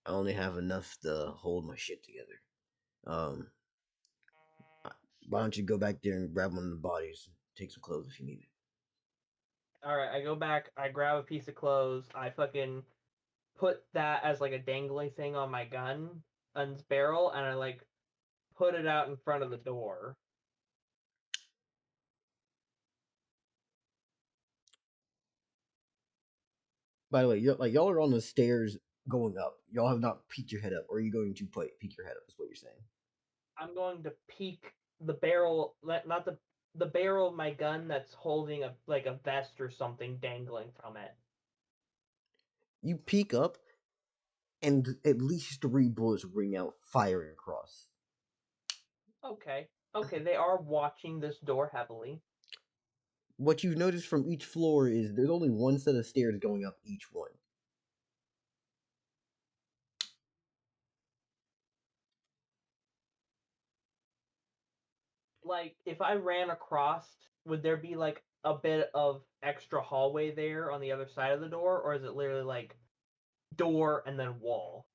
[SPEAKER 2] "I only have enough to hold my shit together. Um, why don't you go back there and grab one of the bodies, and take some clothes if you need it."
[SPEAKER 1] All right, I go back. I grab a piece of clothes. I fucking put that as like a dangly thing on my gun's barrel, and I like put it out in front of the door.
[SPEAKER 2] By the way, y'all are on the stairs going up. Y'all have not peeked your head up, or are you going to peek your head up? Is what you're saying.
[SPEAKER 1] I'm going to peek the barrel, not the barrel of my gun that's holding a like a vest or something dangling from it.
[SPEAKER 2] You peek up, and at least 3 bullets ring out, firing across.
[SPEAKER 1] Okay, okay, they are watching this door heavily.
[SPEAKER 2] What you notice from each floor is there's only one set of stairs going up each one.
[SPEAKER 1] Like, if I ran across, would there be like a bit of extra hallway there on the other side of the door, or is it literally like door and then wall?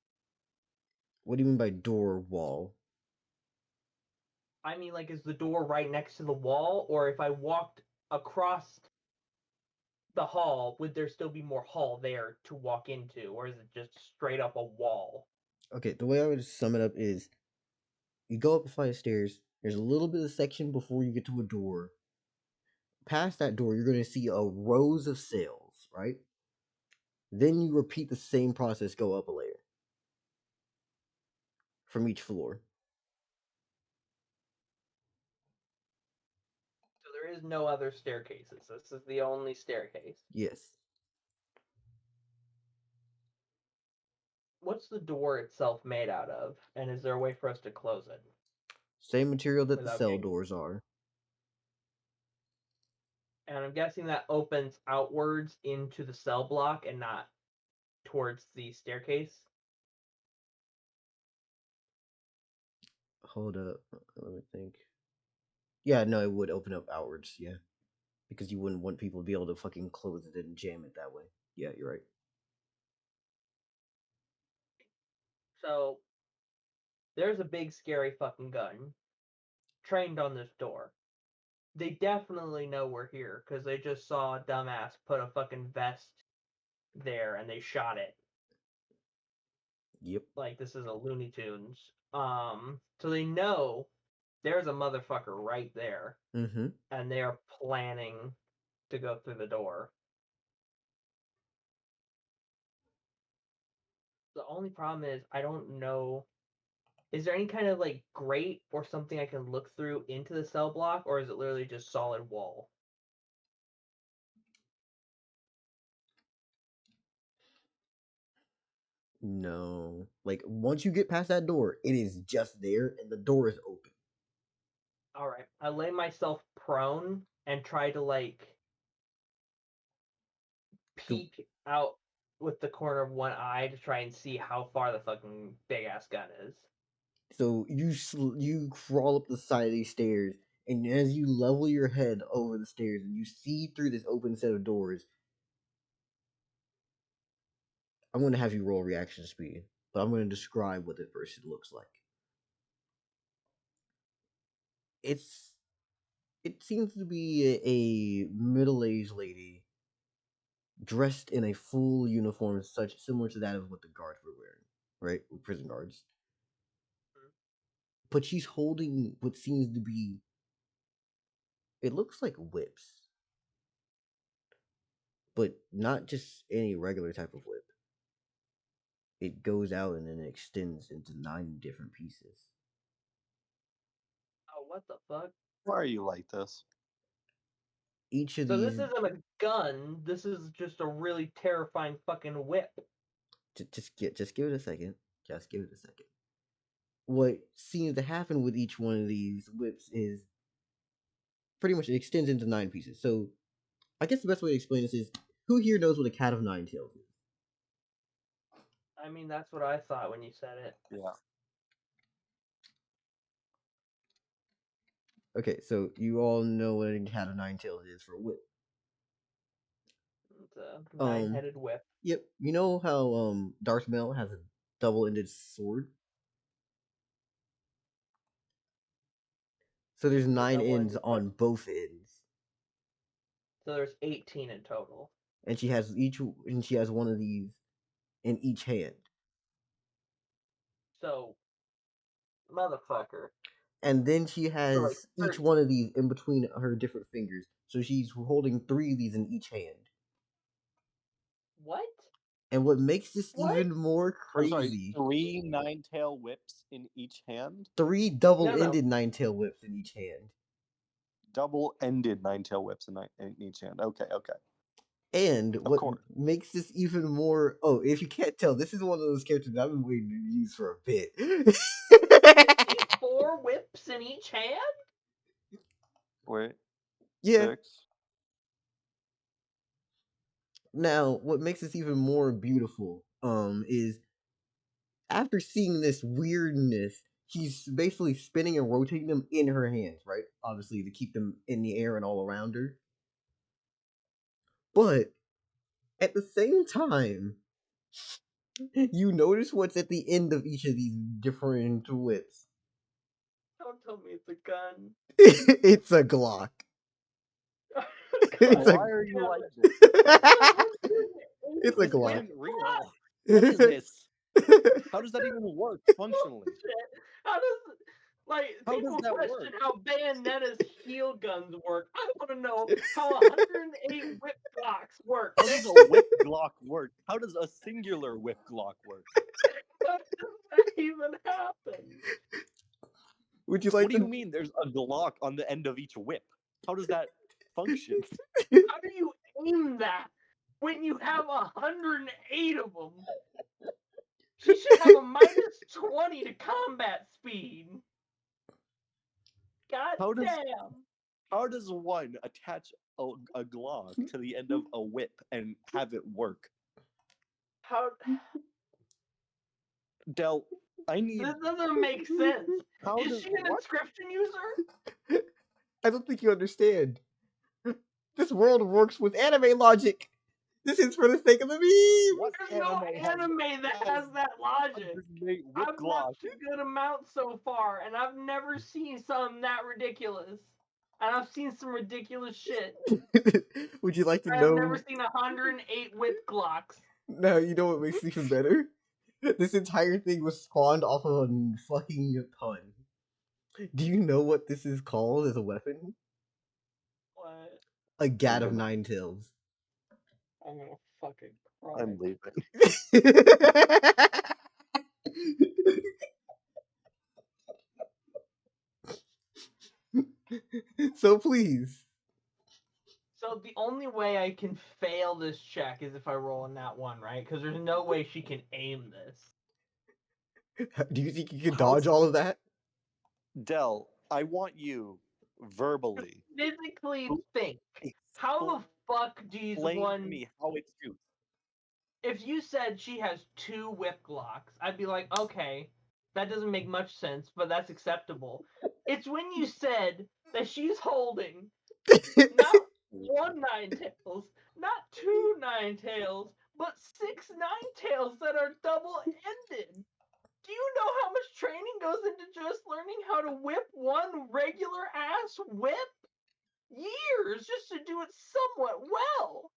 [SPEAKER 2] What do you mean by door wall?
[SPEAKER 1] I mean, like, is the door right next to the wall, or if I walked across the hall, would there still be more hall there to walk into, or is it just straight up a wall?
[SPEAKER 2] Okay, the way I would sum it up is you go up a flight of stairs, there's a little bit of section before you get to a door. Past that door, you're going to see a rows of cells, right? Then you repeat the same process, go up a layer from each floor.
[SPEAKER 1] So there is no other staircases. This is the only staircase.
[SPEAKER 2] Yes.
[SPEAKER 1] What's the door itself made out of, and is there a way for us to close it
[SPEAKER 2] Same material that the
[SPEAKER 1] without
[SPEAKER 2] cell
[SPEAKER 1] getting?
[SPEAKER 2] doors are.
[SPEAKER 1] And I'm guessing that opens outwards into the cell block and not towards the staircase.
[SPEAKER 2] Hold up. Let me think. Yeah, no, it would open up outwards, yeah. Because you wouldn't want people to be able to fucking close it and jam it that way. Yeah, you're right.
[SPEAKER 1] So there's a big scary fucking gun trained on this door. They definitely know we're here because they just saw a dumbass put a fucking vest there and they shot it.
[SPEAKER 2] Yep.
[SPEAKER 1] Like this is a Looney Tunes. So they know there's a motherfucker right there,
[SPEAKER 2] Mm-hmm.
[SPEAKER 1] and they are planning to go through the door. The only problem is I don't know. Is there any kind of like grate or something I can look through into the cell block, or is it literally just solid wall?
[SPEAKER 2] No. Like, once you get past that door, it is just there and the door is open.
[SPEAKER 1] All right, I lay myself prone and try to like
[SPEAKER 2] The-
[SPEAKER 1] peek out with the corner of one eye to try and see how far the fucking big ass gun is.
[SPEAKER 2] So you crawl up the side of these stairs, and as you level your head over the stairs and you see through this open set of doors, I'm going to have you roll reaction speed, but I'm going to describe what this person looks like. It's it seems to be a middle-aged lady dressed in a full uniform, such similar to that of what the guards were wearing, right? Prison guards. But she's holding what seems to be. It looks like whips, but not just any regular type of whip. It goes out and then extends into 9 different pieces.
[SPEAKER 1] Oh, what the fuck?
[SPEAKER 3] Why are you like this?
[SPEAKER 2] Each of
[SPEAKER 1] So this
[SPEAKER 2] these.
[SPEAKER 1] isn't a gun. This is just a really terrifying fucking whip.
[SPEAKER 2] Just give it a second. Just give it a second. What seems to happen with each one of these whips is pretty much it extends into 9 pieces. So I guess the best way to explain this is who here knows what a cat of 9 tails is?
[SPEAKER 1] I mean, that's what I thought when you said it.
[SPEAKER 3] Yeah.
[SPEAKER 2] Okay, so you all know what a cat of 9 tails is for a whip.
[SPEAKER 1] It's a 9-headed whip.
[SPEAKER 2] Yep. You know how Darth Maul has a double-ended sword? So there's 9 ends
[SPEAKER 1] double-ended
[SPEAKER 2] on both ends.
[SPEAKER 1] So there's 18 in total.
[SPEAKER 2] And she has one of these in each hand.
[SPEAKER 1] So, motherfucker.
[SPEAKER 2] And then she has
[SPEAKER 1] like,
[SPEAKER 2] each one of these in between her different fingers. So she's holding 3 of these in each hand.
[SPEAKER 1] What?
[SPEAKER 2] And what makes this
[SPEAKER 1] What?
[SPEAKER 2] even more
[SPEAKER 3] I'm sorry,
[SPEAKER 2] crazy,
[SPEAKER 3] 3 9-tail whips in each hand?
[SPEAKER 2] 3 double-ended 9-tail whips in each hand.
[SPEAKER 3] Double-ended 9-tail whips in each hand. Okay.
[SPEAKER 2] And what
[SPEAKER 3] course.
[SPEAKER 2] makes this even more... Oh, if you can't tell, this is one of those characters I've been waiting to use for a bit.
[SPEAKER 1] 4 whips in each hand?
[SPEAKER 3] Wait.
[SPEAKER 2] Yeah.
[SPEAKER 3] 6.
[SPEAKER 2] Now, what makes this even more beautiful is after seeing this weirdness, she's basically spinning and rotating them in her hands, right? Obviously, to keep them in the air and all around her. But at the same time, you notice what's at the end of each of these different whips.
[SPEAKER 1] Don't tell me it's a gun.
[SPEAKER 2] It's a Glock. It's
[SPEAKER 3] Why are you like this?
[SPEAKER 2] It's a
[SPEAKER 3] This
[SPEAKER 2] Glock.
[SPEAKER 3] isn't real. What is this? How does that even work functionally?
[SPEAKER 1] How does
[SPEAKER 3] How
[SPEAKER 1] people
[SPEAKER 3] does that
[SPEAKER 1] question
[SPEAKER 3] work?
[SPEAKER 1] how Bayonetta's heal guns work? I want to know how 108 whip blocks work.
[SPEAKER 3] How does a whip Glock work? How does a singular whip Glock work?
[SPEAKER 1] How does that even happen?
[SPEAKER 2] Would you like
[SPEAKER 3] What do you mean there's a Glock on the end of each whip? How does that function?
[SPEAKER 1] How do you aim that when you have 108 of them? She should have a -20 to combat speed. God damn.
[SPEAKER 3] How does one attach a Glock to the end of a whip and have it work?
[SPEAKER 1] How?
[SPEAKER 3] Del, I need.
[SPEAKER 1] This doesn't make sense. Is
[SPEAKER 3] does
[SPEAKER 1] she an
[SPEAKER 3] what?
[SPEAKER 1] inscription user?
[SPEAKER 2] I don't think you understand. This world works with anime logic. This is for the sake of the meme.
[SPEAKER 3] What
[SPEAKER 1] There's no anime that has that logic. I've watched a good amount so far, and I've never seen something that ridiculous. And I've seen some ridiculous shit.
[SPEAKER 2] Would you like to
[SPEAKER 1] I've
[SPEAKER 2] know?
[SPEAKER 1] never seen 108 whip Glocks.
[SPEAKER 2] No, you know what makes it even better? This entire thing was spawned off of a fucking pun. Do you know what this is called as a weapon?
[SPEAKER 1] What?
[SPEAKER 2] A gat of 9 tails.
[SPEAKER 1] I'm gonna fucking cry.
[SPEAKER 3] I'm leaving.
[SPEAKER 2] So please.
[SPEAKER 1] So the only way I can fail this check is if I roll on that one, right? Because there's no way she can aim this.
[SPEAKER 2] Do you think you can dodge all of that?
[SPEAKER 3] Del, I want you verbally
[SPEAKER 1] Physically think. How the fuck do you
[SPEAKER 3] explain to me how it shoots.
[SPEAKER 1] If you said she has 2 whip Glocks, I'd be like, okay, that doesn't make much sense, but that's acceptable. It's when you said that she's holding not 1 9-tails, not 2 9-tails, but 6 9-tails that are double-ended. Do you know how much training goes into just learning how to whip one regular ass whip? Years just to do it somewhat well.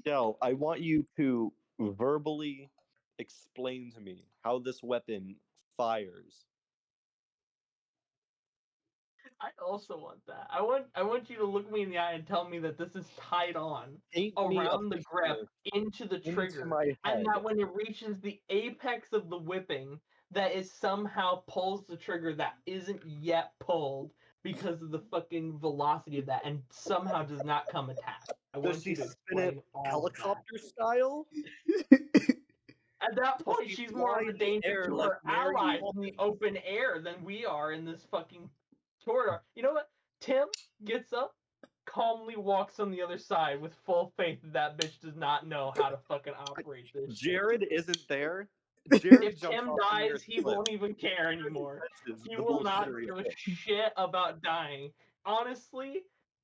[SPEAKER 3] Del, I want you to verbally explain to me how this weapon fires.
[SPEAKER 1] I also want that. I want you to look me in the eye and tell me that this is tied on
[SPEAKER 3] Paint me a
[SPEAKER 1] around the grip
[SPEAKER 3] picture
[SPEAKER 1] into the
[SPEAKER 3] into
[SPEAKER 1] trigger,
[SPEAKER 3] my
[SPEAKER 1] and
[SPEAKER 3] head.
[SPEAKER 1] that when it reaches the apex of the whipping, that it somehow pulls the trigger that isn't yet pulled because of the fucking velocity of that, and somehow does not come attached. I
[SPEAKER 3] Does
[SPEAKER 1] want
[SPEAKER 3] she
[SPEAKER 1] you to
[SPEAKER 3] spin it
[SPEAKER 1] explain all of that.
[SPEAKER 3] helicopter style?
[SPEAKER 1] At that
[SPEAKER 3] Does
[SPEAKER 1] point,
[SPEAKER 3] she
[SPEAKER 1] she's
[SPEAKER 3] fly
[SPEAKER 1] more of a
[SPEAKER 3] in the
[SPEAKER 1] danger
[SPEAKER 3] air
[SPEAKER 1] to
[SPEAKER 3] like
[SPEAKER 1] her
[SPEAKER 3] Mary
[SPEAKER 1] allies in
[SPEAKER 3] Poppins?
[SPEAKER 1] the open air than we are in this fucking corridor. You know what? Tim gets up, calmly walks on the other side with full faith that bitch does not know how to fucking operate this shit.
[SPEAKER 3] Jared isn't there. Jared
[SPEAKER 1] If
[SPEAKER 3] jumps
[SPEAKER 1] Tim
[SPEAKER 3] off the
[SPEAKER 1] dies,
[SPEAKER 3] nearest
[SPEAKER 1] he
[SPEAKER 3] cliff.
[SPEAKER 1] won't even care anymore.
[SPEAKER 3] Senses
[SPEAKER 1] He
[SPEAKER 3] the
[SPEAKER 1] will not
[SPEAKER 3] bullshittery
[SPEAKER 1] give
[SPEAKER 3] of
[SPEAKER 1] a
[SPEAKER 3] it.
[SPEAKER 1] shit about dying. Honestly,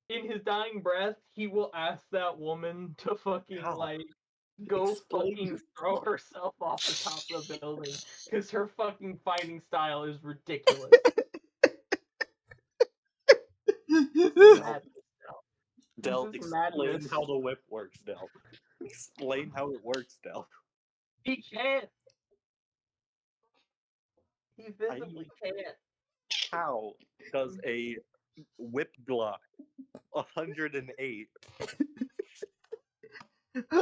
[SPEAKER 1] in his dying breath, he will ask that woman to fucking
[SPEAKER 3] How?
[SPEAKER 1] like go
[SPEAKER 3] Explain
[SPEAKER 1] fucking throw herself off the top of the building because her fucking fighting style is ridiculous. This is madness, Del.
[SPEAKER 3] Del,
[SPEAKER 1] This is
[SPEAKER 3] explain
[SPEAKER 1] madness.
[SPEAKER 3] how the whip works, Del. Explain how it works, Del.
[SPEAKER 1] He can't. He
[SPEAKER 3] I
[SPEAKER 1] visibly
[SPEAKER 3] need
[SPEAKER 1] can't.
[SPEAKER 3] how does a whip Glock 108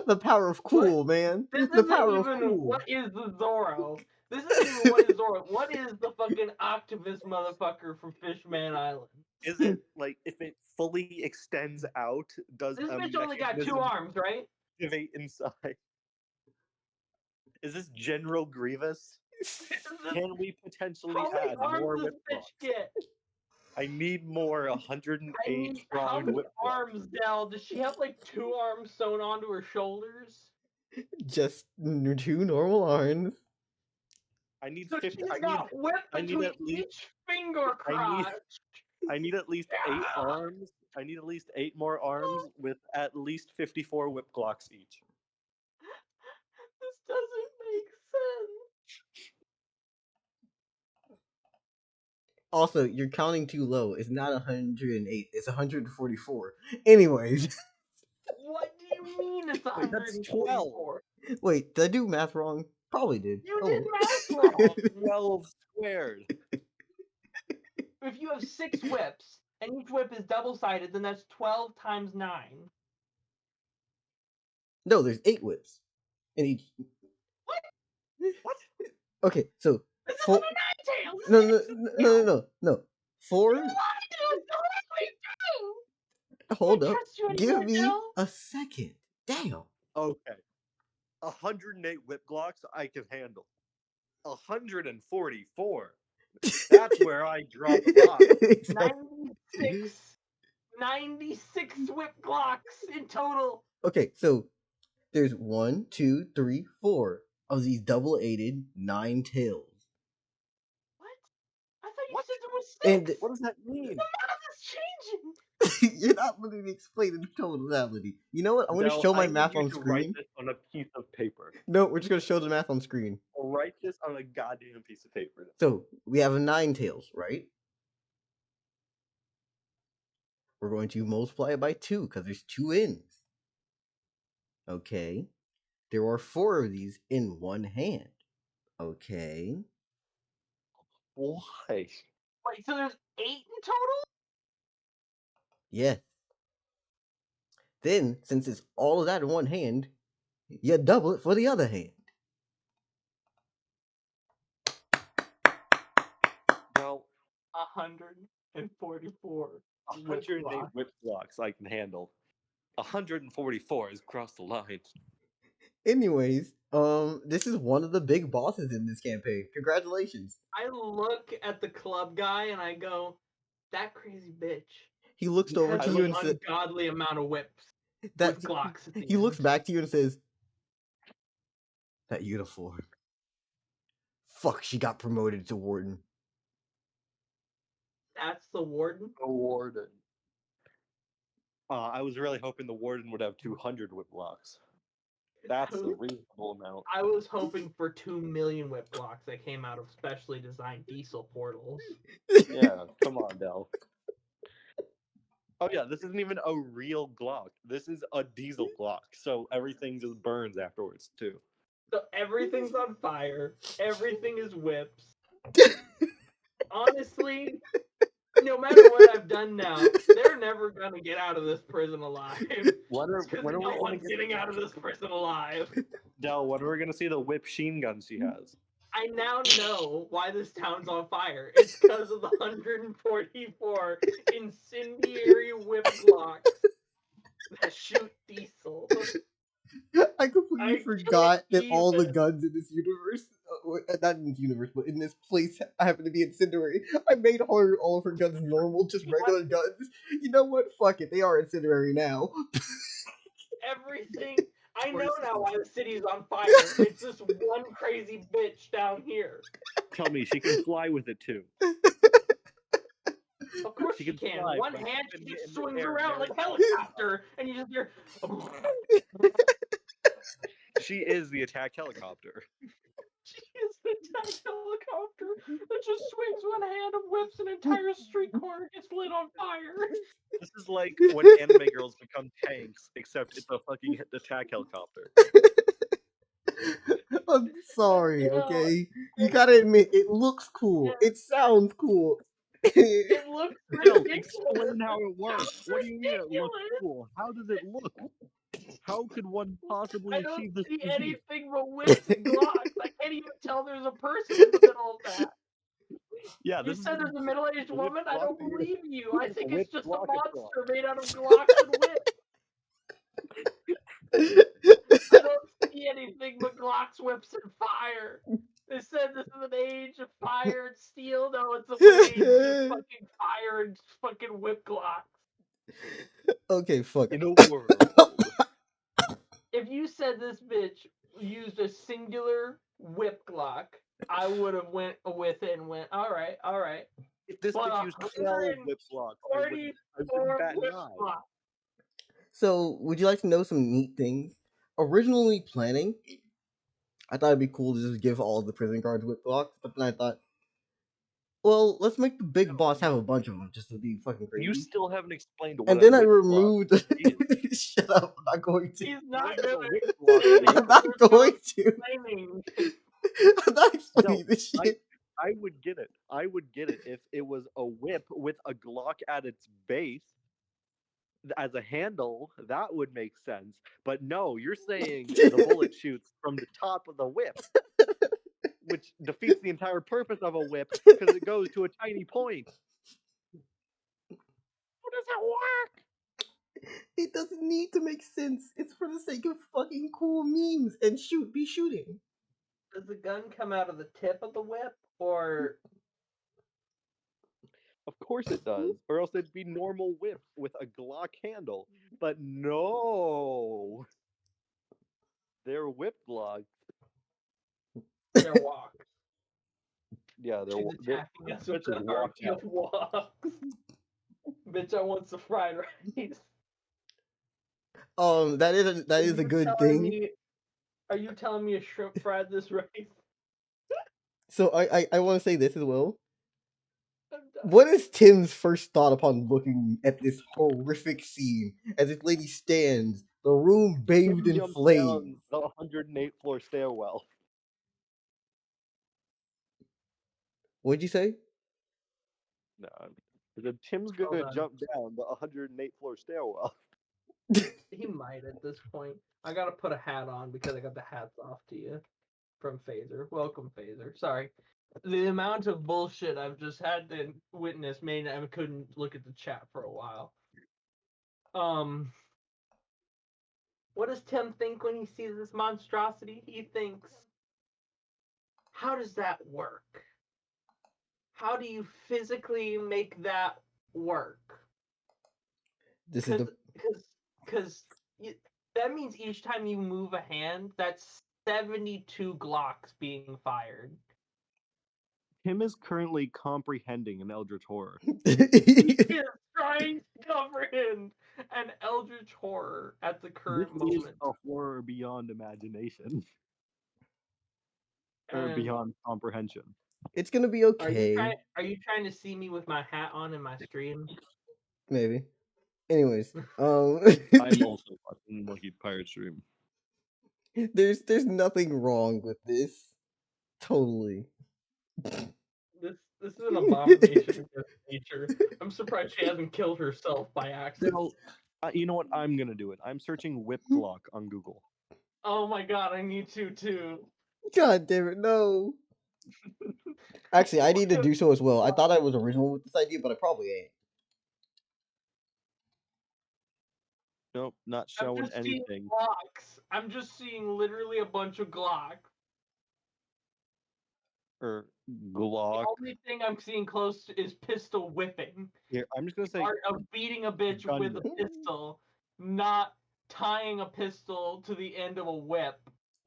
[SPEAKER 2] The power of cool, man.
[SPEAKER 1] This
[SPEAKER 2] The
[SPEAKER 1] isn't
[SPEAKER 2] power of
[SPEAKER 1] even
[SPEAKER 2] cool.
[SPEAKER 1] what is the Zorro. This isn't even what is Zorro. What is the fucking Octopus motherfucker from Fishman Island?
[SPEAKER 3] is it like if it fully extends out, does
[SPEAKER 1] This
[SPEAKER 3] a
[SPEAKER 1] bitch only got 2
[SPEAKER 3] mechanism
[SPEAKER 1] arms, right?
[SPEAKER 3] activate inside? Is this General Grievous? Can we potentially
[SPEAKER 1] How many
[SPEAKER 3] add
[SPEAKER 1] arms
[SPEAKER 3] more
[SPEAKER 1] does
[SPEAKER 3] whip
[SPEAKER 1] bitch
[SPEAKER 3] blocks?
[SPEAKER 1] get?
[SPEAKER 3] I need more 108
[SPEAKER 1] How
[SPEAKER 3] strong
[SPEAKER 1] many
[SPEAKER 3] whip blocks.
[SPEAKER 1] arms, Del? Does she have like 2 arms sewn onto her shoulders?
[SPEAKER 2] Just 2 normal arms.
[SPEAKER 3] I need
[SPEAKER 1] So
[SPEAKER 3] 50.
[SPEAKER 1] she's got whip
[SPEAKER 3] I need
[SPEAKER 1] between
[SPEAKER 3] at least.
[SPEAKER 1] each finger crotch.
[SPEAKER 3] I need at least 8 arms. I need at least 8 more arms with at least 54 whip glocks each.
[SPEAKER 1] This doesn't make sense.
[SPEAKER 2] Also, you're counting too low. It's not 108. It's 144. Anyways.
[SPEAKER 1] What do you mean it's
[SPEAKER 3] Wait, that's
[SPEAKER 1] 144?
[SPEAKER 2] Wait, did I do math wrong? Probably did.
[SPEAKER 1] You
[SPEAKER 2] Oh.
[SPEAKER 1] did math wrong.
[SPEAKER 3] 12 squared.
[SPEAKER 1] If you have 6 whips and each whip is double-sided, then that's 12 times 9.
[SPEAKER 2] No, there's 8 whips. In each.
[SPEAKER 3] What?
[SPEAKER 2] Okay, so.
[SPEAKER 1] This
[SPEAKER 2] Four...
[SPEAKER 1] isn't a 9 tails.
[SPEAKER 2] No. 4.
[SPEAKER 1] You lied to us. Don't let me do.
[SPEAKER 2] Hold
[SPEAKER 1] Can't
[SPEAKER 2] up.
[SPEAKER 1] trust you
[SPEAKER 2] Give
[SPEAKER 1] anymore,
[SPEAKER 2] me
[SPEAKER 1] Del.
[SPEAKER 2] a second. Damn.
[SPEAKER 3] Okay. 108 whip glocks I can handle. 144. That's where I draw the line.
[SPEAKER 2] Exactly.
[SPEAKER 1] 96 whip glocks in total.
[SPEAKER 2] Okay, so there's 1, 2, 3, 4 of these double-aided 9 tails.
[SPEAKER 1] What? I thought you
[SPEAKER 3] What?
[SPEAKER 1] said there was 6.
[SPEAKER 2] And
[SPEAKER 3] What does that mean?
[SPEAKER 1] The math is changing.
[SPEAKER 2] you're not letting me explain the totality. You know what? I'm going to
[SPEAKER 3] Del,
[SPEAKER 2] show my
[SPEAKER 3] I need
[SPEAKER 2] math
[SPEAKER 3] you
[SPEAKER 2] on
[SPEAKER 3] to write
[SPEAKER 2] screen.
[SPEAKER 3] this on a piece of paper.
[SPEAKER 2] No, we're just going to show the math on screen.
[SPEAKER 3] I'll write this on a goddamn piece of paper.
[SPEAKER 2] So we have 9 tails, right? We're going to multiply it by 2 because there's 2 ends. Okay. There are 4 of these in one hand. Okay.
[SPEAKER 3] Why?
[SPEAKER 1] Wait, so there's 8 in total?
[SPEAKER 2] Yes. Then, since it's all of that in one hand, you double it for the other hand.
[SPEAKER 3] Well,
[SPEAKER 1] 144 whip
[SPEAKER 3] 108
[SPEAKER 1] blocks.
[SPEAKER 3] whip blocks I can handle. 144 is across the line.
[SPEAKER 2] Anyways, this is one of the big bosses in this campaign. Congratulations.
[SPEAKER 1] I look at the club guy and I go, that crazy bitch.
[SPEAKER 2] He looks over
[SPEAKER 1] has
[SPEAKER 2] to
[SPEAKER 1] an
[SPEAKER 2] you and says,
[SPEAKER 1] ungodly amount of whips
[SPEAKER 2] that
[SPEAKER 1] with glocks at the
[SPEAKER 2] he looks
[SPEAKER 1] end.
[SPEAKER 2] back to you and says, that uniform. Fuck, she got promoted to warden.
[SPEAKER 1] That's the warden?
[SPEAKER 3] The warden. I was really hoping the warden would have 200 whip blocks. That's a reasonable amount.
[SPEAKER 1] I was hoping for 2 million whip blocks that came out of specially designed diesel portals.
[SPEAKER 3] Yeah, come on, Del. Oh yeah, this isn't even a real Glock. This is a diesel Glock, so everything just burns afterwards too.
[SPEAKER 1] So everything's on fire. Everything is whips. Honestly, no matter what I've done now, they're never gonna get out of this prison alive.
[SPEAKER 3] When are
[SPEAKER 1] Because
[SPEAKER 3] we
[SPEAKER 1] no
[SPEAKER 3] gonna
[SPEAKER 1] one's
[SPEAKER 3] get
[SPEAKER 1] getting out of this prison alive.
[SPEAKER 3] Del? When are we gonna see the whip sheen gun she has?
[SPEAKER 1] I now know why this town's on fire. It's because of the 144 incendiary whip glocks that shoot diesel.
[SPEAKER 2] I completely
[SPEAKER 1] I
[SPEAKER 2] forgot
[SPEAKER 1] can't
[SPEAKER 2] that all the
[SPEAKER 1] even.
[SPEAKER 2] guns in this universe, not in this universe, but in this place, happen to be incendiary. I made all of her guns normal, just regular guns. You know what? Fuck it, they are incendiary now.
[SPEAKER 1] Everything. I know
[SPEAKER 3] course.
[SPEAKER 1] now why the city's on fire. It's this one crazy bitch down here.
[SPEAKER 3] Tell me, she can fly with it too.
[SPEAKER 1] Of course
[SPEAKER 3] She
[SPEAKER 1] she
[SPEAKER 3] can
[SPEAKER 1] can.
[SPEAKER 3] fly,
[SPEAKER 1] One
[SPEAKER 3] but
[SPEAKER 1] hand
[SPEAKER 3] keep
[SPEAKER 1] she
[SPEAKER 3] it
[SPEAKER 1] just
[SPEAKER 3] in the
[SPEAKER 1] swings
[SPEAKER 3] air
[SPEAKER 1] around
[SPEAKER 3] very
[SPEAKER 1] like helicopter, and you just hear.
[SPEAKER 3] She is the attack helicopter.
[SPEAKER 1] She is the attack helicopter that just swings one hand and whips an entire street corner gets lit on fire.
[SPEAKER 3] This is like when anime girls become tanks, except it's a fucking attack helicopter.
[SPEAKER 2] I'm sorry,
[SPEAKER 1] You know,
[SPEAKER 2] okay? You gotta admit, it looks cool. It sounds cool.
[SPEAKER 1] it looks
[SPEAKER 3] Del,
[SPEAKER 1] ridiculous.
[SPEAKER 3] explain how it works.
[SPEAKER 1] Sounds
[SPEAKER 3] What do you mean it looks
[SPEAKER 1] ridiculous.
[SPEAKER 3] cool? How does it look? How could one possibly
[SPEAKER 1] I don't
[SPEAKER 3] achieve this
[SPEAKER 1] see
[SPEAKER 3] physique?
[SPEAKER 1] anything but whips and glocks. I can't even tell there's a person in the middle of that.
[SPEAKER 3] Yeah,
[SPEAKER 1] You
[SPEAKER 3] this
[SPEAKER 1] said
[SPEAKER 3] is
[SPEAKER 1] there's a middle-aged
[SPEAKER 3] a whip
[SPEAKER 1] woman? I
[SPEAKER 3] block
[SPEAKER 1] don't
[SPEAKER 3] here.
[SPEAKER 1] believe you. I think it's
[SPEAKER 3] Whip
[SPEAKER 1] just a
[SPEAKER 3] block across.
[SPEAKER 1] monster made out of glocks and whips. I don't see anything but glocks, whips, and fire. They said this is an age of fire and steel. No, it's an age of fucking fire and fucking whip glocks.
[SPEAKER 2] Okay, fuck.
[SPEAKER 3] In a world.
[SPEAKER 1] If you said this bitch used a singular whip glock, I would have went with it and went, all right.
[SPEAKER 3] If this
[SPEAKER 1] But
[SPEAKER 3] bitch used 12 whip blocks, I wouldn't
[SPEAKER 1] 144
[SPEAKER 3] bat an
[SPEAKER 1] whip
[SPEAKER 3] eye.
[SPEAKER 1] glocks.
[SPEAKER 2] So, would you like to know some neat things? Originally planning, I thought it'd be cool to just give all the prison guards whip blocks, but then I thought, well, let's make the big boss have a bunch of them just to be fucking crazy.
[SPEAKER 3] You still haven't explained what
[SPEAKER 2] and
[SPEAKER 3] a
[SPEAKER 2] then I
[SPEAKER 3] whip
[SPEAKER 2] removed.
[SPEAKER 3] block is.
[SPEAKER 2] Shut up! I'm not going to.
[SPEAKER 1] He's
[SPEAKER 3] What
[SPEAKER 1] not
[SPEAKER 3] does
[SPEAKER 1] going
[SPEAKER 3] a whip
[SPEAKER 1] to
[SPEAKER 3] block
[SPEAKER 1] explain
[SPEAKER 3] do?
[SPEAKER 1] it.
[SPEAKER 2] I'm not
[SPEAKER 1] There's no
[SPEAKER 2] going to.
[SPEAKER 1] explaining.
[SPEAKER 2] I'm not explaining
[SPEAKER 3] No,
[SPEAKER 2] this shit.
[SPEAKER 3] I would get it. I would get it if it was a whip with a Glock at its base as a handle. That would make sense. But no, you're saying the bullet shoots from the top of the whip, which defeats the entire purpose of a whip because it goes to a tiny point. How does it work?
[SPEAKER 2] It doesn't need to make sense. It's for the sake of fucking cool memes and be shooting.
[SPEAKER 1] Does the gun come out of the tip of the whip, or
[SPEAKER 3] Of course it does, or else it'd be normal whip with a Glock handle. But no, they're whip Glocks.
[SPEAKER 1] they're walks?
[SPEAKER 3] Yeah,
[SPEAKER 1] She's attacking us with
[SPEAKER 3] bitches
[SPEAKER 1] an
[SPEAKER 3] walk
[SPEAKER 1] army of
[SPEAKER 3] out.
[SPEAKER 1] walks. Bitch, I want some fried rice.
[SPEAKER 2] That is a good thing.
[SPEAKER 1] Are you telling me a shrimp fried this rice?
[SPEAKER 2] So I want to say this as well.
[SPEAKER 1] I'm done.
[SPEAKER 2] What is Tim's first thought upon looking at this horrific scene as this lady stands, the room bathed
[SPEAKER 3] Tim
[SPEAKER 2] in
[SPEAKER 3] jumps
[SPEAKER 2] flames?
[SPEAKER 3] down the 108th floor stairwell.
[SPEAKER 2] What'd you say?
[SPEAKER 3] No, Tim's
[SPEAKER 1] Well
[SPEAKER 3] gonna
[SPEAKER 1] done.
[SPEAKER 3] jump down the 108th floor stairwell.
[SPEAKER 1] He might at this point. I gotta put a hat on because I got the hats off to you from Phaser. Welcome, Phaser. Sorry. The amount of bullshit I've just had to witness made I couldn't look at the chat for a while. What does Tim think when he sees this monstrosity? He thinks, how does that work? How do you physically make that work?
[SPEAKER 2] This is the
[SPEAKER 1] Because that means each time you move a hand, that's 72 Glocks being fired.
[SPEAKER 3] Tim is currently comprehending an eldritch horror.
[SPEAKER 1] He is trying to comprehend an eldritch horror at the current
[SPEAKER 3] This is
[SPEAKER 1] moment.
[SPEAKER 3] a horror beyond imagination. Or
[SPEAKER 1] And
[SPEAKER 3] beyond comprehension.
[SPEAKER 2] It's gonna be okay.
[SPEAKER 1] Are you trying to see me with my hat on in my stream?
[SPEAKER 2] Maybe. Anyways,
[SPEAKER 3] I'm also watching Monkey Pirate stream.
[SPEAKER 2] there's nothing wrong with this. Totally.
[SPEAKER 1] This is an abomination against nature. I'm surprised she hasn't killed herself by accident.
[SPEAKER 3] No, you know what? I'm gonna do it. I'm searching whip Glock on Google.
[SPEAKER 1] Oh my god, I need to too.
[SPEAKER 2] God damn it, no. Actually, I need to do so as well. I thought I was original with this idea, but I probably ain't.
[SPEAKER 3] Nope, not
[SPEAKER 1] I'm
[SPEAKER 3] showing
[SPEAKER 1] just seeing
[SPEAKER 3] anything.
[SPEAKER 1] Glocks. I'm just seeing literally a bunch of Glocks.
[SPEAKER 3] Or
[SPEAKER 1] The
[SPEAKER 3] Glock.
[SPEAKER 1] only thing I'm seeing close to is pistol whipping.
[SPEAKER 3] Here, I'm just gonna say
[SPEAKER 1] Art of beating a bitch
[SPEAKER 3] gun
[SPEAKER 1] with a
[SPEAKER 3] whip.
[SPEAKER 1] pistol, not tying a pistol to the end of a whip.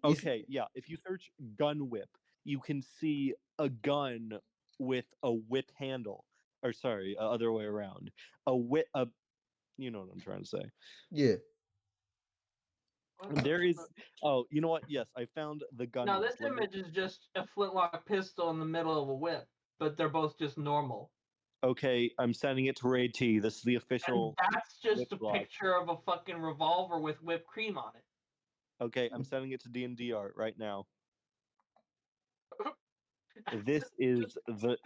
[SPEAKER 3] Okay, yeah. If you search gun whip, you can see a gun with a whip handle. Or sorry, other way around. A whip. You know what I'm trying to say.
[SPEAKER 2] Yeah.
[SPEAKER 3] There is. Oh, you know what? Yes, I found the gun.
[SPEAKER 1] Now
[SPEAKER 3] whip.
[SPEAKER 1] this image is just a flintlock pistol in the middle of a whip, but they're both just normal.
[SPEAKER 3] Okay, I'm sending it to Ray T. This is the
[SPEAKER 1] And
[SPEAKER 3] official.
[SPEAKER 1] that's just
[SPEAKER 3] whip
[SPEAKER 1] a
[SPEAKER 3] Glock.
[SPEAKER 1] picture of a fucking revolver with whipped cream on it.
[SPEAKER 3] Okay, I'm sending it to D&D art right now. This is the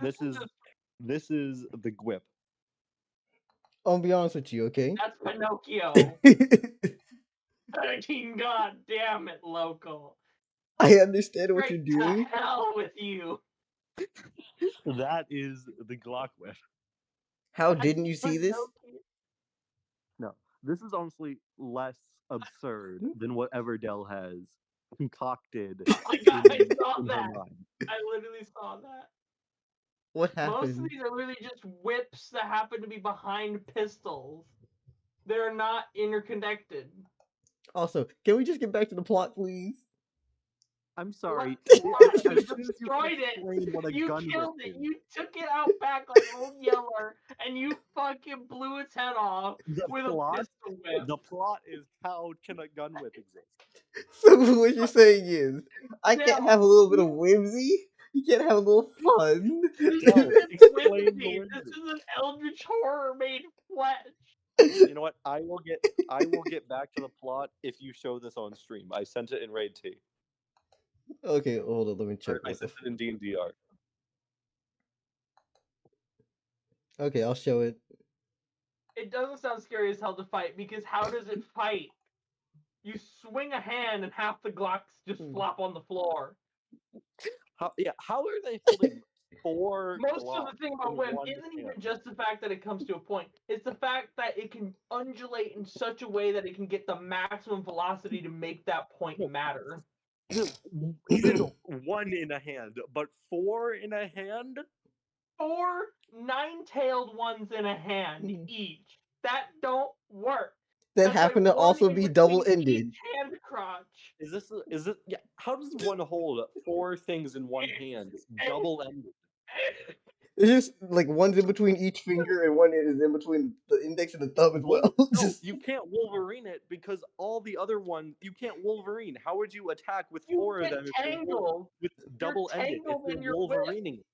[SPEAKER 3] whip.
[SPEAKER 2] I'll be honest with you, okay?
[SPEAKER 1] That's Pinocchio. God damn it, local.
[SPEAKER 2] I understand what
[SPEAKER 1] Straight
[SPEAKER 2] you're doing.
[SPEAKER 1] to hell with you.
[SPEAKER 3] That is the Glock whip.
[SPEAKER 2] How
[SPEAKER 1] That's
[SPEAKER 2] didn't you see this?
[SPEAKER 1] Pinocchio.
[SPEAKER 3] No, this is honestly less absurd than whatever Dell has concocted
[SPEAKER 1] Oh my god, I
[SPEAKER 3] in
[SPEAKER 1] saw
[SPEAKER 3] her
[SPEAKER 1] that.
[SPEAKER 3] mind.
[SPEAKER 1] I literally saw that.
[SPEAKER 2] What
[SPEAKER 1] Most of
[SPEAKER 2] happened?
[SPEAKER 1] these are literally just whips that happen to be behind pistols. They're not interconnected.
[SPEAKER 2] Also, can we just get back to the plot, please?
[SPEAKER 3] I'm sorry.
[SPEAKER 1] What? You
[SPEAKER 3] As soon as you
[SPEAKER 1] destroyed it.
[SPEAKER 3] explain what a
[SPEAKER 1] You
[SPEAKER 3] gun
[SPEAKER 1] killed
[SPEAKER 3] whip
[SPEAKER 1] it.
[SPEAKER 3] is,
[SPEAKER 1] You took it out back like Old Yeller, and you fucking blew its head off with a pistol whip.
[SPEAKER 3] the plot is how can a gun whip exist?
[SPEAKER 2] So what you're saying is, I can't
[SPEAKER 1] Now,
[SPEAKER 2] have a little bit of whimsy? You can't have a little fun?
[SPEAKER 1] This
[SPEAKER 3] No,
[SPEAKER 1] isn't
[SPEAKER 3] explain the
[SPEAKER 1] whimsy.
[SPEAKER 3] whimsy.
[SPEAKER 1] This is an eldritch horror made flesh.
[SPEAKER 3] You know what? I will get back to the plot if you show this on stream. I sent it in Raid T.
[SPEAKER 2] Okay, hold on, let me check.
[SPEAKER 3] I sent it in D&D art.
[SPEAKER 2] Okay, I'll show it.
[SPEAKER 1] It doesn't sound scary as hell to fight because how does it fight? You swing a hand and half the Glocks just flop on the floor.
[SPEAKER 3] How are they holding 4
[SPEAKER 1] Most
[SPEAKER 3] Glocks
[SPEAKER 1] of the thing about
[SPEAKER 3] in
[SPEAKER 1] whip
[SPEAKER 3] one
[SPEAKER 1] isn't even
[SPEAKER 3] hand?
[SPEAKER 1] just the fact that it comes to a point. It's the fact that it can undulate in such a way that it can get the maximum velocity to make that point matter.
[SPEAKER 3] Even 1 in a hand, but 4 in a hand?
[SPEAKER 1] 4 nine-tailed ones in a hand each. That don't work.
[SPEAKER 2] That
[SPEAKER 1] That's
[SPEAKER 2] happen
[SPEAKER 1] like
[SPEAKER 2] to
[SPEAKER 1] one
[SPEAKER 2] also
[SPEAKER 1] in
[SPEAKER 2] be
[SPEAKER 1] between
[SPEAKER 2] double-ended.
[SPEAKER 1] each hand crotch.
[SPEAKER 3] Is it? Yeah. How does one hold 4 things in one hand? Double-ended.
[SPEAKER 2] It's just like one's in between each finger and one is in between the index and the thumb as well.
[SPEAKER 3] No,
[SPEAKER 2] Just
[SPEAKER 3] you can't Wolverine it because all the other ones you can't Wolverine. How would you attack with
[SPEAKER 1] You
[SPEAKER 3] 4 of
[SPEAKER 1] get
[SPEAKER 3] them if you're
[SPEAKER 1] tangled.
[SPEAKER 3] with double-ended if
[SPEAKER 1] tangled in
[SPEAKER 3] you're
[SPEAKER 1] your whip.
[SPEAKER 3] Wolverining it?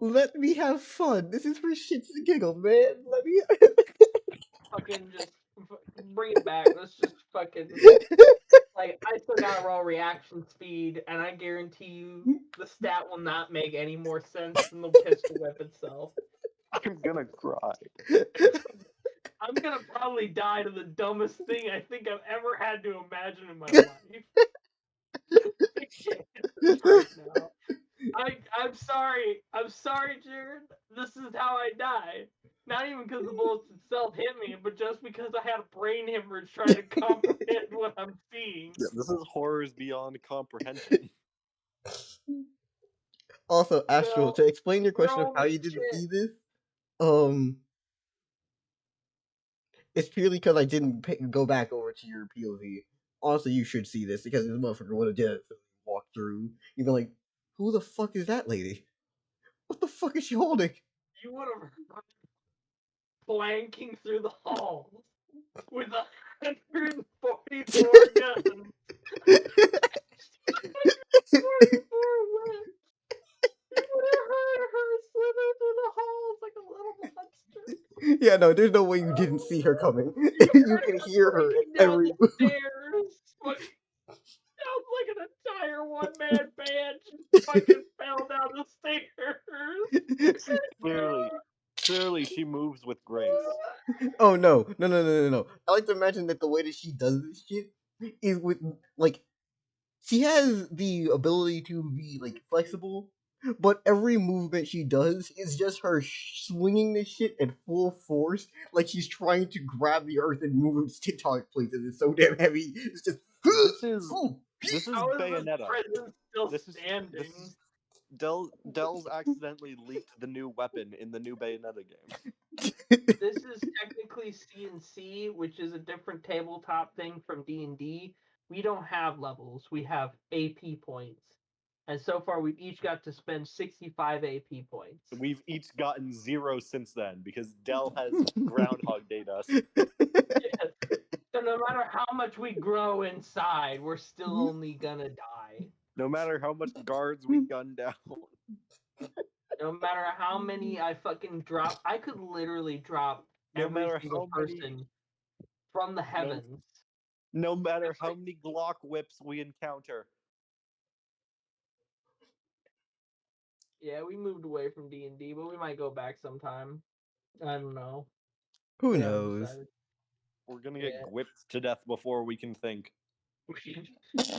[SPEAKER 2] let me have fun. This is for shits and giggles, man. Let me.
[SPEAKER 1] Fucking just bring it back. Let's just fucking like I still got raw reaction speed, and I guarantee you the stat will not make any more sense than the pistol whip itself.
[SPEAKER 3] I'm gonna cry.
[SPEAKER 1] I'm gonna probably die to the dumbest thing I think I've ever had to imagine in my life. I can't right now. I'm sorry. I'm sorry, Jared. This is how I die. Not even because the bullets itself hit me, but just because I had a brain hemorrhage trying to comprehend what I'm seeing.
[SPEAKER 3] Yeah, this is horrors beyond comprehension.
[SPEAKER 2] Also, Astral,
[SPEAKER 1] So,
[SPEAKER 2] to explain your question of how
[SPEAKER 1] holy
[SPEAKER 2] you didn't
[SPEAKER 1] shit.
[SPEAKER 2] see this, it's purely because I didn't go back over to your POV. Honestly, you should see this because this motherfucker would have just walked through. You'd be like, "Who the fuck is that lady? What the fuck is she holding?"
[SPEAKER 1] You would have heard flanking through the halls with 144 guns. 144 whips. You would have heard her slither through the halls like a little monster.
[SPEAKER 2] Yeah, no, there's no way you didn't see her coming.
[SPEAKER 1] You
[SPEAKER 2] You
[SPEAKER 1] heard
[SPEAKER 2] can
[SPEAKER 1] her
[SPEAKER 2] hear her
[SPEAKER 1] breaking
[SPEAKER 2] at
[SPEAKER 1] down
[SPEAKER 2] every
[SPEAKER 1] the stairs. Fucking sounds like an entire one-man band just fucking fell down the stairs.
[SPEAKER 3] Clearly, she moves with grace.
[SPEAKER 2] Oh no. I like to imagine that the way that she does this shit is with like she has the ability to be like flexible, but every movement she does is just her swinging this shit at full force, like she's trying to grab the earth and move its TikTok places. It's so damn heavy. It's just
[SPEAKER 3] This is
[SPEAKER 1] How is this
[SPEAKER 3] Bayonetta.
[SPEAKER 1] prison still
[SPEAKER 3] This is
[SPEAKER 1] standing?
[SPEAKER 3] Dell's accidentally leaked the new weapon in the new Bayonetta game.
[SPEAKER 1] This is technically C&C, which is a different tabletop thing from D&D. We don't have levels. We have AP points. And so far, we've each got to spend 65 AP points.
[SPEAKER 3] We've each gotten 0 since then because Dell has Groundhog Dayed us.
[SPEAKER 1] Yes. So no matter how much we grow inside, we're still only gonna die.
[SPEAKER 3] No matter how much guards we gun down.
[SPEAKER 1] No matter how many I fucking drop, I could literally drop
[SPEAKER 3] No
[SPEAKER 1] every
[SPEAKER 3] matter
[SPEAKER 1] single
[SPEAKER 3] how many-
[SPEAKER 1] person from the heavens.
[SPEAKER 3] No matter
[SPEAKER 1] It's
[SPEAKER 3] how
[SPEAKER 1] like-
[SPEAKER 3] many Glock whips we encounter.
[SPEAKER 1] Yeah, we moved away from D&D, but we might go back sometime. I don't know.
[SPEAKER 2] Who
[SPEAKER 1] We haven't
[SPEAKER 2] knows?
[SPEAKER 1] decided.
[SPEAKER 3] We're gonna
[SPEAKER 1] Yeah.
[SPEAKER 3] get whipped to death before we can think.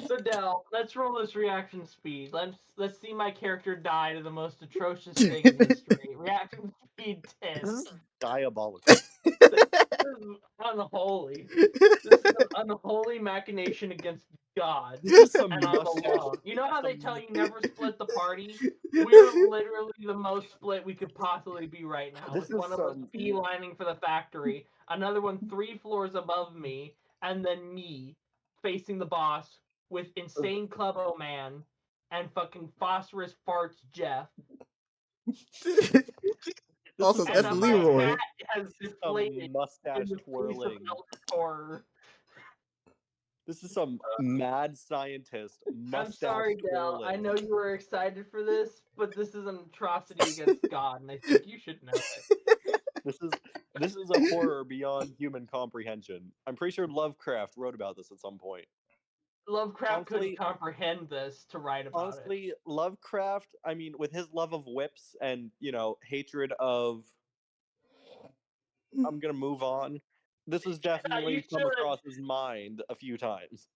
[SPEAKER 1] So Del, let's roll this reaction speed. Let's see my character die to the most atrocious thing in history. Reaction speed 10.
[SPEAKER 3] This is diabolical.
[SPEAKER 1] This is unholy. This is an unholy machination against God.
[SPEAKER 3] This is some
[SPEAKER 1] And I'm
[SPEAKER 3] mustache.
[SPEAKER 1] alone. You know how they
[SPEAKER 3] some-
[SPEAKER 1] tell you never split the party? We're literally the most split we could possibly be right now.
[SPEAKER 3] This
[SPEAKER 1] With
[SPEAKER 3] is
[SPEAKER 1] one of us
[SPEAKER 3] some-
[SPEAKER 1] beelining for the factory, another one 3 floors above me, and then me facing the boss with Insane Clubbo Man and fucking Phosphorus Farts Jeff.
[SPEAKER 3] This
[SPEAKER 2] Also,
[SPEAKER 3] is
[SPEAKER 2] that's
[SPEAKER 1] And
[SPEAKER 3] some-
[SPEAKER 1] my
[SPEAKER 2] Leroy.
[SPEAKER 1] hat has deflated in
[SPEAKER 3] mustache
[SPEAKER 1] the face of
[SPEAKER 3] twirling.
[SPEAKER 1] Elder Horror.
[SPEAKER 3] This is some mad scientist
[SPEAKER 1] I'm
[SPEAKER 3] mustache
[SPEAKER 1] sorry, Del.
[SPEAKER 3] twirling.
[SPEAKER 1] I know you were excited for this, but this is an atrocity against God, and I think you should know it.
[SPEAKER 3] This is a horror beyond human comprehension. I'm pretty sure Lovecraft wrote about this at some point.
[SPEAKER 1] Lovecraft
[SPEAKER 3] Honestly-
[SPEAKER 1] couldn't comprehend this to write about it.
[SPEAKER 3] Honestly, Lovecraft, I mean, with his love of whips and, hatred of I'm gonna move on. This has definitely come
[SPEAKER 1] should.
[SPEAKER 3] across his mind a few times.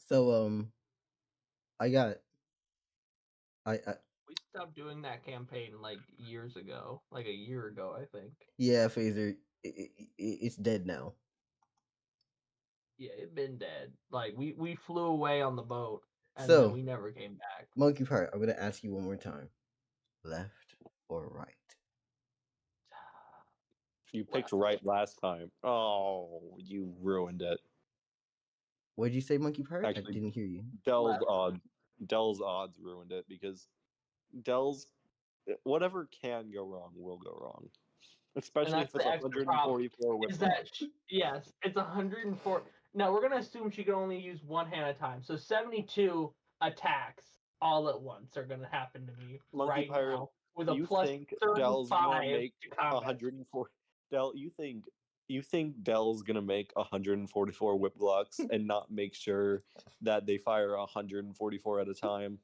[SPEAKER 2] So I got I
[SPEAKER 1] We stopped doing that campaign like years ago, like a year ago, I think.
[SPEAKER 2] yeah, Phaser, it's dead now.
[SPEAKER 1] Yeah, it been dead. Like we flew away on the boat, and
[SPEAKER 2] So-
[SPEAKER 1] then we never came back.
[SPEAKER 2] Monkey Pirate, I'm gonna ask you one more time. Left or right?
[SPEAKER 3] You picked right last time. Oh, you ruined it.
[SPEAKER 2] What did you say, Monkey Pirate? I
[SPEAKER 3] Actually,
[SPEAKER 2] didn't hear you.
[SPEAKER 3] Dell's odds ruined it because whatever can go wrong will go wrong. Especially if
[SPEAKER 1] that's
[SPEAKER 3] it's
[SPEAKER 1] the extra problem,
[SPEAKER 3] 144 whip
[SPEAKER 1] Is that
[SPEAKER 3] blocks.
[SPEAKER 1] yes, it's 104. Now we're gonna assume she can only use one hand at a time. So 72 attacks all at once are gonna happen to me
[SPEAKER 3] Monkey
[SPEAKER 1] right
[SPEAKER 3] Pirate,
[SPEAKER 1] now with a
[SPEAKER 3] you
[SPEAKER 1] plus
[SPEAKER 3] think Dell's gonna
[SPEAKER 1] 35
[SPEAKER 3] make
[SPEAKER 1] to combat.
[SPEAKER 3] 104? Dell, you think Dell's gonna make 144 whip blocks and not make sure that they fire 144 at a time?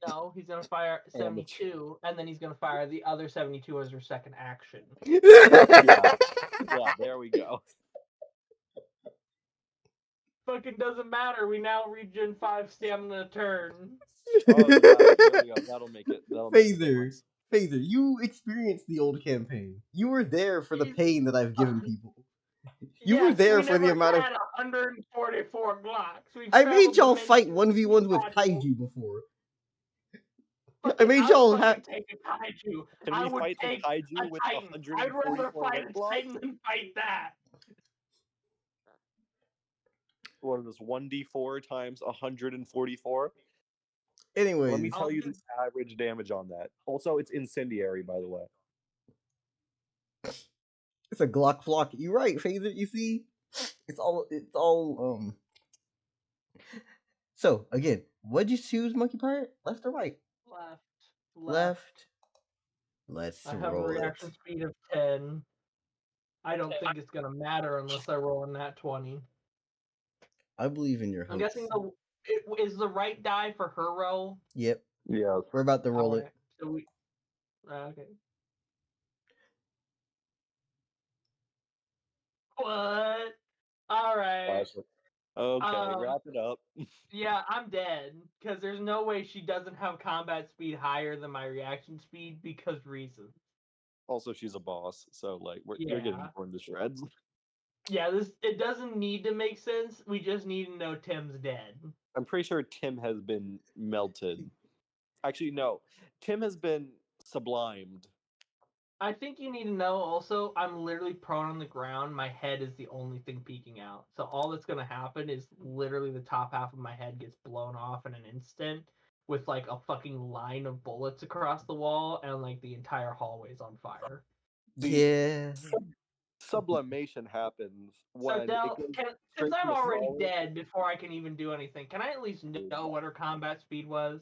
[SPEAKER 1] No, he's gonna fire
[SPEAKER 3] Amateur.
[SPEAKER 1] 72, and then he's gonna fire the other 72 as her second action.
[SPEAKER 3] Yeah, there we go.
[SPEAKER 1] Fucking doesn't matter. We now regen 5 stamina a turn.
[SPEAKER 3] Oh yeah, there we go. That'll make it. That'll make a
[SPEAKER 2] Phaser,
[SPEAKER 3] difference.
[SPEAKER 2] Phaser, you experienced the old campaign. You were there for the pain that I've given people. You were there for the amount of.
[SPEAKER 1] Had 144 blocks.
[SPEAKER 2] I made y'all fight 1v1s with kaiju before. I made y'all have.
[SPEAKER 1] Take a kaiju.
[SPEAKER 3] Can
[SPEAKER 1] I
[SPEAKER 3] we
[SPEAKER 1] would
[SPEAKER 3] fight the
[SPEAKER 1] take
[SPEAKER 3] kaiju
[SPEAKER 1] a
[SPEAKER 3] with
[SPEAKER 1] titan. I'd rather
[SPEAKER 3] 144
[SPEAKER 1] fight
[SPEAKER 3] whip
[SPEAKER 1] a
[SPEAKER 3] blocks?
[SPEAKER 1] titan than fight that.
[SPEAKER 3] What is this? 1d4 times 144?
[SPEAKER 2] Anyways,
[SPEAKER 3] Let me tell you the average damage on that. Also, it's incendiary, by the way.
[SPEAKER 2] it's a Glock flock. You're right, Phaser. You see, it's all. So again, what'd you choose, Monkey Pirate? Left or right?
[SPEAKER 1] Left.
[SPEAKER 2] Left. Let's
[SPEAKER 1] I have a
[SPEAKER 2] roll it.
[SPEAKER 1] reaction speed of 10. I don't think it's gonna matter unless I roll a nat 20.
[SPEAKER 2] I believe in your
[SPEAKER 1] I'm
[SPEAKER 2] hopes.
[SPEAKER 1] guessing is the right die for her roll.
[SPEAKER 2] Yep.
[SPEAKER 3] Yeah.
[SPEAKER 2] We're about to roll
[SPEAKER 1] Alright,
[SPEAKER 2] it.
[SPEAKER 1] so we okay. What? All right.
[SPEAKER 3] Classic. Okay, wrap it up.
[SPEAKER 1] Yeah, I'm dead because there's no way she doesn't have combat speed higher than my reaction speed because reasons.
[SPEAKER 3] Also, she's a boss, so like you're getting
[SPEAKER 1] Yeah.
[SPEAKER 3] torn to shreds.
[SPEAKER 1] Yeah, it doesn't need to make sense. We just need to know Tim's dead.
[SPEAKER 3] I'm pretty sure Tim has been melted. Actually, no. Tim has been sublimed.
[SPEAKER 1] I think you need to know also, I'm literally prone on the ground. My head is the only thing peeking out. So all that's going to happen is literally the top half of my head gets blown off in an instant with like a fucking line of bullets across the wall and like the entire hallway's on fire.
[SPEAKER 2] Yeah.
[SPEAKER 3] Sublimation happens
[SPEAKER 1] So
[SPEAKER 3] when
[SPEAKER 1] Del,
[SPEAKER 3] it goes
[SPEAKER 1] since
[SPEAKER 3] straight
[SPEAKER 1] I'm
[SPEAKER 3] from the
[SPEAKER 1] already
[SPEAKER 3] solid.
[SPEAKER 1] dead before I can even do anything, can I at least know what her combat speed was?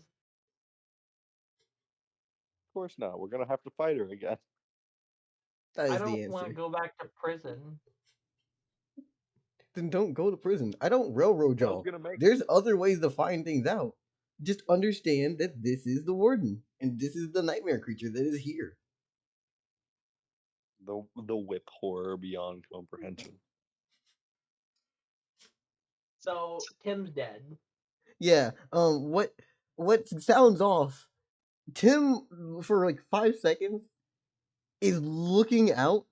[SPEAKER 3] Of course not. We're gonna have to fight her again.
[SPEAKER 2] That
[SPEAKER 1] I
[SPEAKER 2] is the
[SPEAKER 1] don't want to
[SPEAKER 2] answer.
[SPEAKER 1] go back to prison.
[SPEAKER 2] Then don't go to prison. I don't railroad
[SPEAKER 3] I was
[SPEAKER 2] y'all.
[SPEAKER 3] gonna make
[SPEAKER 2] There's other ways to find things out. Just understand that this is the warden, and this is the nightmare creature that is here.
[SPEAKER 3] the whip horror beyond comprehension.
[SPEAKER 1] So Tim's dead.
[SPEAKER 2] Yeah. What sounds off? Tim, for like 5 seconds, is looking out,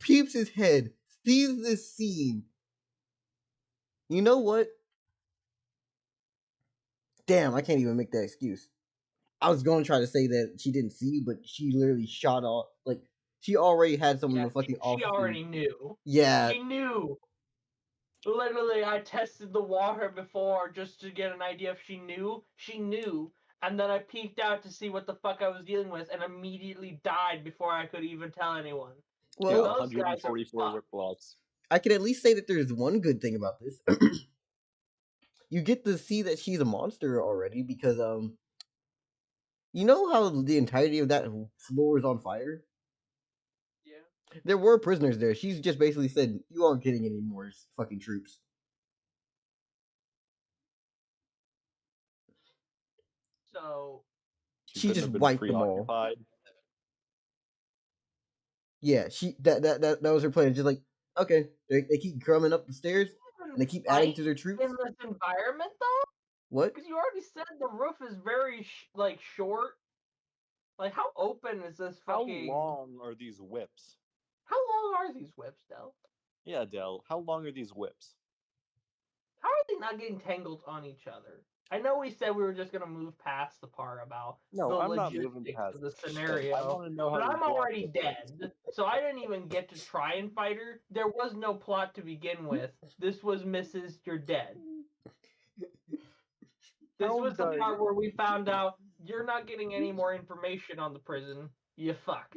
[SPEAKER 2] peeps his head, sees this scene. You know what? Damn, I can't even make that excuse. I was going to try to say that she didn't see, but she literally shot off. Like, she already had some of the fucking off.
[SPEAKER 1] She already knew.
[SPEAKER 2] Yeah.
[SPEAKER 1] She knew. Literally, I tested the water before just to get an idea if she knew. She knew. And then I peeked out to see what the fuck I was dealing with and immediately died before I could even tell anyone.
[SPEAKER 2] Well,
[SPEAKER 3] Yeah,
[SPEAKER 1] those guys are
[SPEAKER 3] 144 whip
[SPEAKER 1] fucked.
[SPEAKER 3] blocks.
[SPEAKER 2] I can at least say that there's one good thing about this. You get to see that she's a monster already because you know how the entirety of that floor is on fire?
[SPEAKER 1] Yeah.
[SPEAKER 2] There were prisoners there. She's just basically said, "You aren't getting any more fucking troops."
[SPEAKER 1] So
[SPEAKER 3] She
[SPEAKER 2] She
[SPEAKER 3] couldn't
[SPEAKER 2] just
[SPEAKER 3] have been
[SPEAKER 2] wiped them all.
[SPEAKER 3] preoccupied.
[SPEAKER 2] Yeah, she that was her plan. Just like, okay, they keep coming up the stairs and they keep adding to their troops.
[SPEAKER 1] in this environment though,
[SPEAKER 2] What?
[SPEAKER 1] because you already said the roof is very short. Like, how open is this
[SPEAKER 3] How
[SPEAKER 1] fucking?
[SPEAKER 3] long are these whips?
[SPEAKER 1] How long are these whips, Del?
[SPEAKER 3] Yeah, Del. How long are these whips?
[SPEAKER 1] How are they not getting tangled on each other? I know we said we were just gonna move past the part about
[SPEAKER 3] No,
[SPEAKER 1] the
[SPEAKER 3] I'm not moving
[SPEAKER 1] logistics
[SPEAKER 3] past
[SPEAKER 1] of the
[SPEAKER 3] this, but I
[SPEAKER 1] scenario,
[SPEAKER 3] want to know how
[SPEAKER 1] but
[SPEAKER 3] these
[SPEAKER 1] I'm
[SPEAKER 3] blocks
[SPEAKER 1] already
[SPEAKER 3] are placed.
[SPEAKER 1] dead, so I didn't even get to try and fight her. There was no plot to begin with. This was Mrs. You're dead. This
[SPEAKER 3] How
[SPEAKER 1] was the
[SPEAKER 3] does-
[SPEAKER 1] part where we found out you're not getting any more information on the prison. You fucked.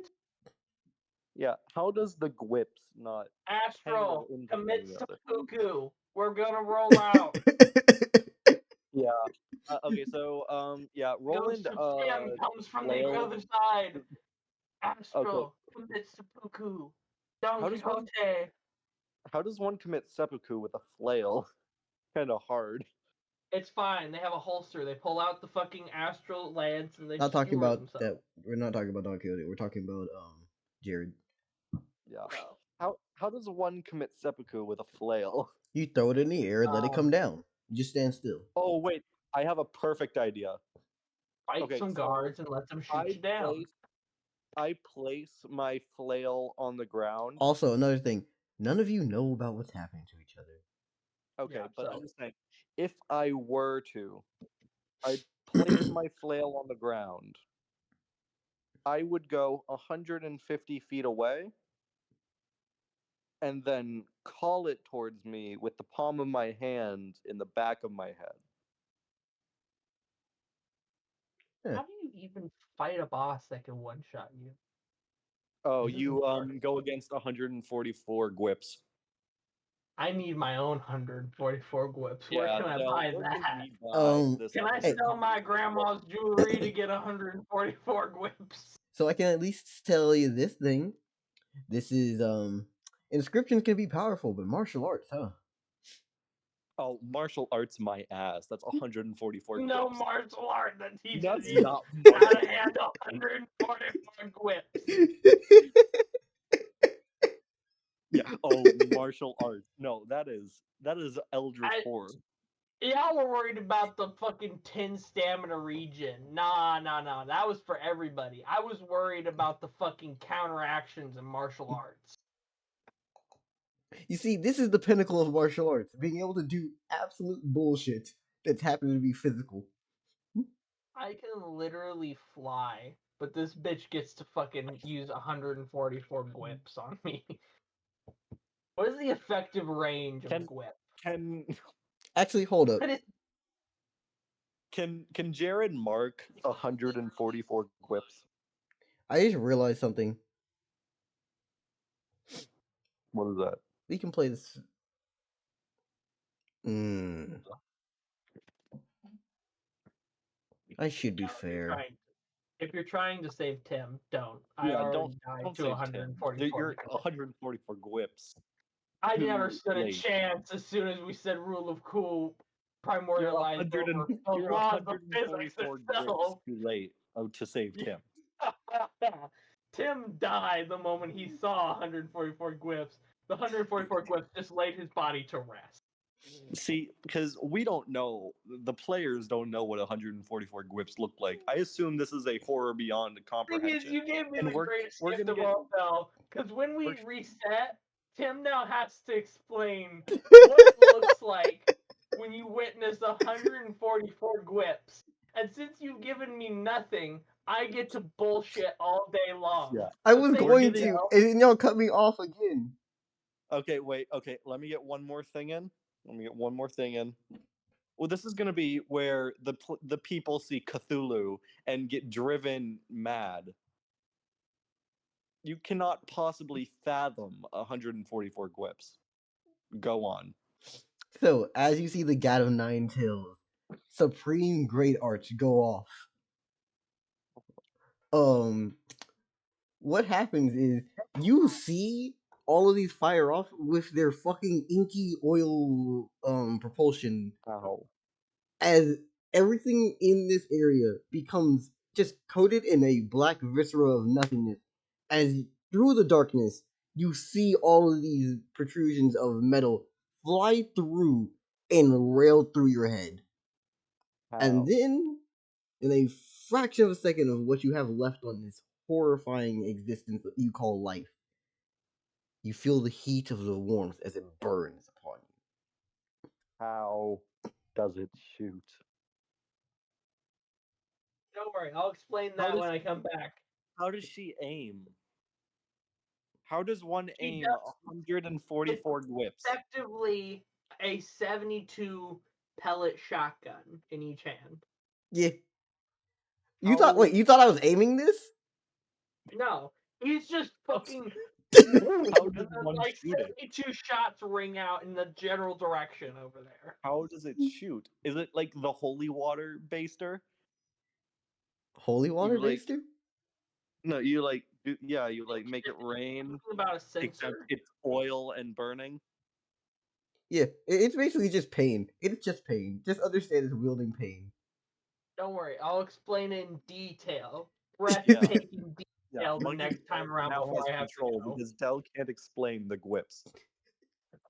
[SPEAKER 3] Yeah, how does the whips not
[SPEAKER 1] Astral
[SPEAKER 3] tangle into
[SPEAKER 1] commits
[SPEAKER 3] one
[SPEAKER 1] to
[SPEAKER 3] another?
[SPEAKER 1] cuckoo. We're gonna roll out.
[SPEAKER 3] Yeah. Okay, so yeah,
[SPEAKER 1] Ghost
[SPEAKER 3] Roland
[SPEAKER 1] of Tim comes from the
[SPEAKER 3] flail.
[SPEAKER 1] other side.
[SPEAKER 3] Okay.
[SPEAKER 1] Astral commits seppuku. Don
[SPEAKER 3] How does one-
[SPEAKER 1] Quixote.
[SPEAKER 3] How does one commit seppuku with a flail? Kind of hard.
[SPEAKER 1] It's fine. They have a holster. They pull out the fucking astral lance and they
[SPEAKER 2] Not talking
[SPEAKER 1] skewer
[SPEAKER 2] about
[SPEAKER 1] themselves.
[SPEAKER 2] that. We're not talking about Don Quixote. We're talking about Jared.
[SPEAKER 3] Yeah.
[SPEAKER 1] No.
[SPEAKER 3] How does one commit seppuku with a flail?
[SPEAKER 2] You throw it in the air, let it come down. You just stand still.
[SPEAKER 3] Oh wait, I have a perfect idea.
[SPEAKER 1] Fight
[SPEAKER 3] Okay,
[SPEAKER 1] some
[SPEAKER 3] so
[SPEAKER 1] guards and let them shoot you down.
[SPEAKER 3] I place my flail on the ground.
[SPEAKER 2] Also, another thing, none of you know about what's happening to each other.
[SPEAKER 3] Okay,
[SPEAKER 1] Yeah,
[SPEAKER 3] but
[SPEAKER 1] so-
[SPEAKER 3] I'm just saying, if I were to, I'd place my flail on the ground. I would go 150 feet away and then call it towards me with the palm of my hand in the back of my head.
[SPEAKER 1] How do you even fight a boss that can one shot you?
[SPEAKER 3] Oh,
[SPEAKER 1] This is
[SPEAKER 3] you
[SPEAKER 1] hard.
[SPEAKER 3] go against 144 whips.
[SPEAKER 1] I need my own 144 whips. Where
[SPEAKER 3] Yeah,
[SPEAKER 1] can I
[SPEAKER 3] Del,
[SPEAKER 1] buy
[SPEAKER 3] where
[SPEAKER 1] that?
[SPEAKER 3] can we buy this
[SPEAKER 1] Can I
[SPEAKER 2] Hey.
[SPEAKER 1] sell my grandma's jewelry to get 144 whips?
[SPEAKER 2] So I can at least tell you this thing. This is inscriptions can be powerful, but martial arts, huh?
[SPEAKER 3] Oh, martial arts, my ass. That's 144
[SPEAKER 1] No
[SPEAKER 3] quips.
[SPEAKER 1] martial art that teaches
[SPEAKER 3] That's
[SPEAKER 1] you
[SPEAKER 3] not
[SPEAKER 1] how to
[SPEAKER 3] martial.
[SPEAKER 1] handle 144 quips.
[SPEAKER 3] Yeah. Oh, martial arts. No, that is Eldritch
[SPEAKER 1] I-
[SPEAKER 3] horror.
[SPEAKER 1] Y'all were worried about the fucking 10 stamina region. Nah. That was for everybody. I was worried about the fucking counteractions in martial arts.
[SPEAKER 2] You see, this is the pinnacle of martial arts, being able to do absolute bullshit that's happened to be physical.
[SPEAKER 1] I can literally fly, but this bitch gets to fucking use 144 whips on me. What is the effective range of
[SPEAKER 3] Can
[SPEAKER 1] gwip?
[SPEAKER 3] can
[SPEAKER 2] Actually, hold up.
[SPEAKER 1] But it,
[SPEAKER 3] can Jared mark 144 quips?
[SPEAKER 2] I just realized something.
[SPEAKER 3] What is that?
[SPEAKER 2] We can play this. Mm. I should be fair.
[SPEAKER 1] if you're trying to save Tim, don't. I
[SPEAKER 3] Yeah,
[SPEAKER 1] already
[SPEAKER 3] don't
[SPEAKER 1] died to
[SPEAKER 3] save Tim.
[SPEAKER 1] 144.
[SPEAKER 3] You're 144 quips.
[SPEAKER 1] I
[SPEAKER 3] too
[SPEAKER 1] never stood a
[SPEAKER 3] late.
[SPEAKER 1] chance as soon as we said rule of cool
[SPEAKER 3] You're
[SPEAKER 1] primordialized over the
[SPEAKER 3] you're
[SPEAKER 1] laws of physics
[SPEAKER 3] 144
[SPEAKER 1] itself.
[SPEAKER 3] quips too late. Oh, to save Tim.
[SPEAKER 1] Tim died the moment he saw 144 glyphs. The 144 glyphs just laid his body to rest.
[SPEAKER 3] See, because we don't know, the players don't know what 144 glyphs look like. I assume this is a horror beyond
[SPEAKER 1] Thing is,
[SPEAKER 3] comprehension.
[SPEAKER 1] you gave me
[SPEAKER 3] And
[SPEAKER 1] the
[SPEAKER 3] we're
[SPEAKER 1] greatest
[SPEAKER 3] gonna
[SPEAKER 1] gift of
[SPEAKER 3] get-
[SPEAKER 1] all, though, because when we
[SPEAKER 3] we're-
[SPEAKER 1] reset, Tim now has to explain what it looks like when you witness 144 glyphs. And since you've given me nothing, I get to bullshit all day long.
[SPEAKER 3] Yeah.
[SPEAKER 2] I
[SPEAKER 1] So
[SPEAKER 2] was
[SPEAKER 1] thank
[SPEAKER 2] going
[SPEAKER 1] you,
[SPEAKER 2] to,
[SPEAKER 1] Joe.
[SPEAKER 2] and then y'all cut me off again.
[SPEAKER 3] Okay, wait. Okay, let me get one more thing in. Well, this is going to be where the people see Cthulhu and get driven mad. You cannot possibly fathom 144 quips. Go on.
[SPEAKER 2] So, as you see the God of Nine Tails, Supreme Great Arch go off. What happens is you see all of these fire off with their fucking inky oil propulsion
[SPEAKER 3] Ow.
[SPEAKER 2] as everything in this area becomes just coated in a black viscera of nothingness. As through the darkness, you see all of these protrusions of metal fly through and rail through your head. And
[SPEAKER 3] Ow.
[SPEAKER 2] then, in a fraction of a second of what you have left on this horrifying existence that you call life, you feel the heat of the warmth as it burns upon you.
[SPEAKER 3] How does it shoot?
[SPEAKER 1] Don't worry, I'll explain
[SPEAKER 3] How
[SPEAKER 1] that
[SPEAKER 3] does-
[SPEAKER 1] when I come back.
[SPEAKER 3] How does she aim? How does one
[SPEAKER 1] She
[SPEAKER 3] aim
[SPEAKER 1] does-
[SPEAKER 3] 144 whips?
[SPEAKER 1] Effectively, a 72 pellet shotgun in each hand.
[SPEAKER 2] Yeah. You thought I was aiming this?
[SPEAKER 1] No, he's just fucking.
[SPEAKER 3] How does one
[SPEAKER 1] like
[SPEAKER 3] shoot it?
[SPEAKER 1] 72 shots ring out in the general direction over there.
[SPEAKER 3] How does it shoot? Is it like the holy water baster?
[SPEAKER 2] Holy water
[SPEAKER 3] like-
[SPEAKER 2] baster?
[SPEAKER 3] No, you like you like make it rain,
[SPEAKER 1] Something about a
[SPEAKER 3] except
[SPEAKER 1] sensor.
[SPEAKER 3] it's oil and burning.
[SPEAKER 2] Yeah, it's basically just pain. It's just pain. Just understand it's wielding pain.
[SPEAKER 1] Don't worry, I'll explain in detail.
[SPEAKER 3] Yeah.
[SPEAKER 1] Breathtaking
[SPEAKER 3] Yeah,
[SPEAKER 1] detail the
[SPEAKER 3] Monkey
[SPEAKER 1] next time around
[SPEAKER 3] now
[SPEAKER 1] before
[SPEAKER 3] has
[SPEAKER 1] I have to
[SPEAKER 3] control
[SPEAKER 1] go.
[SPEAKER 3] because Dell can't explain the whips.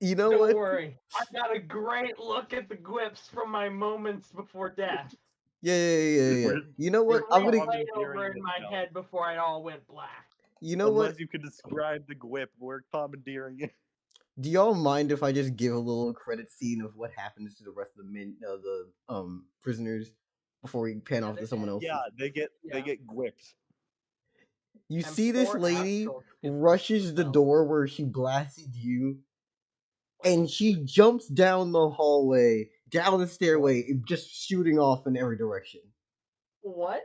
[SPEAKER 2] You know
[SPEAKER 1] Don't
[SPEAKER 2] what?
[SPEAKER 1] worry, I got a great look at the quips from my moments before death.
[SPEAKER 2] Yeah.
[SPEAKER 3] We're-
[SPEAKER 2] You know
[SPEAKER 1] It
[SPEAKER 2] what? I'm gonna.
[SPEAKER 1] replayed
[SPEAKER 3] commandeering
[SPEAKER 1] over in
[SPEAKER 3] it
[SPEAKER 1] my
[SPEAKER 3] now.
[SPEAKER 1] head before it all went black.
[SPEAKER 2] You know what?
[SPEAKER 3] Unless you could describe the whip, we're commandeering it.
[SPEAKER 2] Do y'all mind if I just give a little credit scene of what happens to the rest of the prisoners before we pan off to someone else?
[SPEAKER 3] Yeah, they get whipped.
[SPEAKER 2] You
[SPEAKER 1] And
[SPEAKER 2] see this
[SPEAKER 1] poor
[SPEAKER 2] lady
[SPEAKER 1] Astral gets
[SPEAKER 2] rushes the
[SPEAKER 1] no.
[SPEAKER 2] door where she blasted you, and she jumps down the hallway, down the stairway, just shooting off in every direction.
[SPEAKER 1] What?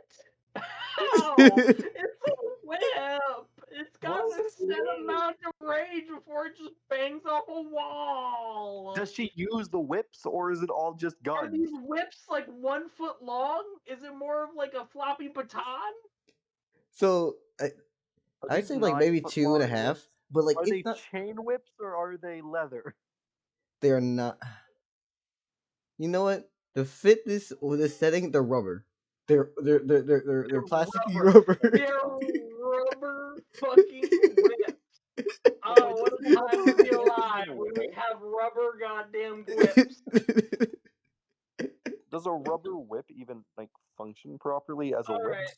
[SPEAKER 1] How? It's a whip. It's got
[SPEAKER 3] What
[SPEAKER 1] a
[SPEAKER 3] is
[SPEAKER 1] set
[SPEAKER 3] this?
[SPEAKER 1] amount of range before it just bangs off a wall.
[SPEAKER 3] Does she use the whips or is it all just
[SPEAKER 1] Are
[SPEAKER 3] guns?
[SPEAKER 1] these whips like 1 foot long? Is it more of like a floppy baton?
[SPEAKER 2] So I'd say like maybe 2.5, but like
[SPEAKER 3] Are they
[SPEAKER 2] it's not.
[SPEAKER 3] chain whips or are they leather?
[SPEAKER 2] They are not. You know what? To fit this or this setting, they're rubber. They're plasticky rubber.
[SPEAKER 1] They're rubber fucking whips. Oh, what a time to be alive when we have rubber goddamn whips.
[SPEAKER 3] Does a rubber whip even like function properly as a whip?
[SPEAKER 1] Alright.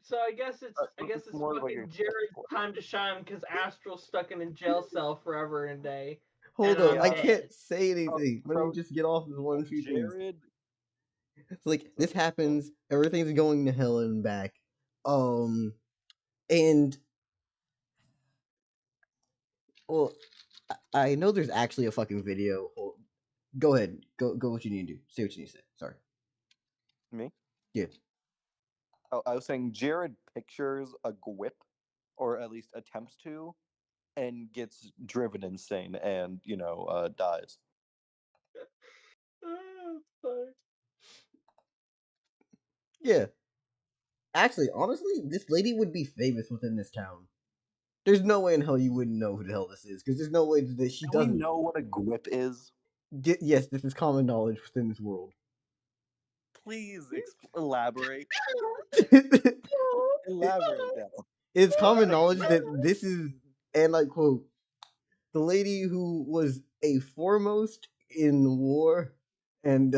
[SPEAKER 1] So I guess it's
[SPEAKER 3] more like
[SPEAKER 1] fucking
[SPEAKER 3] a
[SPEAKER 1] Jared's time to shine because Astral's stuck in a jail cell forever and a day.
[SPEAKER 2] Hold
[SPEAKER 1] And
[SPEAKER 2] on, I
[SPEAKER 1] I'm
[SPEAKER 2] can't
[SPEAKER 1] dead.
[SPEAKER 2] say anything. Let me just get off this one few things.
[SPEAKER 3] Jared.
[SPEAKER 2] It's like this happens, everything's going to hell and back. And well, I know there's actually a fucking video. Go ahead, go what you need to do. Say what you need to say. Sorry.
[SPEAKER 3] Me?
[SPEAKER 2] Yeah.
[SPEAKER 3] Oh, I was saying Jared pictures a whip, or at least attempts to, and gets driven insane and, dies.
[SPEAKER 2] Yeah. Actually, honestly, this lady would be famous within this town. There's no way in hell you wouldn't know who the hell this is, because there's no way that she
[SPEAKER 3] Do we
[SPEAKER 2] doesn't.
[SPEAKER 3] know what a whip is?
[SPEAKER 2] Yes, this is common knowledge within this world.
[SPEAKER 3] Please elaborate. Elaborate now.
[SPEAKER 2] It's common knowledge that this is, and I quote, the lady who was a foremost in war, and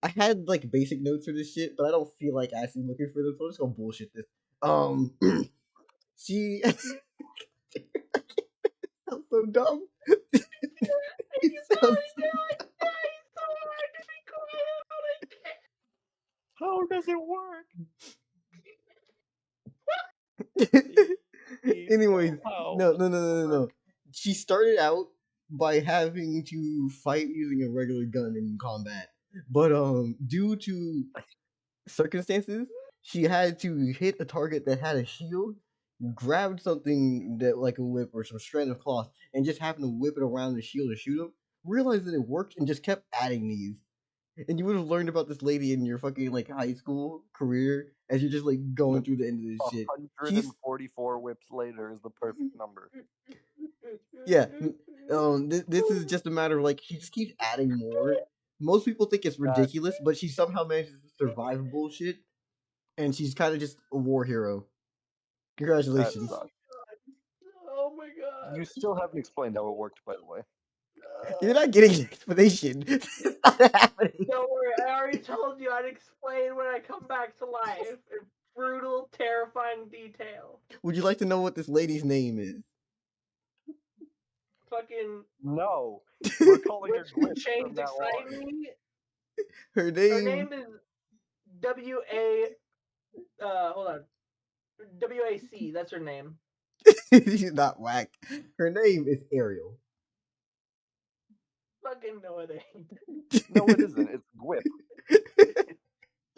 [SPEAKER 2] I had like basic notes for this shit, but I don't feel like actually looking for them, so I'm just gonna bullshit this. She sounds so dumb. It sounds
[SPEAKER 3] How does it work?
[SPEAKER 2] Anyways,
[SPEAKER 3] How
[SPEAKER 2] no.
[SPEAKER 3] does it work?
[SPEAKER 2] She started out by having to fight using a regular gun in combat, but due to circumstances, she had to hit a target that had a shield, grabbed something that like a whip or some strand of cloth, and just happened to whip it around the shield to shoot him. Realized that it worked and just kept adding these. And you would have learned about this lady in your fucking like high school career as you're just like going through the end of this shit.
[SPEAKER 3] 144 whips later is the perfect number.
[SPEAKER 2] Yeah. This is just a matter of like she just keeps adding more. Most people think it's ridiculous, but she somehow manages to survive bullshit, and she's kind of just a war hero. Congratulations.
[SPEAKER 1] Oh my god.
[SPEAKER 3] You still haven't explained how it worked, by the way.
[SPEAKER 2] You're not getting an explanation. It's not happening.
[SPEAKER 1] Don't worry, I already told you I'd explain when I come back to life in brutal, terrifying detail.
[SPEAKER 2] Would you like to know what this lady's name is?
[SPEAKER 1] Fucking
[SPEAKER 3] No, we're calling her
[SPEAKER 1] whips
[SPEAKER 3] Gwip
[SPEAKER 1] and
[SPEAKER 3] from
[SPEAKER 1] chains
[SPEAKER 3] now
[SPEAKER 1] excite
[SPEAKER 3] on.
[SPEAKER 1] me.
[SPEAKER 2] Her
[SPEAKER 1] Her
[SPEAKER 2] name.
[SPEAKER 1] name is W.A. Hold on. W.A.C. That's her name.
[SPEAKER 2] She's not whack. Her name is Ariel.
[SPEAKER 1] Fucking no, it ain't.
[SPEAKER 3] No, it isn't. It's Gwip.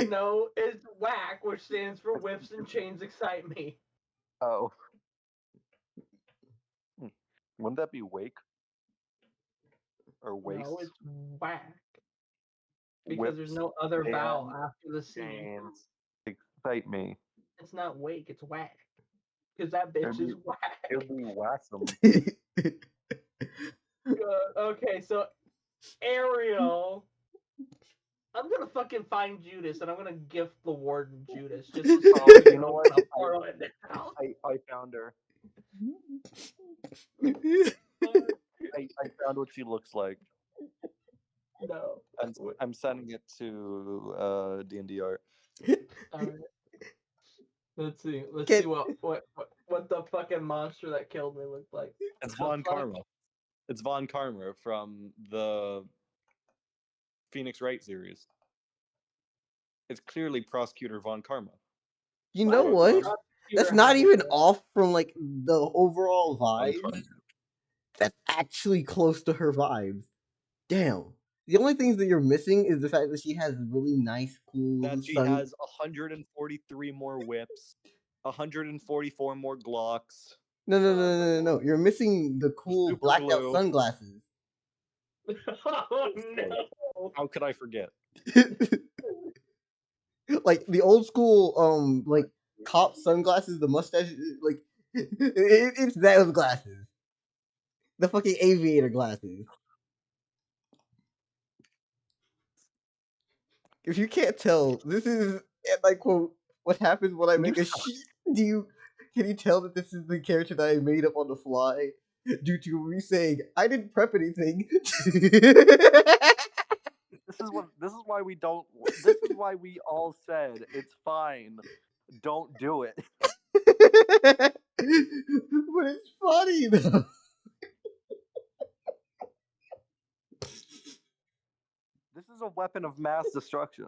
[SPEAKER 1] No, it's whack, which stands for whips and chains excite me.
[SPEAKER 3] Oh. Wouldn't that be wake? Or waste?
[SPEAKER 1] No, it's whack. Because
[SPEAKER 3] Whips
[SPEAKER 1] there's no other vowel
[SPEAKER 3] and
[SPEAKER 1] after the C.
[SPEAKER 3] chains excite me.
[SPEAKER 1] It's not wake, it's whack. Because that bitch is whack.
[SPEAKER 3] It would be wassum.
[SPEAKER 1] Okay, so Ariel. I'm gonna fucking find Judas and I'm gonna gift the warden Judas. Just so
[SPEAKER 3] you know what? I found her. I found what she looks like.
[SPEAKER 1] No.
[SPEAKER 3] I'm sending it to D&D art.
[SPEAKER 1] Alright. Let's see. Let's see what the fucking monster that killed me looked like.
[SPEAKER 3] It's Von Karma. It's Von Karma from the Phoenix Wright series. It's clearly Prosecutor Von Karma.
[SPEAKER 2] You know what? That's not even off from like the overall vibe. That's actually close to her vibes. Damn. The only things that you're missing is the fact that she has really nice, cool.
[SPEAKER 3] That she has 143 more whips, 144 more Glocks.
[SPEAKER 2] No. You're missing the cool blacked out sunglasses.
[SPEAKER 1] Oh no!
[SPEAKER 3] How could I forget?
[SPEAKER 2] Like the old school, like cop sunglasses, the mustache, like it's those glasses, the fucking aviator glasses. If you can't tell, this is, and I quote, what happens when I make a shit. Can you tell that this is the character that I made up on the fly due to me saying I didn't prep anything?
[SPEAKER 3] This is why we don't. This is why we all said it's fine. Don't do it.
[SPEAKER 2] But it's funny though.
[SPEAKER 3] This is a weapon of mass destruction.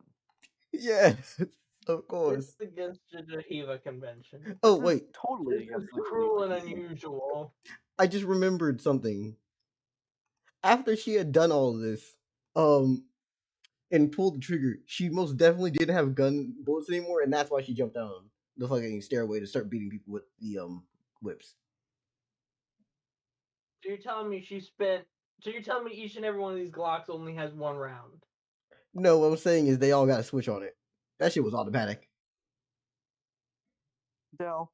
[SPEAKER 2] Yes, of course.
[SPEAKER 1] It's against the Geneva Convention.
[SPEAKER 2] Oh
[SPEAKER 3] This is
[SPEAKER 2] wait,
[SPEAKER 3] totally
[SPEAKER 1] This is
[SPEAKER 3] against the
[SPEAKER 1] cruel and
[SPEAKER 3] Geneva Convention.
[SPEAKER 1] unusual.
[SPEAKER 2] I just remembered something. After she had done all of this, and pulled the trigger, she most definitely didn't have gun bullets anymore, and that's why she jumped down the fucking stairway to start beating people with the whips.
[SPEAKER 1] So you're telling me she spent? So you're telling me each and every one of these Glocks only has one round?
[SPEAKER 2] No, what I'm saying is they all got a switch on it. That shit was automatic.
[SPEAKER 3] No.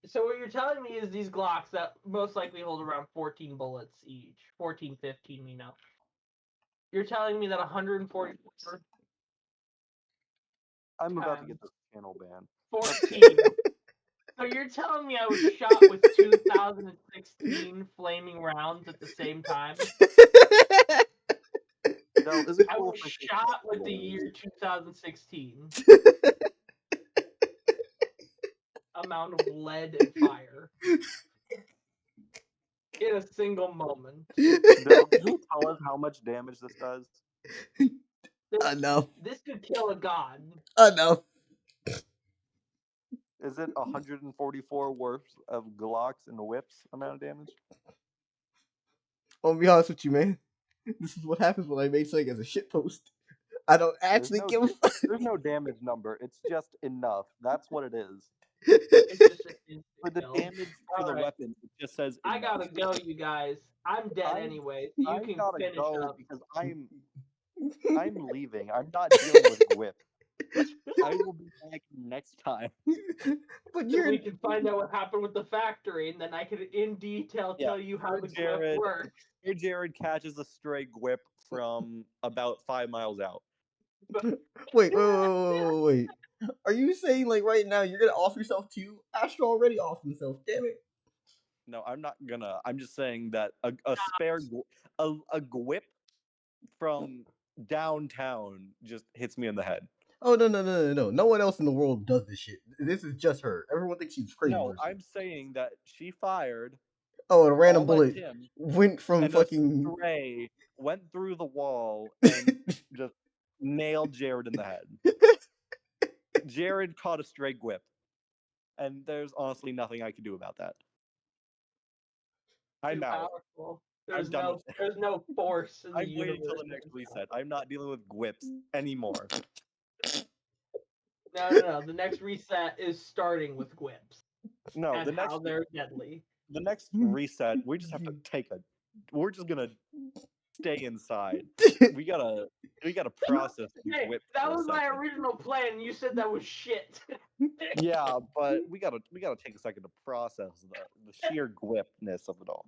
[SPEAKER 1] So what you're telling me is these Glocks that most likely hold around 14 bullets each, 14, 15, we know. You're telling me that 144
[SPEAKER 3] I'm about to get this channel banned.
[SPEAKER 1] 14. So you're telling me I was shot with 2016 flaming rounds at the same time?
[SPEAKER 3] No, is it
[SPEAKER 1] I
[SPEAKER 3] cool
[SPEAKER 1] was
[SPEAKER 3] if I say
[SPEAKER 1] shot with the year 2016. Amount of lead and fire in a single moment.
[SPEAKER 3] Bill, can you tell us how much damage this does?
[SPEAKER 2] Enough.
[SPEAKER 1] This could kill a god.
[SPEAKER 2] Enough.
[SPEAKER 3] Is it 144 worth of Glocks and whips amount of damage?
[SPEAKER 2] I'll be honest with you, man. This is what happens when I make something as a shitpost. I don't actually give a fuck.
[SPEAKER 3] There's no damage number. It's just enough. That's what it is.
[SPEAKER 1] It's just
[SPEAKER 3] For the damage for the weapon, it just says enough.
[SPEAKER 1] I gotta go, you guys. I'm dead anyway. So you can
[SPEAKER 3] gotta
[SPEAKER 1] finish
[SPEAKER 3] go
[SPEAKER 1] up.
[SPEAKER 3] because I'm leaving. I'm not dealing with whip. I will be back next time.
[SPEAKER 2] But
[SPEAKER 1] So we can find out what happened with the factory, and then I can in detail tell you how the grip works.
[SPEAKER 3] Here Jared catches a stray whip from about 5 miles out.
[SPEAKER 2] Wait. Are you saying like right now you're gonna off yourself too? Astro already off himself. Damn it.
[SPEAKER 3] No, I'm not gonna. I'm just saying that a spare a whip from downtown just hits me in the head.
[SPEAKER 2] Oh no. No one else in the world does this shit. This is just her. Everyone thinks she's crazy.
[SPEAKER 3] No, I'm saying that she fired.
[SPEAKER 2] Oh, a random
[SPEAKER 3] all
[SPEAKER 2] bullet
[SPEAKER 3] at Tim,
[SPEAKER 2] went from
[SPEAKER 3] and
[SPEAKER 2] fucking
[SPEAKER 3] a stray went through the wall and just nailed Jared in the head. Jared caught a stray whip, and there's honestly nothing I can do about that. I'm out.
[SPEAKER 1] Powerful. There's no force in the
[SPEAKER 3] I'm
[SPEAKER 1] universe.
[SPEAKER 3] waiting till the next reset. I'm not dealing with whips anymore.
[SPEAKER 1] No. The next reset is starting with whips.
[SPEAKER 3] No,
[SPEAKER 1] and how they're deadly.
[SPEAKER 3] The next reset, we just have to take a. We're just gonna stay inside. We gotta process these
[SPEAKER 1] Hey,
[SPEAKER 3] whips.
[SPEAKER 1] that was my original plan. You said that was shit.
[SPEAKER 3] Yeah, but we gotta take a second to process the sheer gwipness of it all.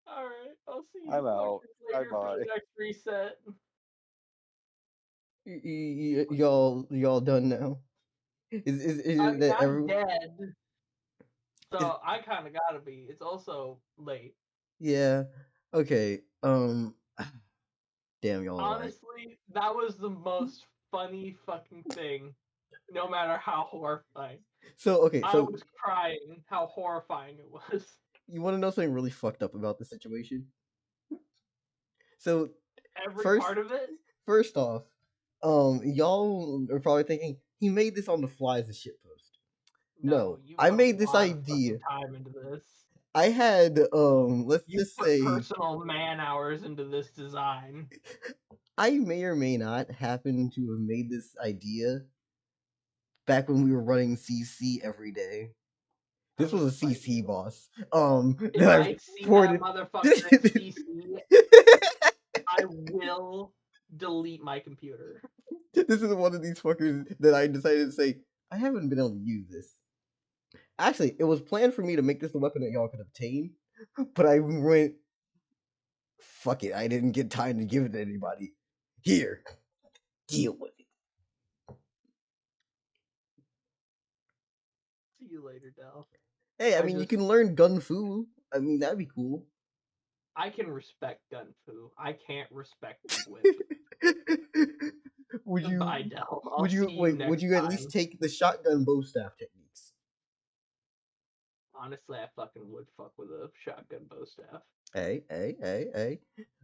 [SPEAKER 1] All right, I'll see you.
[SPEAKER 3] I'm out.
[SPEAKER 1] Later for the next reset.
[SPEAKER 2] Y'all done now?
[SPEAKER 1] I'm
[SPEAKER 2] that everyone?
[SPEAKER 1] dead. So I kind of gotta be. It's also late.
[SPEAKER 2] Yeah. Okay. Damn, y'all.
[SPEAKER 1] Honestly, that was the most funny fucking thing. No matter how horrifying.
[SPEAKER 2] So
[SPEAKER 1] I was crying. How horrifying it was.
[SPEAKER 2] You want to know something really fucked up about the situation? So
[SPEAKER 1] every part of it.
[SPEAKER 2] First off, y'all are probably thinking he made this on the fly as a shitpost. No, I made this idea.
[SPEAKER 1] Time into this.
[SPEAKER 2] I had let's just say
[SPEAKER 1] personal man hours into this design.
[SPEAKER 2] I may or may not happen to have made this idea back when we were running CC every day. This was a CC boss.
[SPEAKER 1] If I see that motherfucker in CC, I will delete my computer.
[SPEAKER 2] This is one of these fuckers that I decided to say, I haven't been able to use this. Actually, it was planned for me to make this the weapon that y'all could obtain, but I went, fuck it. I didn't get time to give it to anybody. Here, deal with it.
[SPEAKER 1] See you later, Del.
[SPEAKER 2] Hey, I mean, you can learn gun fu. I mean, that'd be cool.
[SPEAKER 1] I can respect gun fu. I can't respect the whip.
[SPEAKER 2] would you?
[SPEAKER 1] Goodbye, Del. I'll
[SPEAKER 2] Would you
[SPEAKER 1] see you
[SPEAKER 2] wait?
[SPEAKER 1] next
[SPEAKER 2] Would you at
[SPEAKER 1] time.
[SPEAKER 2] least take the shotgun bow staff techniques?
[SPEAKER 1] Honestly, I fucking would fuck with a shotgun bow staff.
[SPEAKER 2] Hey.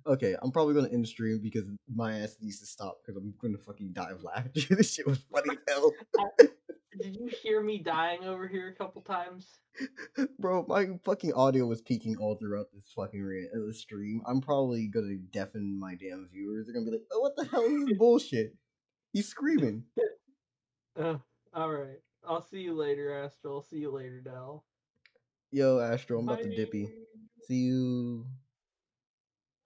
[SPEAKER 2] Okay, I'm probably gonna end stream because my ass needs to stop because I'm gonna fucking die of laughter. This shit was funny as hell.
[SPEAKER 1] Did you hear me dying over here a couple times?
[SPEAKER 2] Bro, my fucking audio was peaking all throughout this fucking the stream. I'm probably gonna deafen my damn viewers. They're gonna be like, "Oh, what the hell is this bullshit? He's screaming."
[SPEAKER 1] Alright. I'll see you later, Astral. I'll see you later, Del.
[SPEAKER 2] Yo, Astro, I'm about
[SPEAKER 1] Bye.
[SPEAKER 2] to dippy. See you.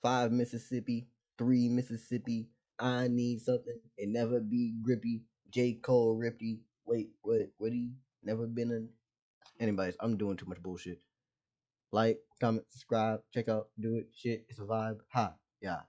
[SPEAKER 2] 5 Mississippi, 3 Mississippi. I need something. It never be grippy. J. Cole Rippy. Wait, what he never been in? Anyways, I'm doing too much bullshit. Like, comment, subscribe, check out, do it. Shit, it's a vibe. Ha. Yeah.